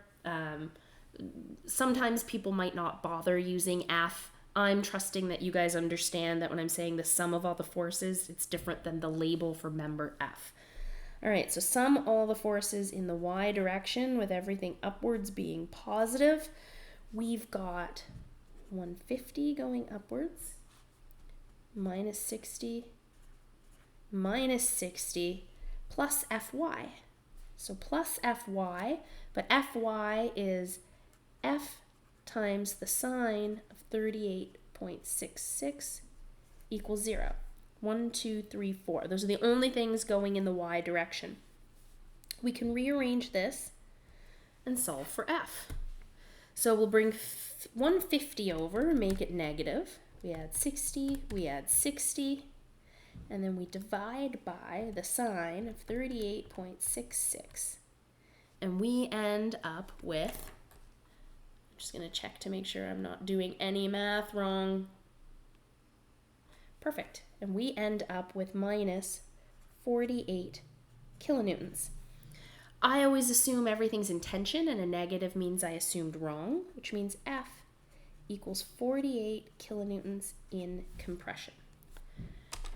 Speaker 1: Sometimes people might not bother using F. I'm trusting that you guys understand that when I'm saying the sum of all the forces, it's different than the label for member F. All right, so sum all the forces in the y direction with everything upwards being positive. We've got 150 going upwards, minus 60, minus 60, plus Fy. So plus Fy, but Fy is F times the sine of 38.66 equals 0. 1, 2, 3, 4. Those are the only things going in the y direction. We can rearrange this and solve for F. So we'll bring 150 over and make it negative. We add 60, we add 60, and then we divide by the sine of 38.66. And we end up with, I'm just going to check to make sure I'm not doing any math wrong. Perfect. And we end up with minus 48 kilonewtons. I always assume everything's in tension, and a negative means I assumed wrong, which means F equals 48 kilonewtons in compression.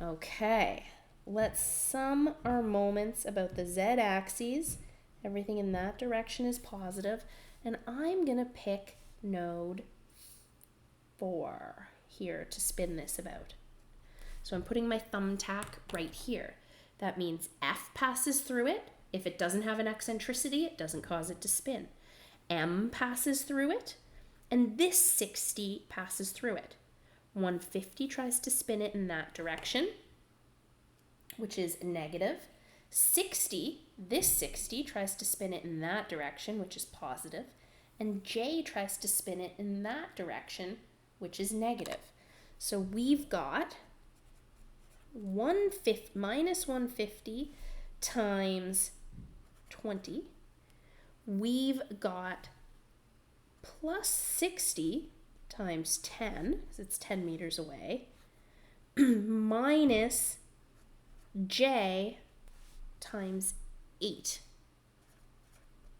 Speaker 1: Okay, let's sum our moments about the z-axes. Everything in that direction is positive, and I'm going to pick node 4 here to spin this about. So I'm putting my thumbtack right here. That means F passes through it. If it doesn't have an eccentricity, it doesn't cause it to spin. M passes through it, and this 60 passes through it. 150 tries to spin it in that direction, which is negative. 60, this 60 tries to spin it in that direction, which is positive. And J tries to spin it in that direction, which is negative. So we've got minus 150 times 20. We've got plus 60 times 10, because it's 10 meters away, minus J times 8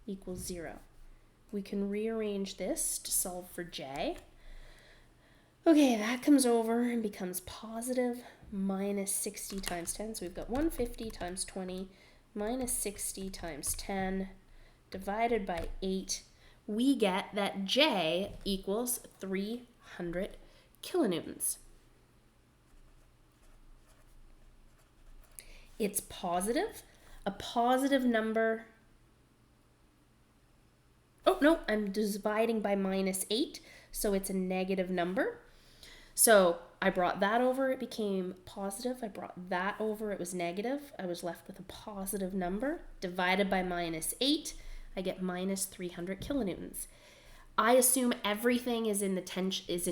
Speaker 1: equals 0. We can rearrange this to solve for J. Okay, that comes over and becomes positive minus 60 times 10. So we've got 150 times 20 minus 60 times 10 divided by 8. We get that J equals 300 kilonewtons. It's positive. A positive number. Oh, no, I'm dividing by minus 8, so it's a negative number. So I brought that over, it became positive. I brought that over, it was negative. I was left with a positive number. Divided by minus 8, I get minus 300 kilonewtons. I assume everything is in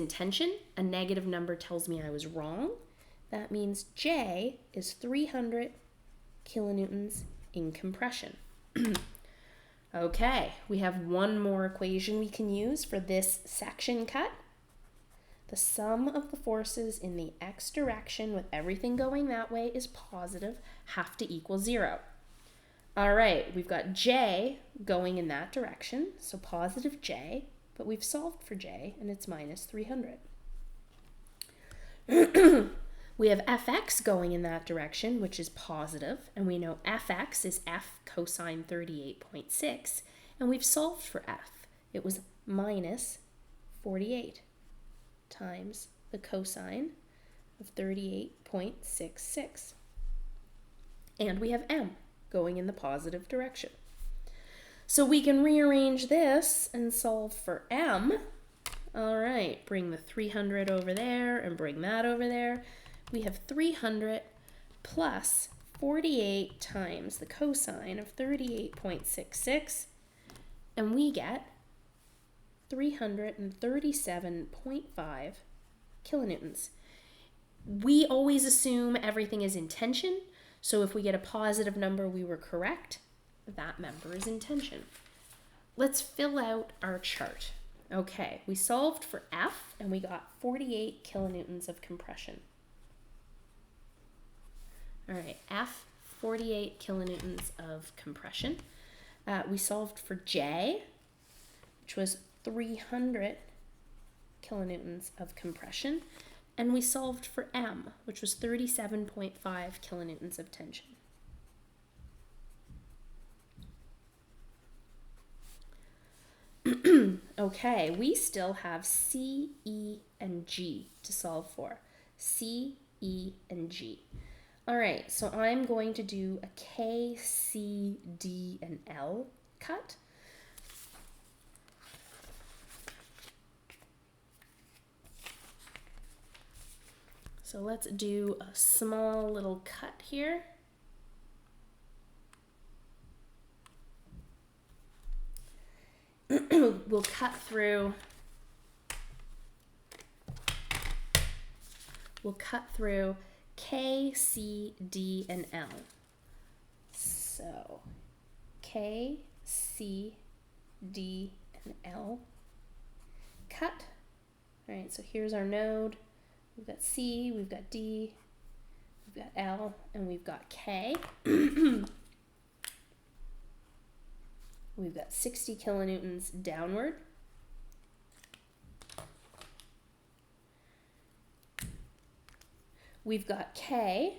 Speaker 1: tension. A negative number tells me I was wrong. That means J is 300 kilonewtons in compression. Okay, we have one more equation we can use for this section cut. The sum of the forces in the x direction with everything going that way is positive, have to equal 0. All right, we've got J going in that direction, so positive J, but we've solved for J, and it's minus 300. We have Fx going in that direction, which is positive, and we know Fx is F cosine 38.6, and we've solved for F. It was minus 48 times the cosine of 38.66. And we have M going in the positive direction. So we can rearrange this and solve for M. All right, bring the 300 over there and bring that over there. We have 300 plus 48 times the cosine of 38.66, and we get 337.5 kilonewtons. We always assume everything is in tension, so if we get a positive number, we were correct. That number is in tension. Let's fill out our chart. Okay, we solved for F, and we got 48 kilonewtons of compression. All right, F, 48 kilonewtons of compression. We solved for J, which was 300 kilonewtons of compression. And we solved for M, which was 37.5 kilonewtons of tension. Okay, we still have C, E, and G to solve for. C, E, and G. All right, so I'm going to do a K, C, D, and L cut. So let's do a small little cut here. We'll cut through K, C, D, and L. So K, C, D, and L. Cut. All right, so here's our node. We've got C, we've got D, we've got L, and we've got K. We've got 60 kilonewtons downward. We've got K,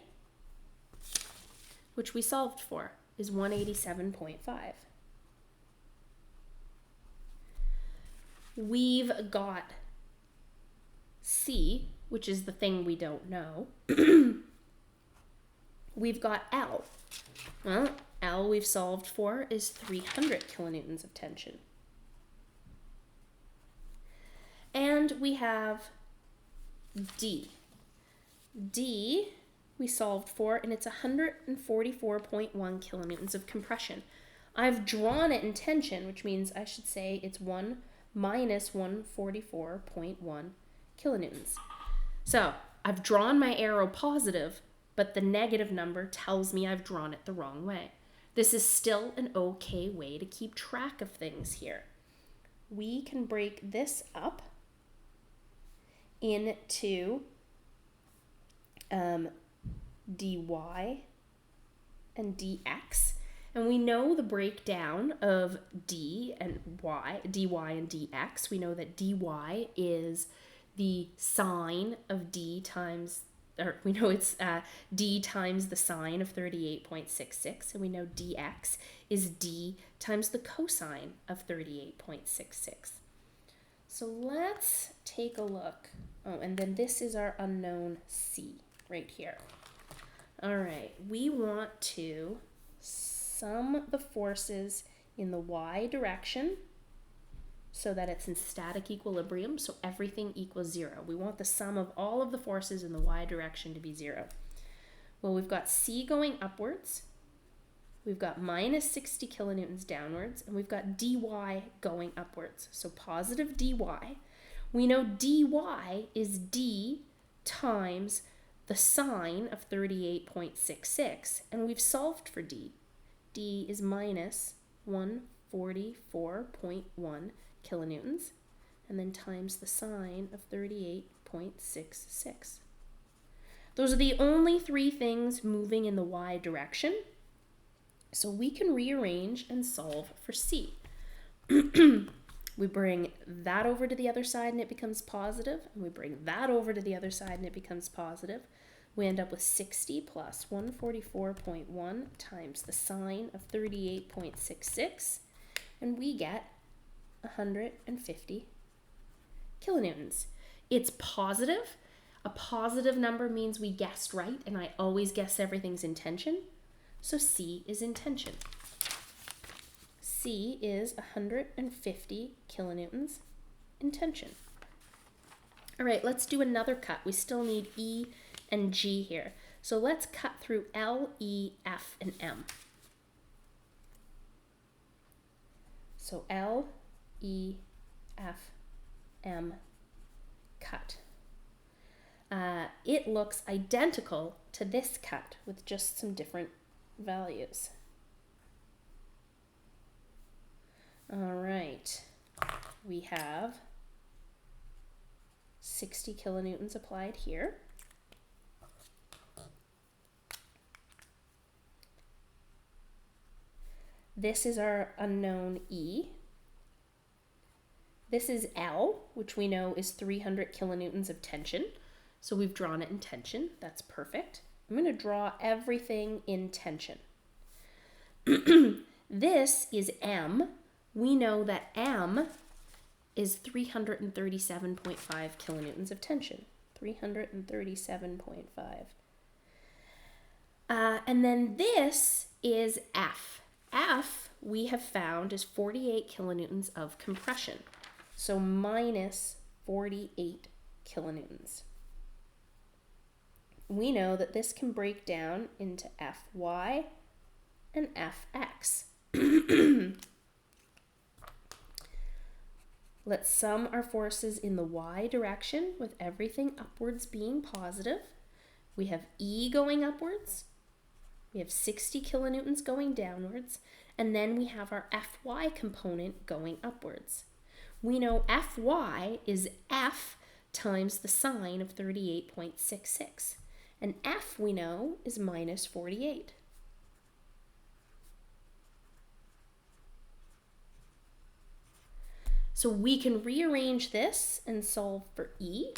Speaker 1: which we solved for, is 187.5. We've got C, which is the thing we don't know. We've got L. Well, L we've solved for is 300 kilonewtons of tension. And we have D. D we solved for, and it's 144.1 kilonewtons of compression. I've drawn it in tension, which means I should say it's 1 minus 144.1 kilonewtons. So I've drawn my arrow positive, but the negative number tells me I've drawn it the wrong way. This is still an okay way to keep track of things here. We can break this up into dy and dx, and we know the breakdown of dy and dx. We know that dy is the sine of d times, or we know it's d times the sine of 38.66, and we know dx is d times the cosine of 38.66. So let's take a look. Oh, and then this is our unknown c right here. All right, we want to sum the forces in the y direction so that it's in static equilibrium, so everything equals 0. We want the sum of all of the forces in the y direction to be 0. Well, we've got c going upwards, we've got minus 60 kilonewtons downwards, and we've got dy going upwards, so positive dy. We know dy is d times the sine of 38.66, and we've solved for d. D is minus 144.1 kilonewtons, and then times the sine of 38.66. Those are the only three things moving in the y direction. So we can rearrange and solve for C. We bring that over to the other side and it becomes positive, and we bring that over to the other side and it becomes positive. We end up with 60 plus 144.1 times the sine of 38.66, and we get 150 kilonewtons. It's positive. A positive number means we guessed right, and I always guess everything's in tension. So C is in tension. C is 150 kilonewtons in tension. All right, let's do another cut. We still need E and G here. So let's cut through L, E, F, and M. So L, E, F, M, cut. It looks identical to this cut with just some different values. All right, we have 60 kilonewtons applied here. This is our unknown E. This is L, which we know is 300 kilonewtons of tension. So we've drawn it in tension. That's perfect. I'm going to draw everything in tension. This is M. We know that M is 337.5 kilonewtons of tension. 337.5. And then this is F. F, we have found, is 48 kilonewtons of compression. So minus 48 kilonewtons. We know that this can break down into Fy and Fx. Let's sum our forces in the y direction with everything upwards being positive. We have E going upwards. We have 60 kilonewtons going downwards. And then we have our Fy component going upwards. We know Fy is F times the sine of 38.66. And F, we know, is minus 48. So we can rearrange this and solve for E.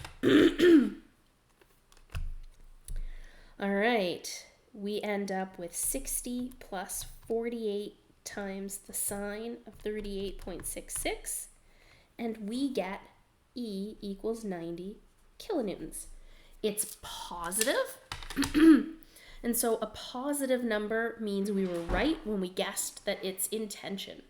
Speaker 1: All right, we end up with 60 plus 48 times the sine of 38.66, and we get E equals 90 kilonewtons. It's positive, and so a positive number means we were right when we guessed that it's in tension.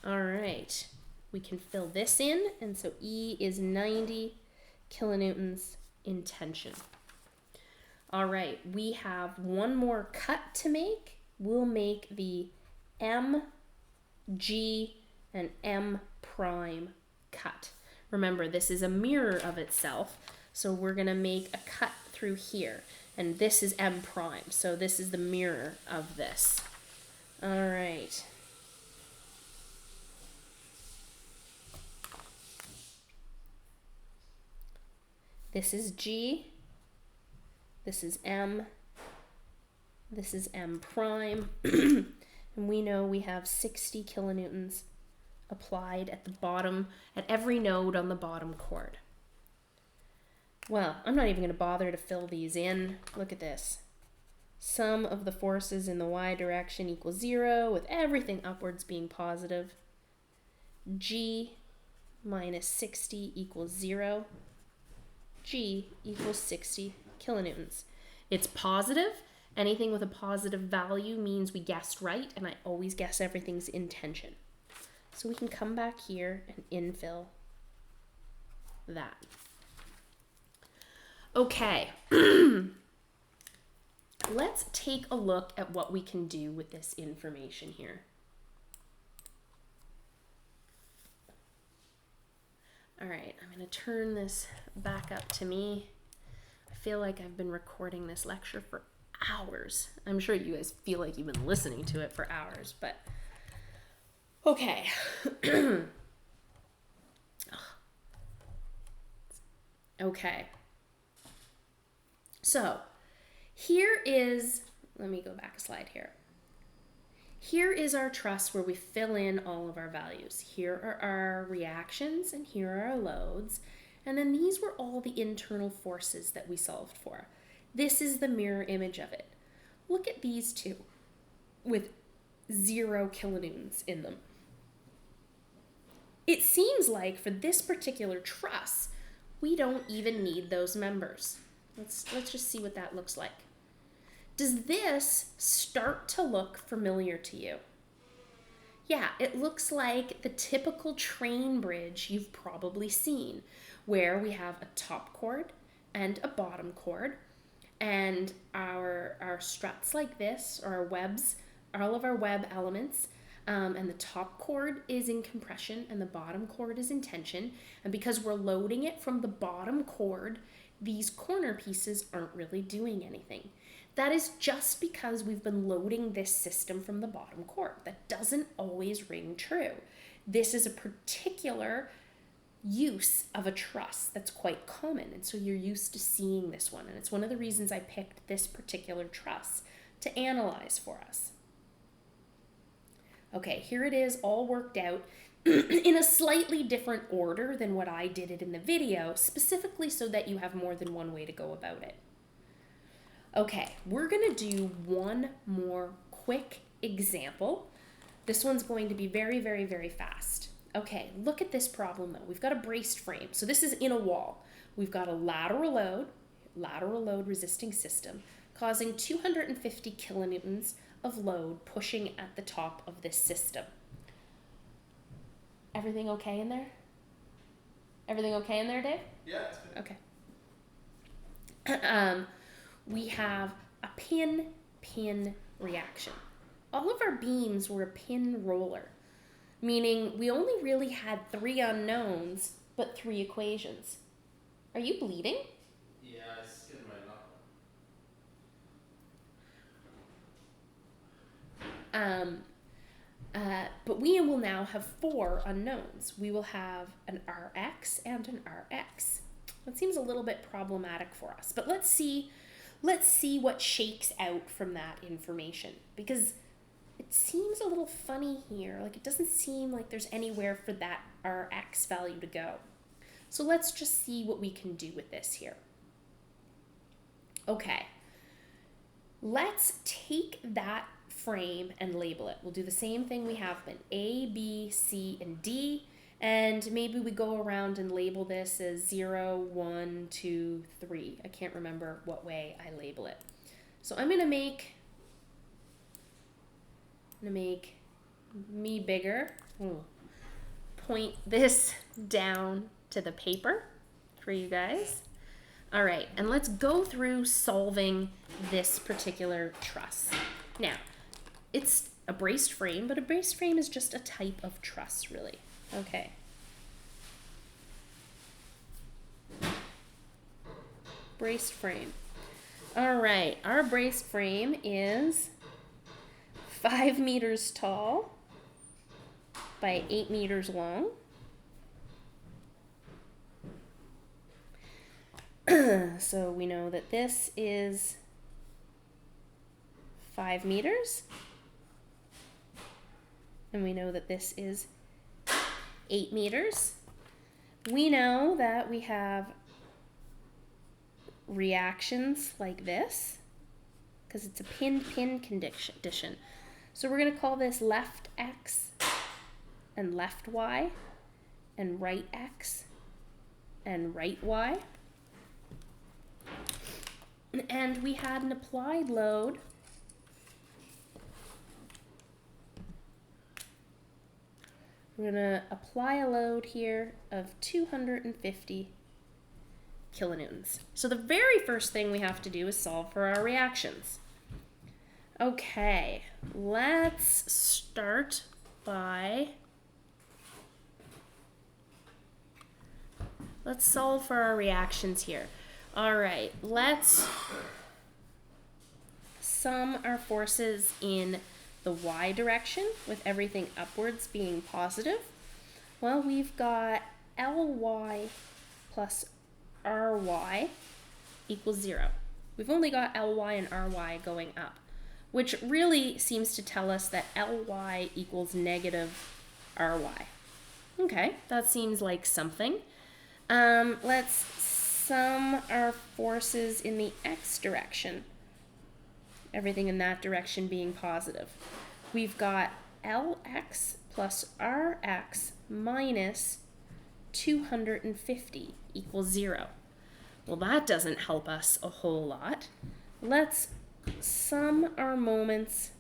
Speaker 1: All right, we can fill this in, and so E is 90 kilonewtons in tension. All right, we have one more cut to make. We'll make the M, G, and M prime cut. Remember, this is a mirror of itself, so we're gonna make a cut through here, and this is M prime, so this is the mirror of this. All right. This is G, this is M, this is M prime, and we know we have 60 kilonewtons applied at the bottom, at every node on the bottom chord. Well, I'm not even going to bother to fill these in. Look at this. Sum of the forces in the y direction equals 0, with everything upwards being positive. G minus 60 equals 0. G equals 60 kilonewtons. It's positive. Anything with a positive value means we guessed right, and I always guess everything's in tension. So we can come back here and infill that. Okay. Let's take a look at what we can do with this information here. All right, I'm going to turn this back up to me. I feel like I've been recording this lecture for hours. I'm sure you guys feel like you've been listening to it for hours, but okay. Okay. So here is, let me go back a slide here. Here is our truss where we fill in all of our values. Here are our reactions and here are our loads. And then these were all the internal forces that we solved for. This is the mirror image of it. Look at these two with 0 kilonewtons in them. It seems like for this particular truss, we don't even need those members. Let's just see what that looks like. Does this start to look familiar to you? Yeah, it looks like the typical train bridge you've probably seen, where we have a top chord and a bottom chord, and our struts like this, or our webs, all of our web elements, and the top chord is in compression and the bottom chord is in tension. And because we're loading it from the bottom chord, these corner pieces aren't really doing anything. That is just because we've been loading this system from the bottom chord. That doesn't always ring true. This is a particular use of a truss that's quite common, and so you're used to seeing this one, and it's one of the reasons I picked this particular truss to analyze for us. Okay, here it is all worked out in a slightly different order than what I did it in the video, specifically so that you have more than one way to go about it. Okay, we're gonna do one more quick example. This one's going to be very, very, very fast. Okay, look at this problem though. We've got a braced frame. So this is in a wall. We've got a lateral load resisting system causing 250 kilonewtons of load pushing at the top of this system. Everything okay in there? Everything okay in there, Dave?
Speaker 3: Yeah, it's good.
Speaker 1: Okay. We have a pin-pin reaction. All of our beams were a pin roller, meaning we only really had 3 unknowns, but 3 equations. Are you bleeding?
Speaker 3: Yeah, I skinned my knuckle.
Speaker 1: But we will now have 4 unknowns. We will have an Rx and an Rx. That seems a little bit problematic for us, but let's see what shakes out from that information, because it seems a little funny here. Like, it doesn't seem like there's anywhere for that Rx value to go. So let's just see what we can do with this here. Okay, let's take that frame and label it. We'll do the same thing we have been, A, B, C, and D, and maybe we go around and label this as 0, 1, 2, 3. I can't remember what way I label it. So I'm gonna make me bigger. Point this down to the paper for you guys. All right, and let's go through solving this particular truss. Now, it's a braced frame, but a braced frame is just a type of truss, really. Okay. Braced frame. All right, our braced frame is 5 meters tall by 8 meters long. So we know that this is 5 meters. And we know that this is 8 meters. We know that we have reactions like this, because it's a pin-pin condition. So we're going to call this left X and left Y and right X and right Y. And we had an applied load we're going to apply a load here of 250 kilonewtons. So the very first thing we have to do is solve for our reactions. Okay, let's start by, let's solve for our reactions here. All right, let's sum our forces in the y direction with everything upwards being positive. Well, we've got Ly plus Ry equals 0. We've only got Ly and Ry going up, which really seems to tell us that Ly equals negative Ry. Okay, that seems like something. Let's sum our forces in the x direction. Everything in that direction being positive. We've got Lx plus Rx minus 250 equals 0. Well, that doesn't help us a whole lot. Let's sum our moments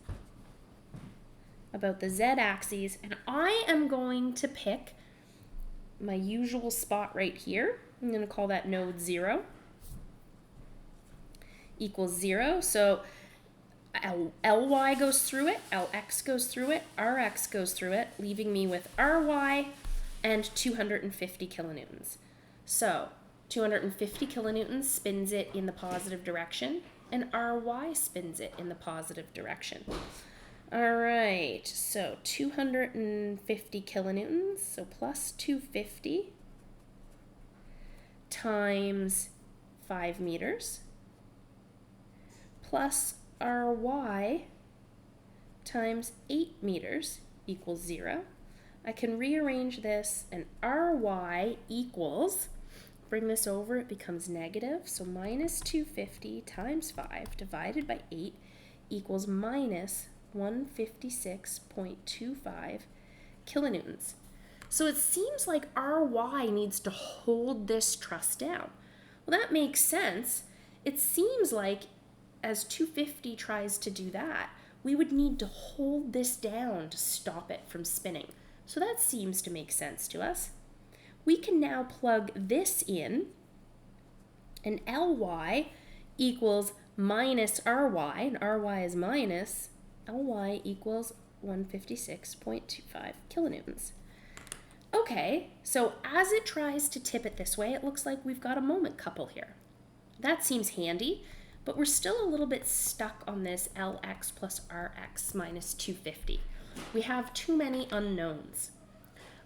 Speaker 1: about the z-axes, and I am going to pick my usual spot right here. I'm going to call that node 0 equals 0. So Ly goes through it, Lx goes through it, Rx goes through it, leaving me with Ry and 250 kilonewtons. So 250 kilonewtons spins it in the positive direction, and Ry spins it in the positive direction. All right, so 250 kilonewtons, so plus 250 times 5 meters plus Ry times 8 meters equals 0. I can rearrange this, and Ry equals, bring this over, it becomes negative, so minus 250 times 5 divided by 8 equals minus 156.25 kilonewtons. So it seems like Ry needs to hold this truss down. Well, that makes sense. It seems like as 250 tries to do that, we would need to hold this down to stop it from spinning. So that seems to make sense to us. We can now plug this in, and Ly equals minus Ry, and Ry is minus, Ly equals 156.25 kilonewtons. Okay, so as it tries to tip it this way, it looks like we've got a moment couple here. That seems handy, but we're still a little bit stuck on this Lx plus Rx minus 250. We have too many unknowns.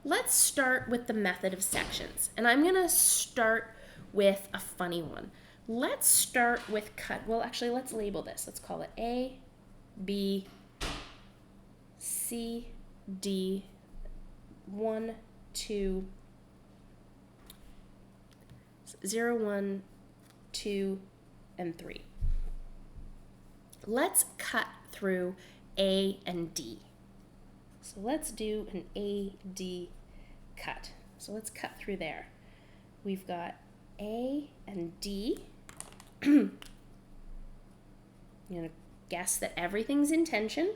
Speaker 1: Let's start with the method of sections, and I'm going to start with a funny one. Let's start with cut. Well, actually, let's label this. Let's call it A, B, C, D, 1, 2, 0, 1, 2, and 3. Let's cut through A and D. So let's do an AD cut. So let's cut through there. We've got A and D. I'm going to guess that everything's in tension.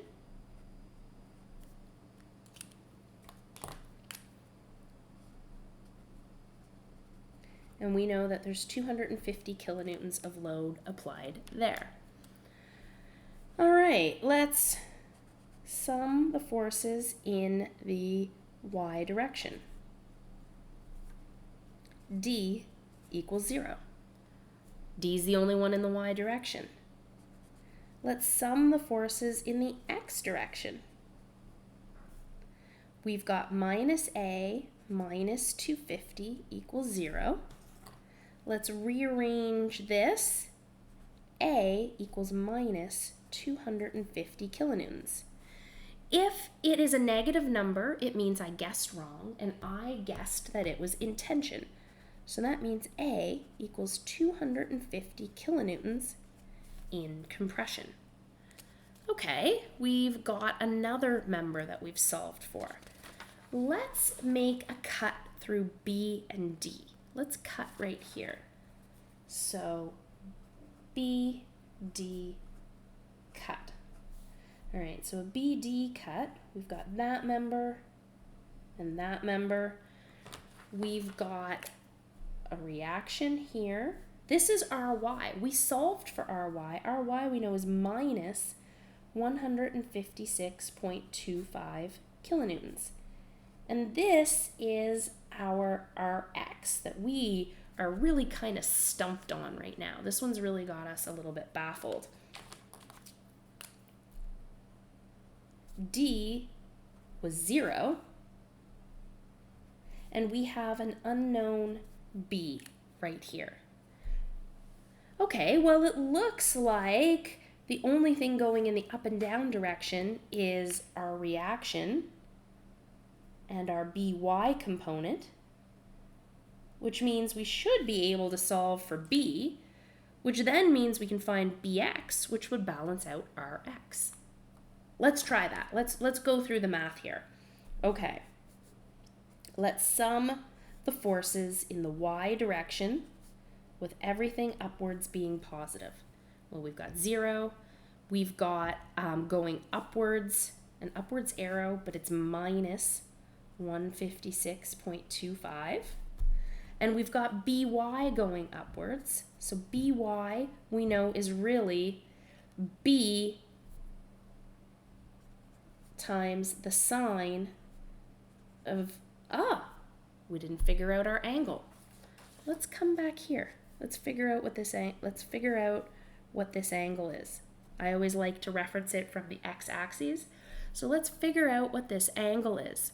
Speaker 1: And we know that there's 250 kilonewtons of load applied there. All right, let's sum the forces in the y direction. D equals 0. D is the only one in the y direction. Let's sum the forces in the x direction. We've got minus A minus 250 equals 0. Let's rearrange this. A equals minus 250 kilonewtons. If it is a negative number, it means I guessed wrong, and I guessed that it was in tension. So that means A equals 250 kilonewtons in compression. Okay, we've got another member that we've solved for. Let's make a cut through B and D. Let's cut right here. So B, D, cut. All right, so a BD cut, we've got that member and that member. We've got a reaction here. This is Ry. We solved for Ry. Ry we know is minus 156.25 kilonewtons. And this is our Rx that we are really kind of stumped on right now. This one's really got us a little bit baffled. D was 0, and we have an unknown B right here. Okay, well, it looks like the only thing going in the up and down direction is our reaction and our by component, which means we should be able to solve for b, which then means we can find bx, which would balance out our x. Let's try that. Let's go through the math here. Okay, let's sum the forces in the y direction with everything upwards being positive. Well, we've got 0. We've got going upwards, an upwards arrow, but it's minus 156.25. And we've got by going upwards. So by, we know, is really b times the sine of, we didn't figure out our angle. Let's come back here. Let's figure out what this angle is. I always like to reference it from the x-axis. So let's figure out what this angle is.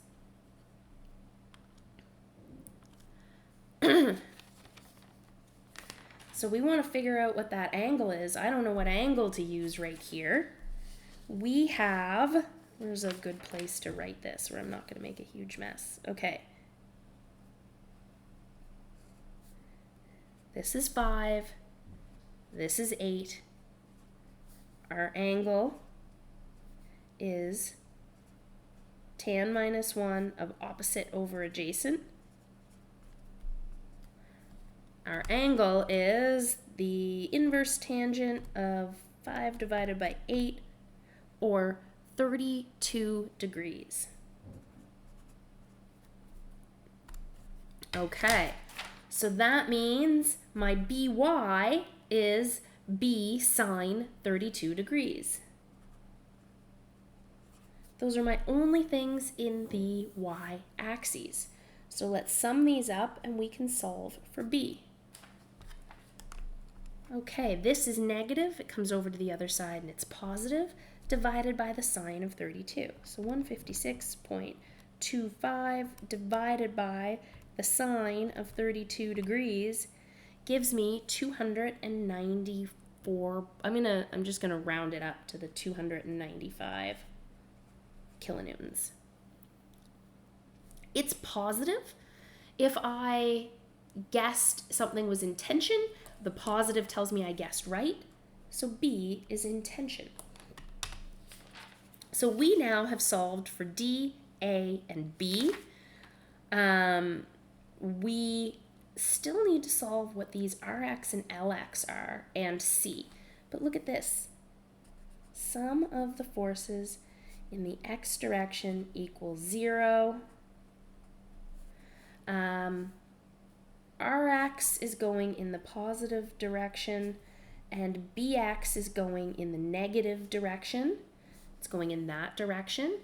Speaker 1: So we want to figure out what that angle is. I don't know what angle to use right here. We have, where's a good place to write this where I'm not going to make a huge mess? Okay. This is 5. This is 8. Our angle is tan minus 1 of opposite over adjacent. Our angle is the inverse tangent of 5 divided by 8, or 32 degrees. Okay, so that means my by is b sine 32 degrees. Those are my only things in the y-axis. So let's sum these up and we can solve for b. Okay, this is negative. It comes over to the other side and it's positive, divided by the sine of 32. So 156.25 divided by the sine of 32 degrees gives me 294. I'm just gonna round it up to the 295 kilonewtons. It's positive. If I guessed something was in tension, the positive tells me I guessed right. So B is in tension. So we now have solved for D, A, and B. We still need to solve what these Rx and Lx are, and C. But look at this. Sum of the forces in the x direction equals 0. Rx is going in the positive direction, and Bx is going in the negative direction. It's going in that direction.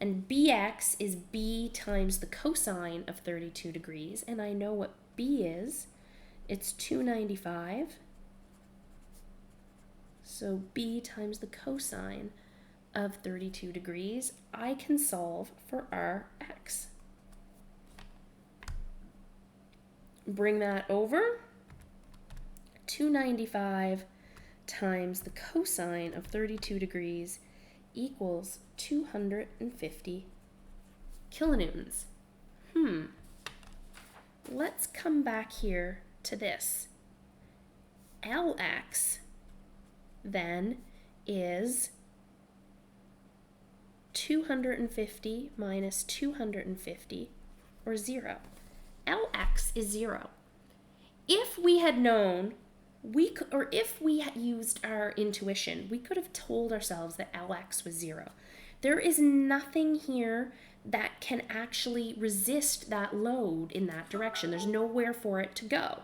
Speaker 1: And Bx is b times the cosine of 32 degrees, and I know what b is. It's 295. So b times the cosine of 32 degrees, I can solve for Rx. Bring that over. 295 times the cosine of 32 degrees equals 250 kilonewtons. Let's come back here to this. Lx then is 250 minus 250, or 0. Lx is 0. If we had known, if we had used our intuition, we could have told ourselves that Lx was 0. There is nothing here that can actually resist that load in that direction. There's nowhere for it to go.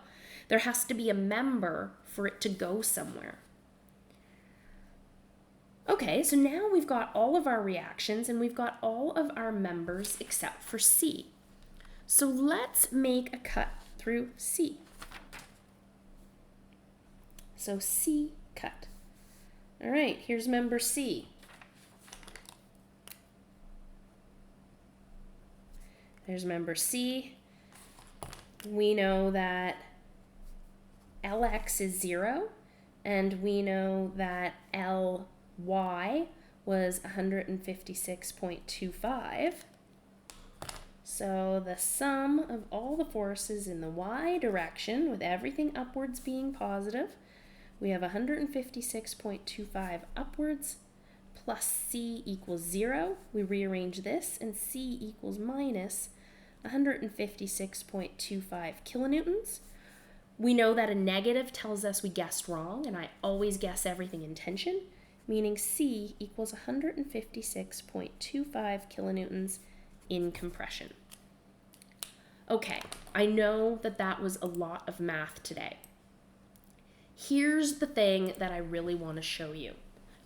Speaker 1: There has to be a member for it to go somewhere. Okay, so now we've got all of our reactions and we've got all of our members except for C. So let's make a cut through C. So C cut. All right, here's member C. There's member C. We know that Lx is 0 and we know that Ly was 156.25. So the sum of all the forces in the y direction, with everything upwards being positive, we have 156.25 upwards plus c equals 0. We rearrange this, and c equals minus 156.25 kilonewtons. We know that a negative tells us we guessed wrong, and I always guess everything in tension, meaning c equals 156.25 kilonewtons in compression. Okay, I know that that was a lot of math today. Here's the thing that I really want to show you.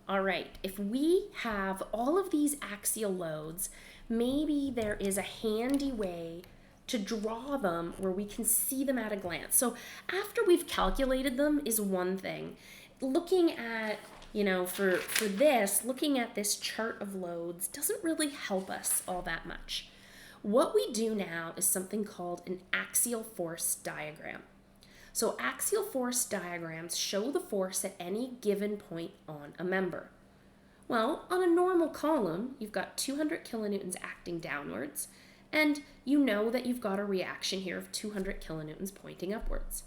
Speaker 1: All right, if we have all of these axial loads, maybe there is a handy way to draw them where we can see them at a glance. So after we've calculated them is one thing. Looking at, for this, looking at this chart of loads doesn't really help us all that much. What we do now is something called an axial force diagram. So axial force diagrams show the force at any given point on a member. Well, on a normal column, you've got 200 kilonewtons acting downwards, and you know that you've got a reaction here of 200 kilonewtons pointing upwards.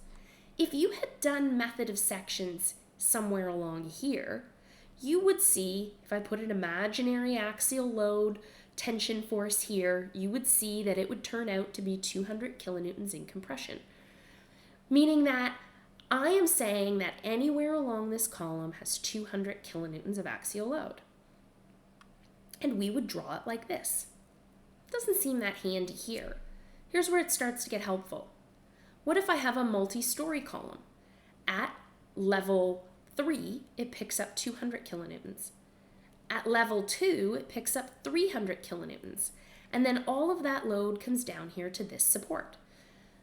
Speaker 1: If you had done method of sections somewhere along here, you would see, if I put an imaginary axial load tension force here, you would see that it would turn out to be 200 kilonewtons in compression. Meaning that I am saying that anywhere along this column has 200 kilonewtons of axial load. And we would draw it like this. Doesn't seem that handy here. Here's where it starts to get helpful. What if I have a multi-story column? At level 3, it picks up 200 kilonewtons. At level 2, it picks up 300 kilonewtons. And then all of that load comes down here to this support.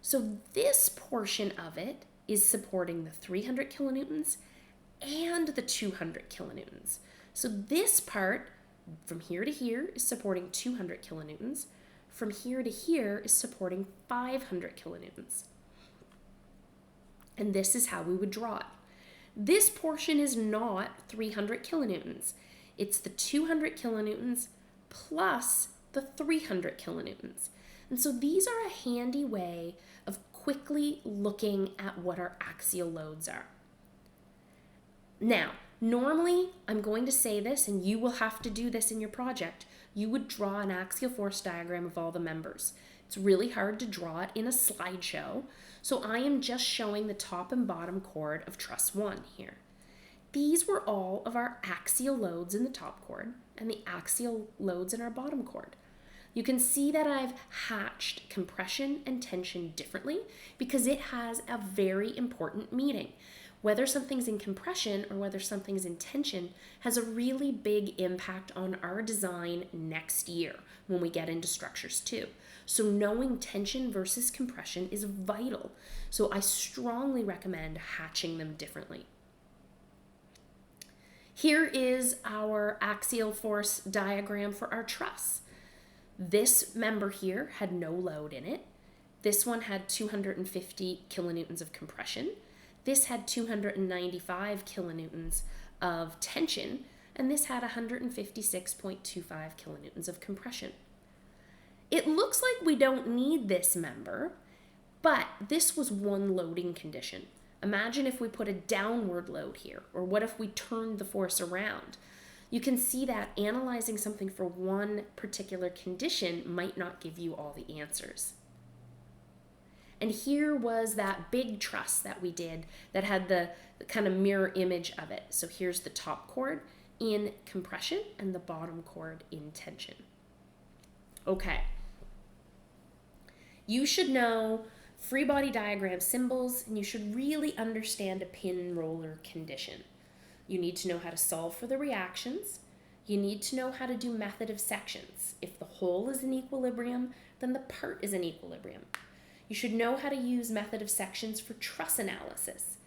Speaker 1: So this portion of it is supporting the 300 kilonewtons and the 200 kilonewtons. So this part, from here to here, is supporting 200 kilonewtons. From here to here is supporting 500 kilonewtons. And this is how we would draw it. This portion is not 300 kilonewtons. It's the 200 kilonewtons plus the 300 kilonewtons. And so these are a handy way of quickly looking at what our axial loads are. Now, normally I'm going to say this, and you will have to do this in your project. You would draw an axial force diagram of all the members. It's really hard to draw it in a slideshow, so I am just showing the top and bottom chord of truss 1 here. These were all of our axial loads in the top chord and the axial loads in our bottom chord. You can see that I've hatched compression and tension differently because it has a very important meaning. Whether something's in compression or whether something's in tension has a really big impact on our design next year when we get into structures 2. So knowing tension versus compression is vital. So I strongly recommend hatching them differently. Here is our axial force diagram for our truss. This member here had no load in it. This one had 250 kilonewtons of compression. This had 295 kilonewtons of tension, and this had 156.25 kilonewtons of compression. It looks like we don't need this member, but this was one loading condition. Imagine if we put a downward load here, or what if we turned the force around? You can see that analyzing something for one particular condition might not give you all the answers. And here was that big truss that we did that had the kind of mirror image of it. So here's the top chord in compression and the bottom chord in tension. Okay. You should know free body diagram symbols, and you should really understand a pin roller condition. You need to know how to solve for the reactions. You need to know how to do method of sections. If the whole is in equilibrium, then the part is in equilibrium. You should know how to use method of sections for truss analysis.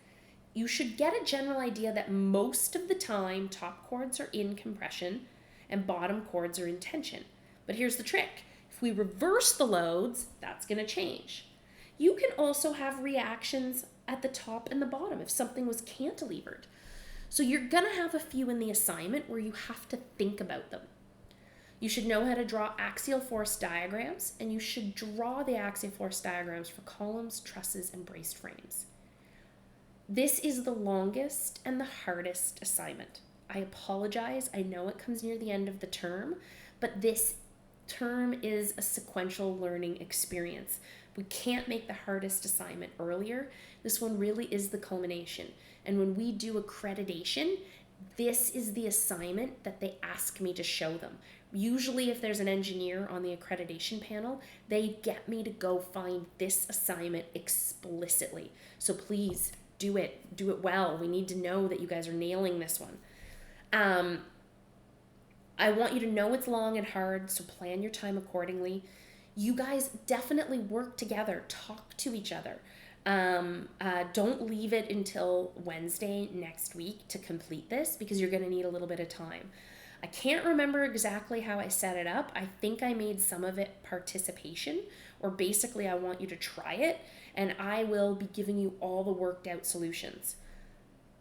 Speaker 1: You should get a general idea that most of the time top chords are in compression and bottom chords are in tension. But here's the trick. If we reverse the loads, that's going to change. You can also have reactions at the top and the bottom if something was cantilevered. So you're gonna have a few in the assignment where you have to think about them. You should know how to draw axial force diagrams, and you should draw the axial force diagrams for columns, trusses, and braced frames. This is the longest and the hardest assignment. I apologize. I know it comes near the end of the term, but this term is a sequential learning experience. We can't make the hardest assignment earlier. This one really is the culmination. And when we do accreditation, this is the assignment that they ask me to show them. Usually if there's an engineer on the accreditation panel, they get me to go find this assignment explicitly. So please do it well. We need to know that you guys are nailing this one. I want you to know it's long and hard, so plan your time accordingly. You guys definitely work together, talk to each other. Don't leave it until Wednesday next week to complete this because you're going to need a little bit of time. I can't remember exactly how I set it up. I think I made some of it participation, or basically I want you to try it, and I will be giving you all the worked out solutions.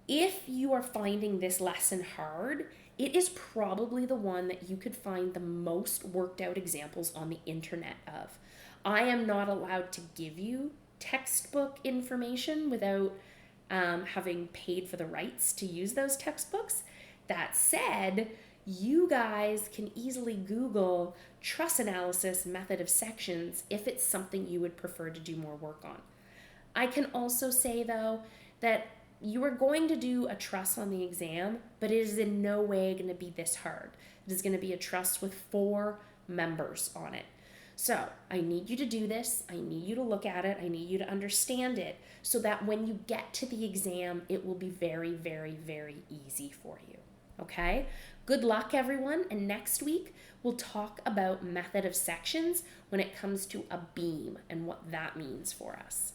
Speaker 1: If you are finding this lesson hard, it is probably the one that you could find the most worked out examples on the internet of. I am not allowed to give you textbook information without having paid for the rights to use those textbooks. That said, you guys can easily Google truss analysis method of sections if it's something you would prefer to do more work on. I can also say though that you are going to do a truss on the exam, but it is in no way going to be this hard. It is going to be a truss with 4 members on it. So I need you to do this. I need you to look at it. I need you to understand it so that when you get to the exam, it will be very, very, very easy for you. Okay? Good luck, everyone. And next week, we'll talk about method of sections when it comes to a beam and what that means for us.